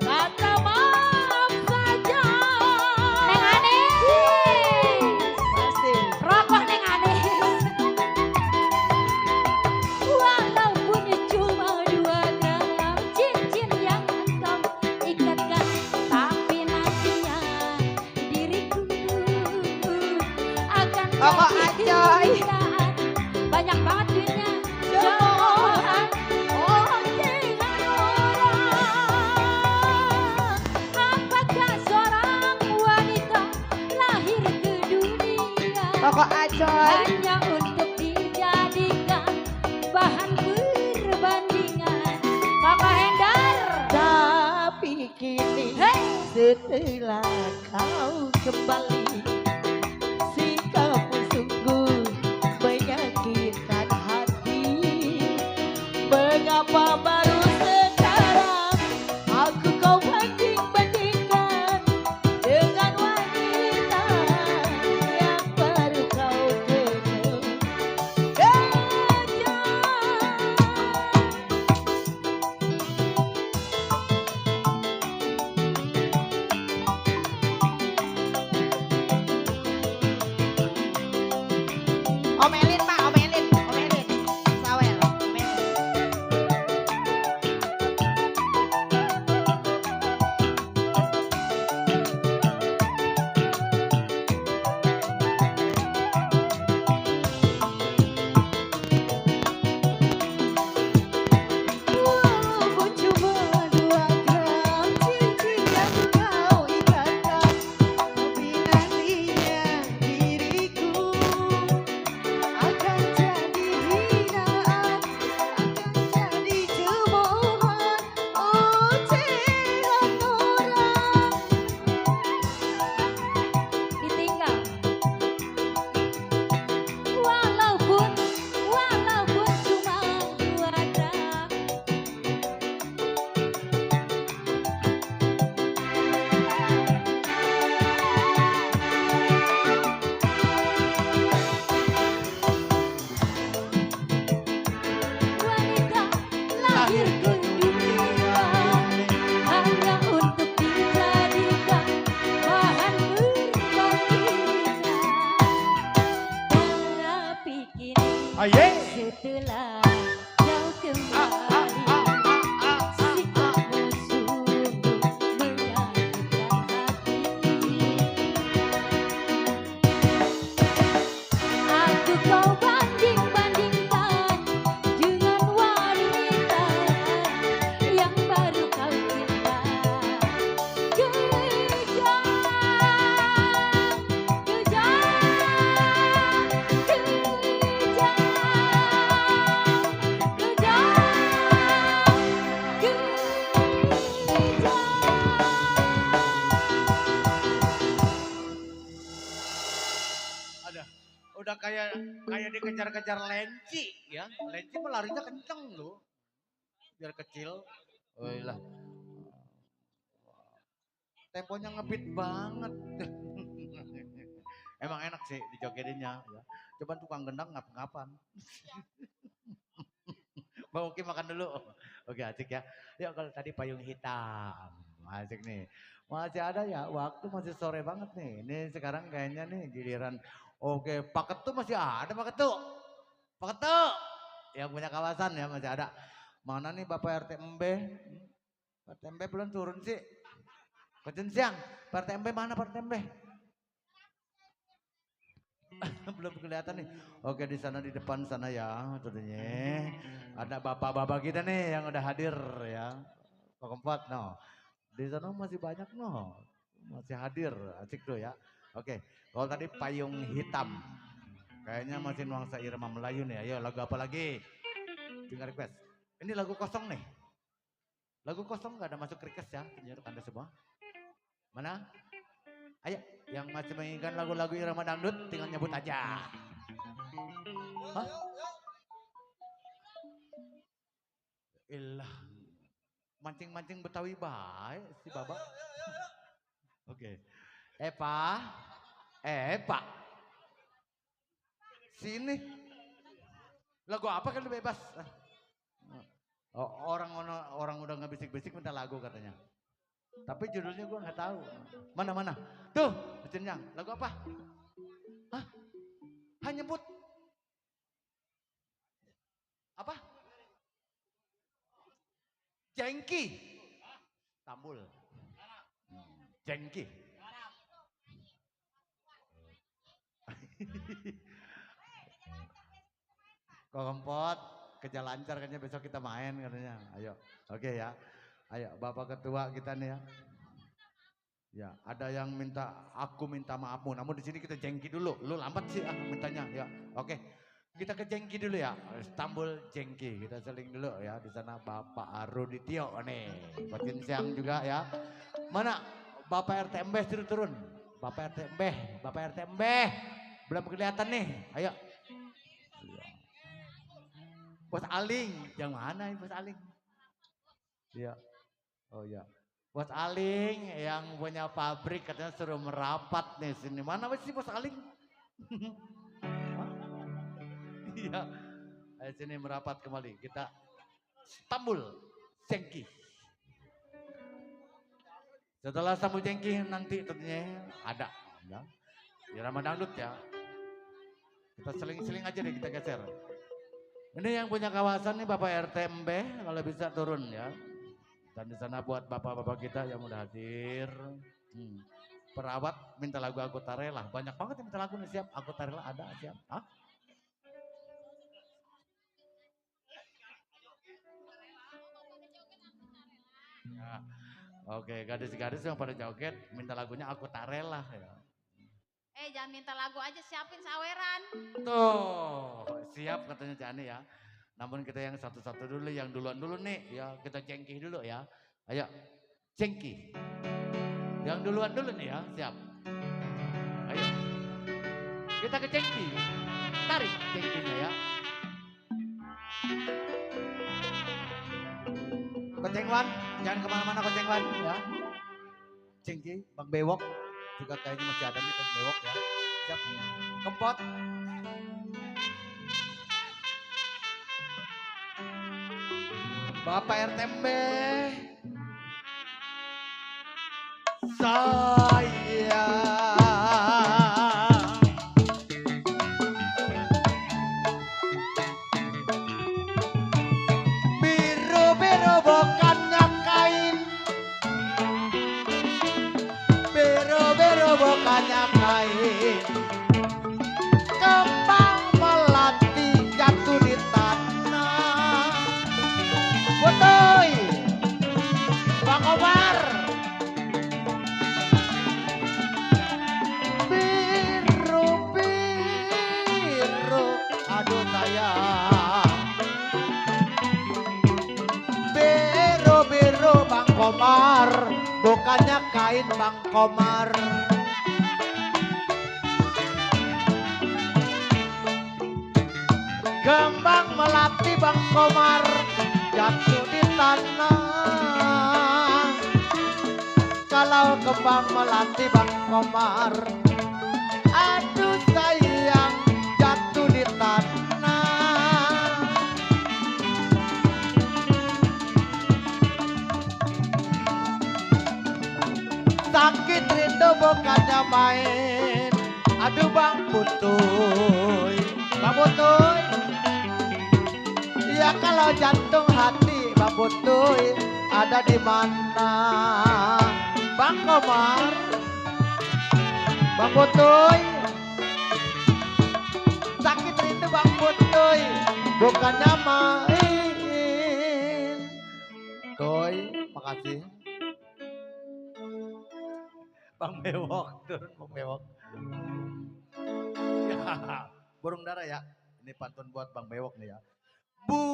Kata maaf saja. Neng Anis. Pasti. Rokok Neng Anis. Walaupun cuma 2 gram cincin yang engkau ikatkan, tapi nantinya diriku akan Rokok jadi Acoy. hinaan. Banyak banget duitnya. Cemoohan ocehan orang. Apakah seorang wanita lahir ke dunia Rokok Acoy. hanya untuk dijadikan bahan perbandingan? Rokok Endar. Tapi kini Hei. setelah kau kembali, sikapmu sungguh menyakitkan hati. Mengapa baru sekarang aku kau banding-bandingkan dengan wanita yang baru kau kenal? Kejam. Omelin Pak, omelin, omelin. Sawer, omelin. Walaupun cuma 2 gram cincin yang kau ikatkan, tapi nantinya diriku akan jadi hinaan, akan jadi cemoohan ocehan orang. Ditinggal. Walaupun cuma 2 gram. Wanita lahir ke dunia hanya untuk dijadikan bahan perbandingan. Tapi kini Aye. setelah kau kembali, sikapmu sungguh menyakitkan hati. Aku kau banding-bandingkan dengan wanita yang baru kau cinta. Kejam, Ada. Udah kayak dikejar-kejar Lenci ya. Lenci mah larinya kenceng loh. Biar kecil. Oh iya. Temponya ngebeat banget. Emang enak sih dijogetinnya ya. Cuman tukang gendang ngap-ngapan. Bang Uki makan dulu. Oke asik ya. Yuk kalau tadi payung hitam. Asik nih. Masih ada ya, waktu masih sore banget nih. Ini sekarang kayaknya nih giliran. Oke, Pak Ketu masih ada Pak Ketu. Pak Ketu. Yang punya kawasan ya masih ada. Mana nih Bapak RT Embe? Pak RT Embe belum turun sih. Kecen siang. Pak RT Embe mana Pak RT Embe? Belum kelihatan nih. Oke di sana di depan sana ya tentunya. Ada bapak-bapak kita nih yang udah hadir ya. Keempat no. Di sana masih banyak no. Masih hadir asik tuh ya. Oke kalau tadi payung hitam. Kayaknya masih nuansa irama Melayu nih. Ayo lagu apa lagi? Tinggal request. Ini lagu kosong nih. Lagu kosong nggak ada masuk request ya, penyiar Anda semua. Mana? Ayo, yang masih menginginkan lagu-lagu irama dangdut tinggal nyebut aja. Hah? Ilah, mancing-mancing Betawi baik si Baba. Oke. Epa. Sini. Lagu apa kan lu bebas? Oh, orang udah nggak bisik-bisik minta lagu katanya. Tapi judulnya gua nggak tahu. Mana? Tuh, Cenyang. Lagu apa? Hah? Hanya nyebut. Apa? Jengki. Tambul. Jengki. Kok Kempot, kerja lancar katanya besok kita main katanya. Ayo, oke ya. Ayo, Bapak Ketua kita nih ya. Ya, ada yang aku minta maafmu. Namun di sini kita jengki dulu. Lu lambat sih mintanya. Ya, oke. Kita ke jengki dulu ya. Istanbul jengki. Kita seling dulu ya. Di sana Bapak Arudityo nih. Batin siang juga ya. Mana Bapak RT Embeh turun. Bapak RT Embeh. Belum kelihatan nih. Ayo. Bos Aling. Yang mana ini Bos Aling? Iya. Oh iya. Bos Aling yang punya pabrik katanya suruh merapat nih sini. Mana sih Bos Aling? Iya. Ayo sini merapat kembali. Kita Istanbul jengki. Setelah Istanbul jengki nanti tentunya ada. Ya. Irama dangdut ya. Kita seling-seling aja deh kita geser. Ini yang punya kawasan nih Bapak RT Embeh kalau bisa turun ya. Dan di sana buat bapak-bapak kita yang udah hadir. Perawat minta lagu Anggota Rela. Banyak banget yang minta lagu nih, siap. Anggota Rela ada, siap. Hah? Ya. Oke, gadis-gadis yang pada joget minta lagunya Anggota Rela ya. Jangan minta lagu aja, siapin saweran. Tuh, siap katanya Cani ya. Namun kita yang satu-satu dulu, yang duluan dulu nih. Ya, kita jengki dulu ya. Ayo, jengki. Yang duluan dulu nih ya, siap. Ayo. Kita ke jengki. Tarik jengkinya ya. Kocengwan, jangan kemana-mana Kocengwan ya. Jengki, Bang Bewok. Juga kayaknya masih ada nih Bang Bewok ya. Siap. Kempot. Bapak RT Embeh. Saya biru-biru bukannya kain, biru-biru bukannya kain, kembang melati jatuh di tanah. Betul, Bang Omar. Biru-biru, aduh sayang. Biru-biru Bang Komar, bukannya kain Bang Komar. Kembang melati Bang Komar jatuh di tanah. Kalau kembang melati Bang Komar, aduh sayang, jatuh di tanah. Sakit rindu bukannya main. Aduh Bang Putuy, Bang Putuy. Ya kalau jantung hati Bang Putuy ada di mana? Bang Komar, Bang Putuy. Sakit rindu Bang Putuy, bukannya main. Toy, makasih. Bang Bewok, turun Bang Bewok. Ya, burung dara ya. Ini pantun buat Bang Bewok nih ya. Burung.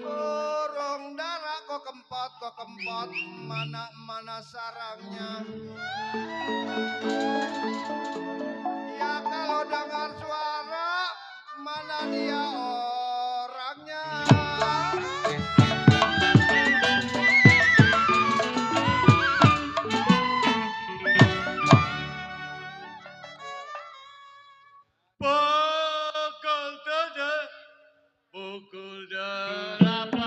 Burung dara kok kempot, mana sarangnya. Ya kalau dengar suara, mana dia orangnya. Pukul 8.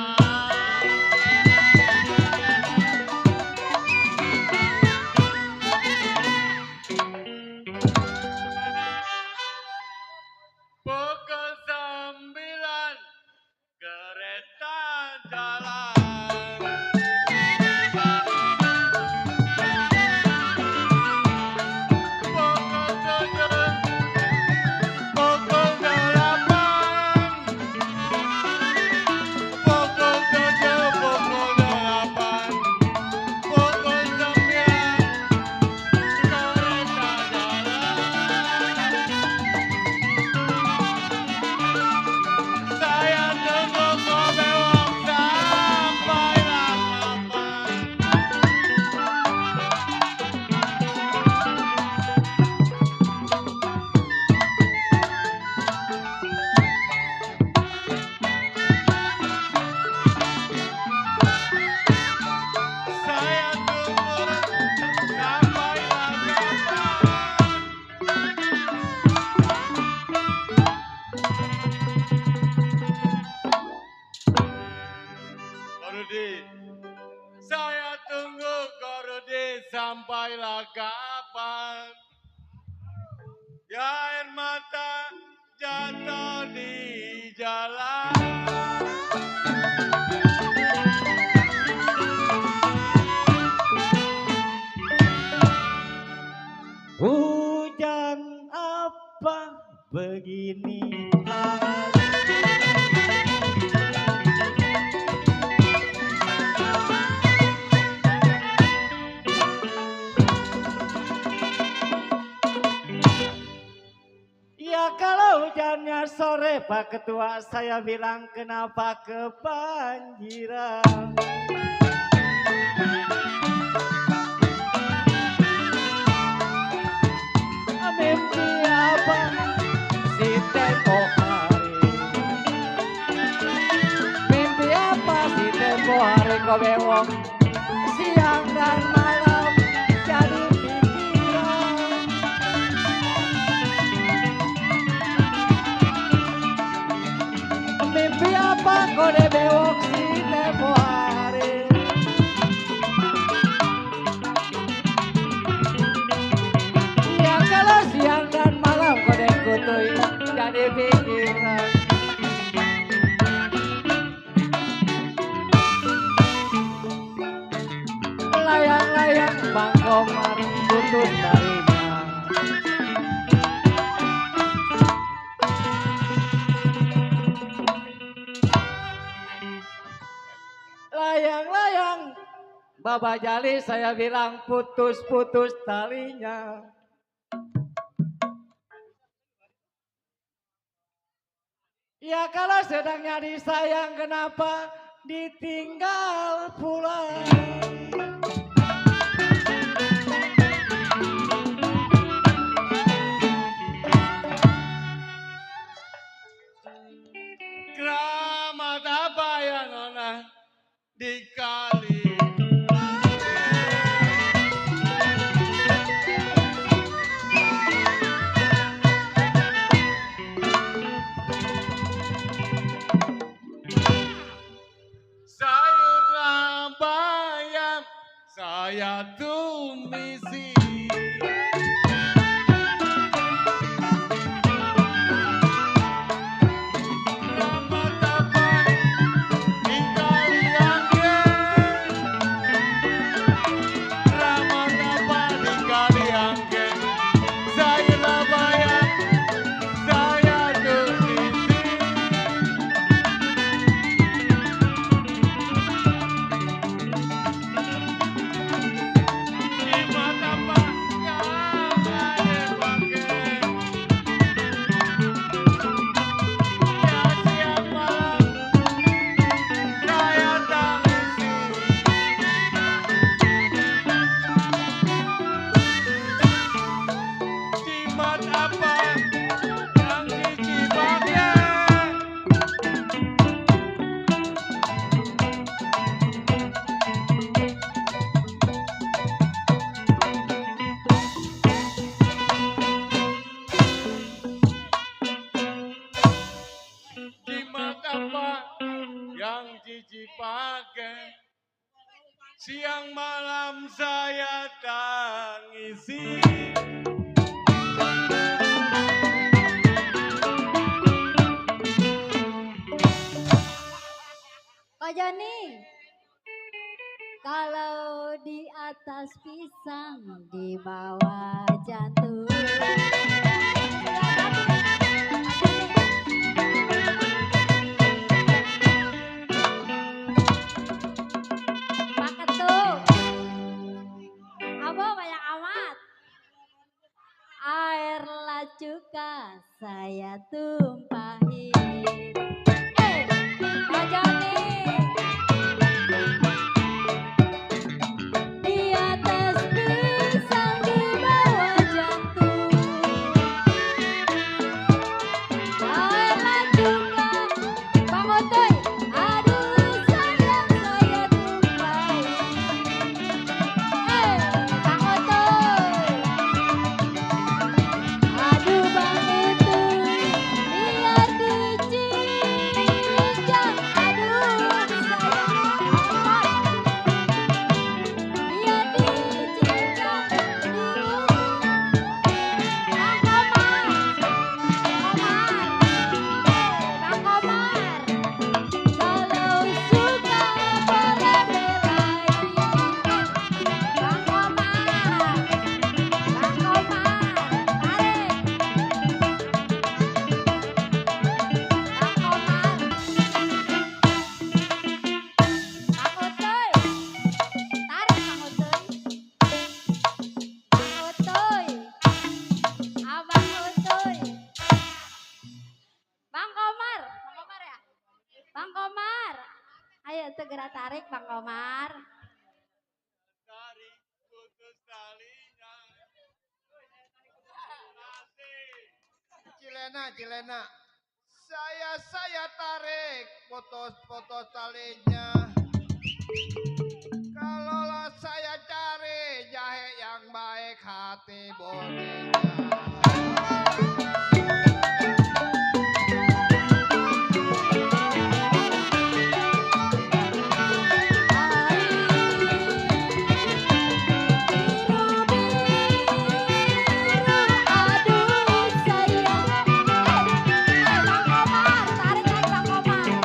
Pukul 9 kereta jalan. Pukul 7, pukul 8. Pukul 7, pukul 8. Pukul 9 kereta jalan. Saya tunggu kau bewok sampailah kapan. Saya tunggu sampailah kapan. Korudi, saya tunggu Korudi sampailah kapan. Ya air mata jatuh di jalan. Hujan apa begini hari? Ya kalau hujannya sore Pak Ketua, saya bilang kenapa kebanjiran. Mimpi apa si tempo hari? Mimpi apa si tempo hari kau bewok? Siang dan malam jadi pikiran. Mimpi apa kau de bewok si tempo hari? Ya kalau siang dan malam kau de kutui jadi pikiran. Layang-layang Bang Komar putus darinya. Layang-layang Baba Jali saya bilang putus-putus talinya. Ya kalau sedang nyari sayang kenapa ditinggal pulang? Keramat apa ya nona dikali? Sayur bayam saya tumisi. Keramat apa dikali angin? Keramat apa dikali angin? Sayur bayam saya tumisi. Siang malam saya tangisi. Kak Jani, kalau di atas pisang, di bawah jantung. Paket tuh. Abo banyak amat. Air lacuka saya tumpahin. Kak Jani. Di atas pisang di bawah jantung. Air lacuka Bang Otoy. Aduh sayang saya tumpahin. Bang Otoy. Aduh Bang Otoy. Biar dicincang. Aduh sayang amat. Biar dicincang diulung. Bang Komar, Bang Komar, kalau suka boleh belain. Bang Komar, tarik. Bang Komar, Bang Otoy, tarik Bang Otoy. Bang Otoy, Abang Otoy. Bang Komar ya? Bang Komar, ayo segera tarik Bang Komar. Tarik putus talinya. Cilena. Saya tarik putus talinya. Kalau saya cari jahe yang baik hati bodinya. Aduh sayang. Bang Komar, tarik lagi Bang Komar.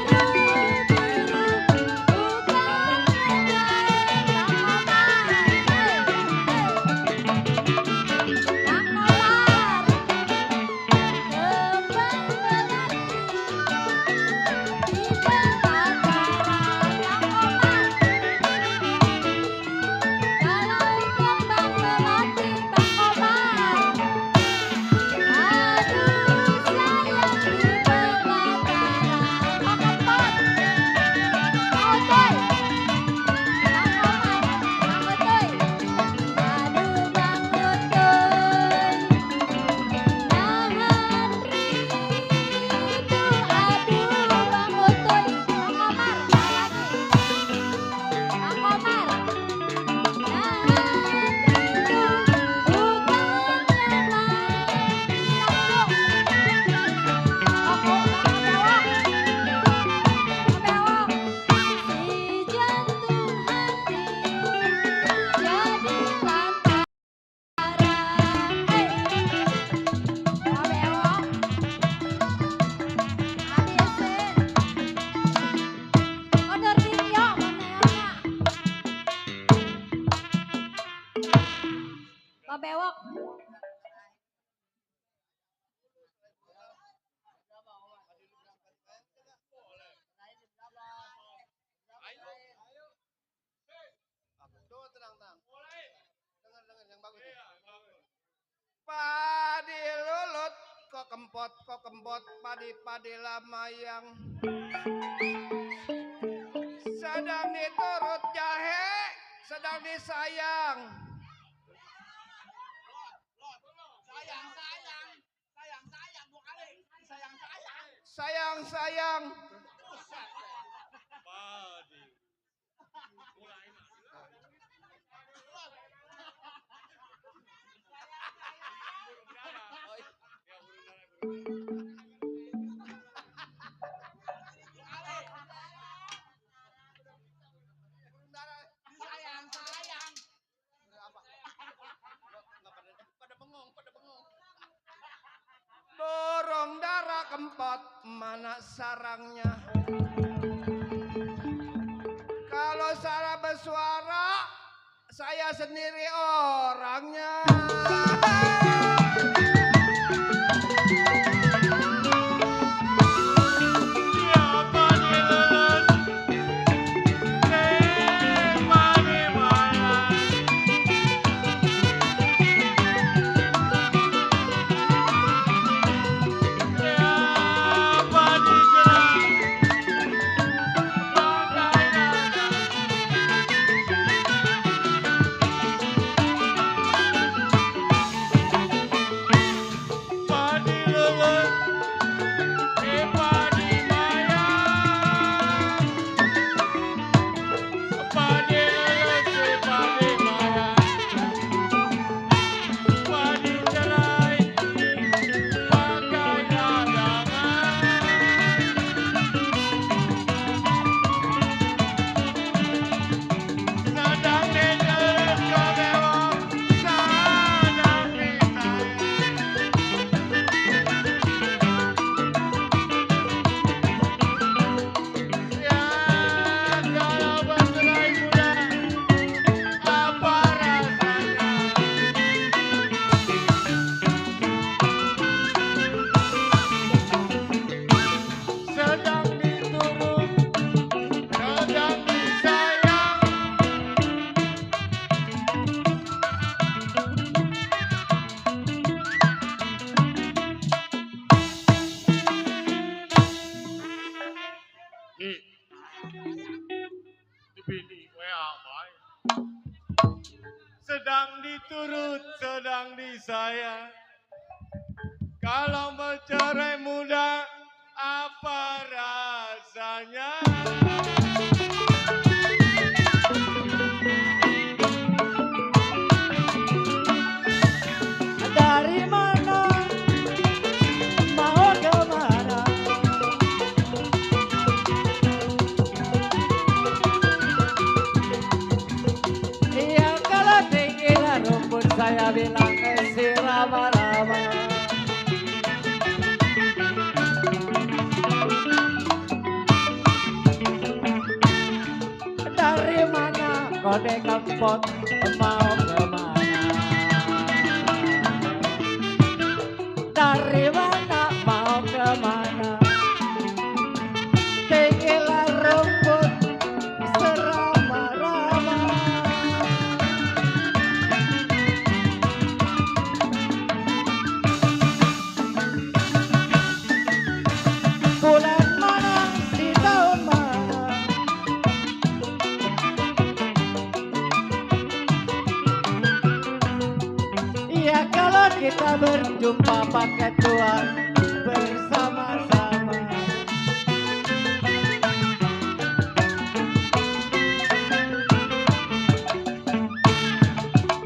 Biru bukan jahe Bang Komar. Padi lulut kok kempot padi lamayang. Sedang diturut jahe, sedang disayang. Sayang. pot, mana sarangnya. Kalau salah bersuara, saya sendiri orangnya. Sedang diturut, sedang disayang. Kalau bercerai muda, apa rasanya? Dari mana mau kemana? Iya kalau tinggilah rumput saya bilang si rama-rama. Dari mana kode kempot mau kemana? Dari mana mau kemana? Tinggilah rumput serama-rama. Bulan mana di tahun mana? Iya kalau kita berjumpa pakai tuan bersama-sama.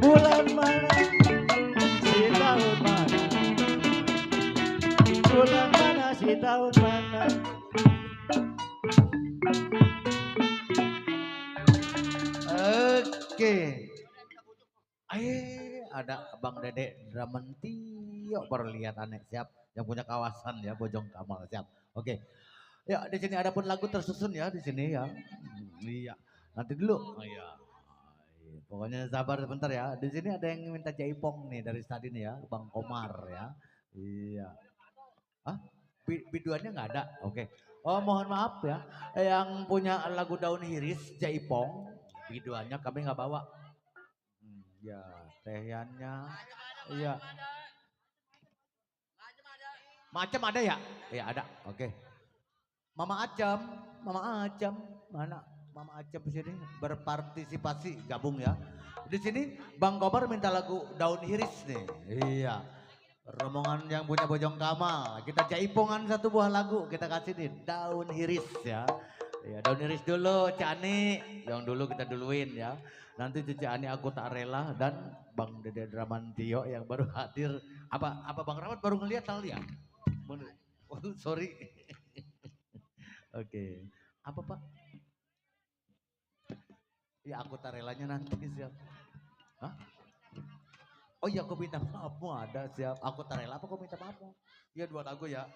Bulan mana si tahun mana? Bulan mana si tahun mana? Oke. Ada Bang Dede Dramantio baru lihat aneh siap yang punya kawasan ya Bojong Kamal siap. Oke. Ya di sini ada pun lagu tersusun ya di sini ya. Iya. Nanti dulu. Oh iya. Pokoknya sabar sebentar ya. Di sini ada yang minta jaipong nih dari tadi nih ya, Bang Komar ya. Iya. Hah? Biduannya nggak ada. Oke. Oh mohon maaf ya. Yang punya lagu Daun Hiris jaipong, biduannya kami nggak bawa. Ya, tehiannya. Iya. Macam ada ya? Iya ada. Oke. Mama Acam, mana? Mama Acam di sini berpartisipasi gabung ya. Di sini Bang Kobar minta lagu Daun Hiris nih. Iya. Rombongan yang punya Bojong Kamal, kita jaipongan satu buah lagu kita kasih nih Daun Hiris ya. Ya Daun Hiris dulu, Cani, yang dulu kita duluin ya. Nanti Cici Ani Aku Tak Rela dan Bang Dede Dramantio yang baru hadir. Apa Bang Rawat baru ngeliat kali ya? Oh, sorry. Oke. Apa Pak? Ya Aku Tak Relanya nanti siap. Hah? Oh iya aku minta maafmu ada siap. Aku Tak Rela apa kau minta maafmu? Iya dua lagu ya.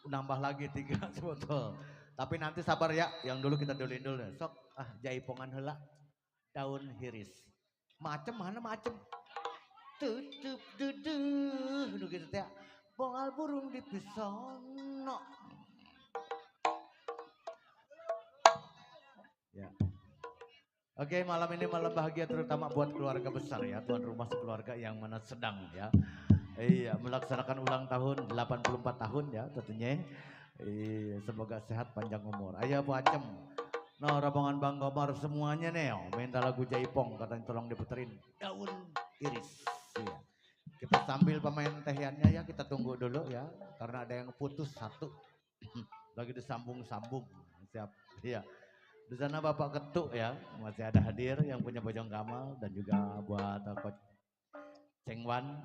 nambah lagi 3 sebotol. Tapi nanti sabar ya, yang dulu kita duluin dulu. Sok, jaipongan heula, daun hiris. Macem mana macem? Tutup duduh, gitu teh. Bongal burung di pisono. Ya. Oke, malam ini malam bahagia terutama buat keluarga besar ya, tuan rumah sekeluarga yang mana sedang ya. Iya, melaksanakan ulang tahun 84 tahun ya tentunya. Iya, semoga sehat panjang umur. Ayo Bu Acem. No, rombongan Bang Gomar semuanya nih, minta lagu Jaipong katanya tolong diputerin. Daun iris. Iya. Kita sambil pemain tehiannya ya, kita tunggu dulu ya. Karena ada yang putus satu. Lagi disambung-sambung. Siap. Iya. Di sana Bapak Ketuk ya, masih ada hadir yang punya Bojong Kamal dan juga buat Coach Cengwan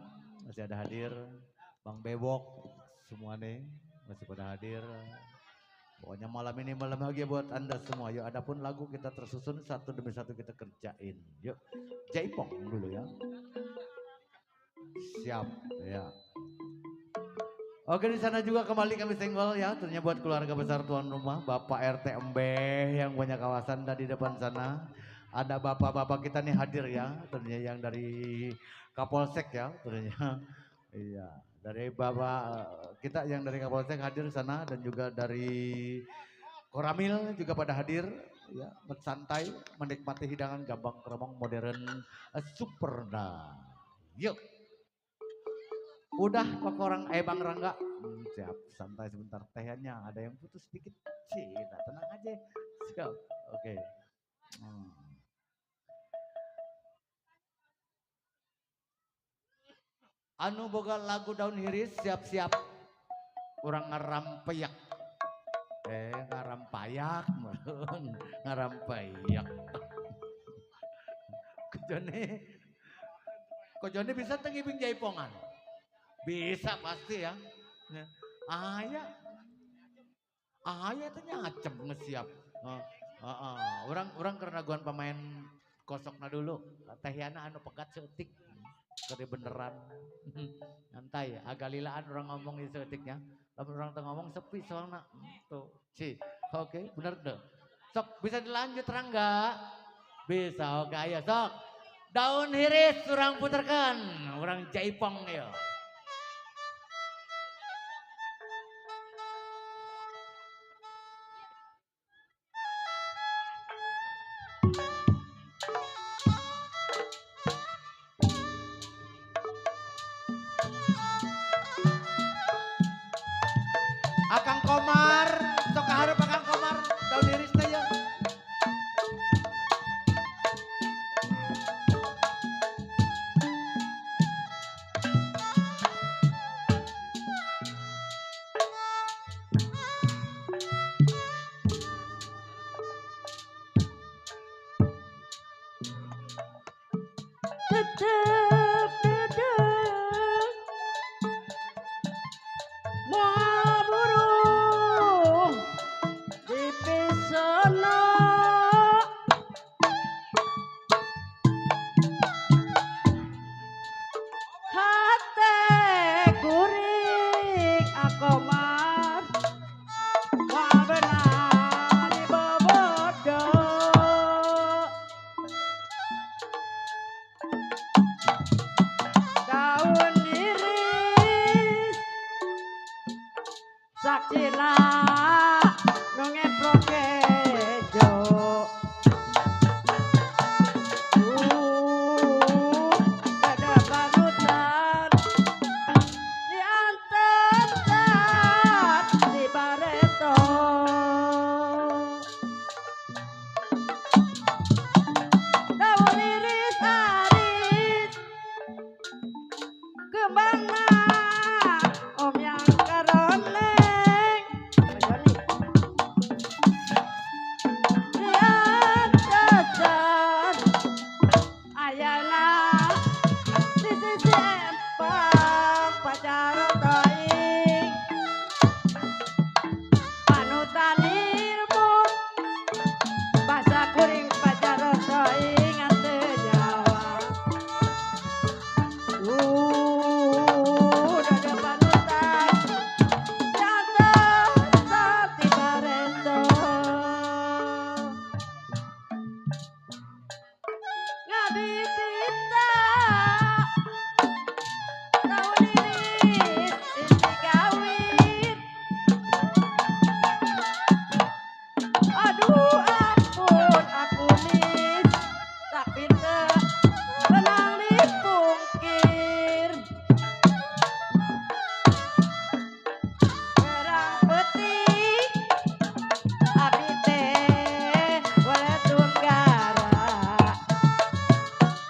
masih ada hadir, Bang Bewok semua nih masih pada hadir. Pokoknya malam ini malam bahagia buat Anda semua. Yuk, adapun lagu kita tersusun satu demi satu kita kerjain. Yuk, Jaipong dulu ya. Siap ya. Oke, di sana juga kembali kami senggol ya, tentunya buat keluarga besar tuan rumah, Bapak RT Embeh yang punya kawasan dari depan sana. Ada bapak-bapak kita nih hadir ya, tentunya yang dari Kapolsek ya, tentunya. Iya, dari bapak kita yang dari Kapolsek hadir sana dan juga dari Koramil juga pada hadir ya, bersantai menikmati hidangan gambang kromong modern Superna. Yuk. Udah kok orang Bang Rangga. Siap, santai sebentar tehnya ada yang putus sedikit. Nah, tenang aja. Siap. Oke. Anu boga lagu daun hiris siap-siap. Orang ngarampeyak. Ngarampayak. Ngarampayak. Kojone bisa tengibing jaipongan. Bisa pasti ya. Ayah tanya ngacem ngesiap. Orang karena guan pemain kosokna dulu. Tehiana anu pegat seetik. Kode beneran. Nyantai agak lilaan orang ngomong di seetiknya. Lalu orang tengah ngomong sepi soalnya. Tuh. Oke, bener deh. Sok bisa dilanjut Rangga? Bisa, oke ayo sok. Daun hiris orang puterkan. Orang Jaipong ya. Akang Komar, sok hareup Akang Komar, daun iris teh ya. Dedek, dedek, moal burung di pisono. Hate kuring akomar, moal benang di bobodo. tahun ini sisi kawin. Aduh ampun aku mis tak pinter benang dipungkir. Kerang putih abdi teh boleh tunggara.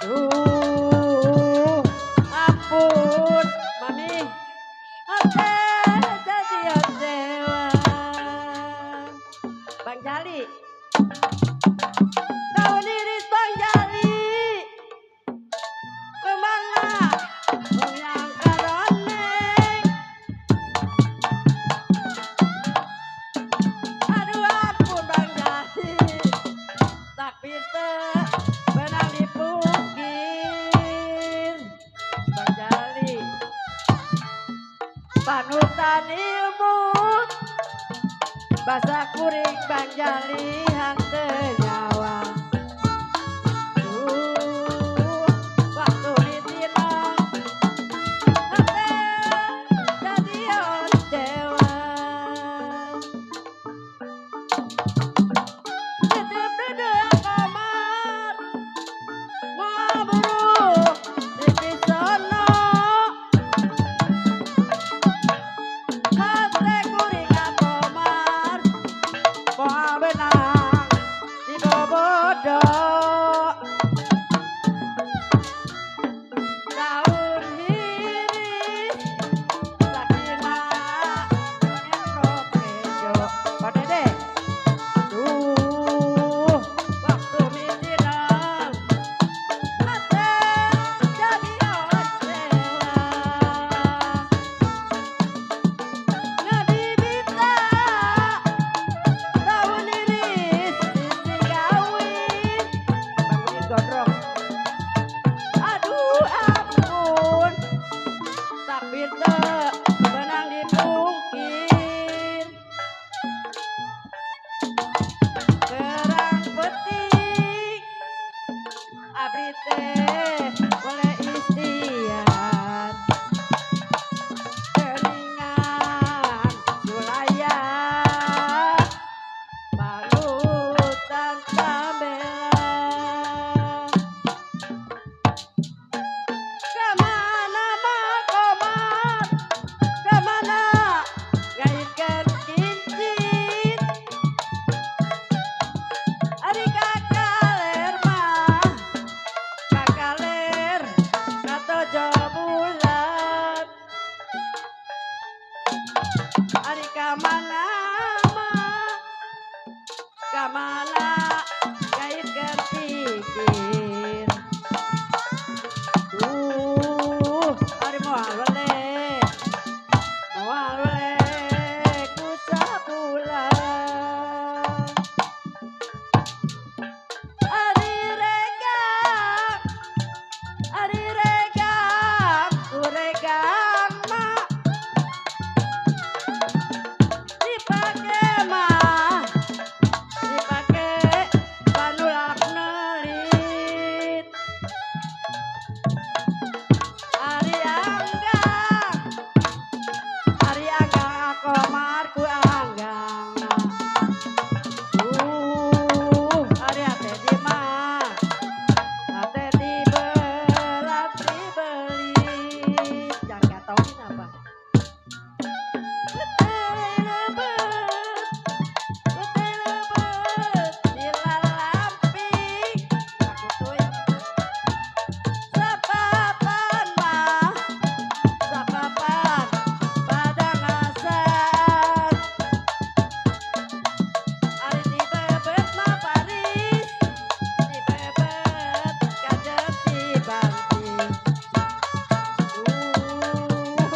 Duh ampun mami ate jadi ocewa. Bang Jali tahun iris Bang Jali kemana yang karoneng. Aduh ampun Bang Jali tak pinter benang dipungkir. Bang Jali panutan ilmu bahasa kuring Bang Jali hante nyawa. Waktu ditinang hante jadi ocewa. Titip duduk kamar ngobrol di sono. Hate kuring akomar moal benang di bobodo. Daun hiris sakinah pengen propejo. Pak Dede duh waktu mitinang hate jadi ocewa. Ngabibita tahun iris sisi kawin. Bangunin gondrong. Aduh ampun tak pinter benang dipungkir. Kerang putih abdi teh boleh istiar. Keningan sulaya balutan tambelan. Kemana mah komar, kemana ngaitkan cincin. Ari kakaler mah kakaler katojo bulan. Ari kamana mah kamana ngaitkan pikir. Ari moal weleh ku sabulan. Ari regang ku regang mah dipake panulak nelit. Ari anggang akomar ku anggang. Ari ate di mah ate dibelat dibeli. Jangan gatauin apa. Putih lebet dilalamping aku tuh sapapan mah sapapan pada ngasan. Ari dibebet mah Paris dibebet kajet dibanting.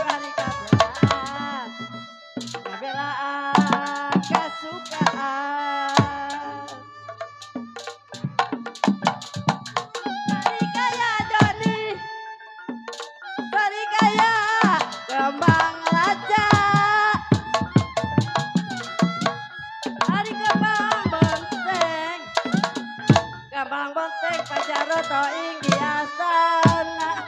Ari kabelaan kasukaan. Ari kaya Joni Ari kaya kembang raja. Ari kembang benteng Pajaroto inggi asana.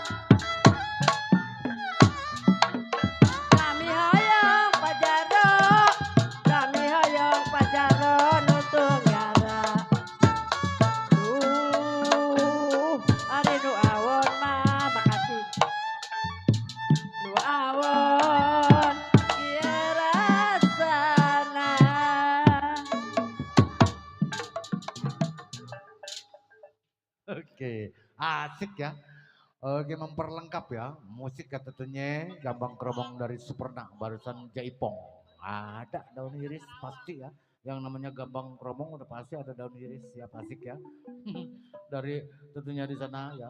Oke, asik ya. Oke, memperlengkap ya. Musik ya tentunya Gambang Kromong dari Superna, barusan Jaipong. Ada daun iris pasti ya. Yang namanya Gambang Kromong udah pasti ada daun iris ya, asik ya. Dari tentunya di sana ya.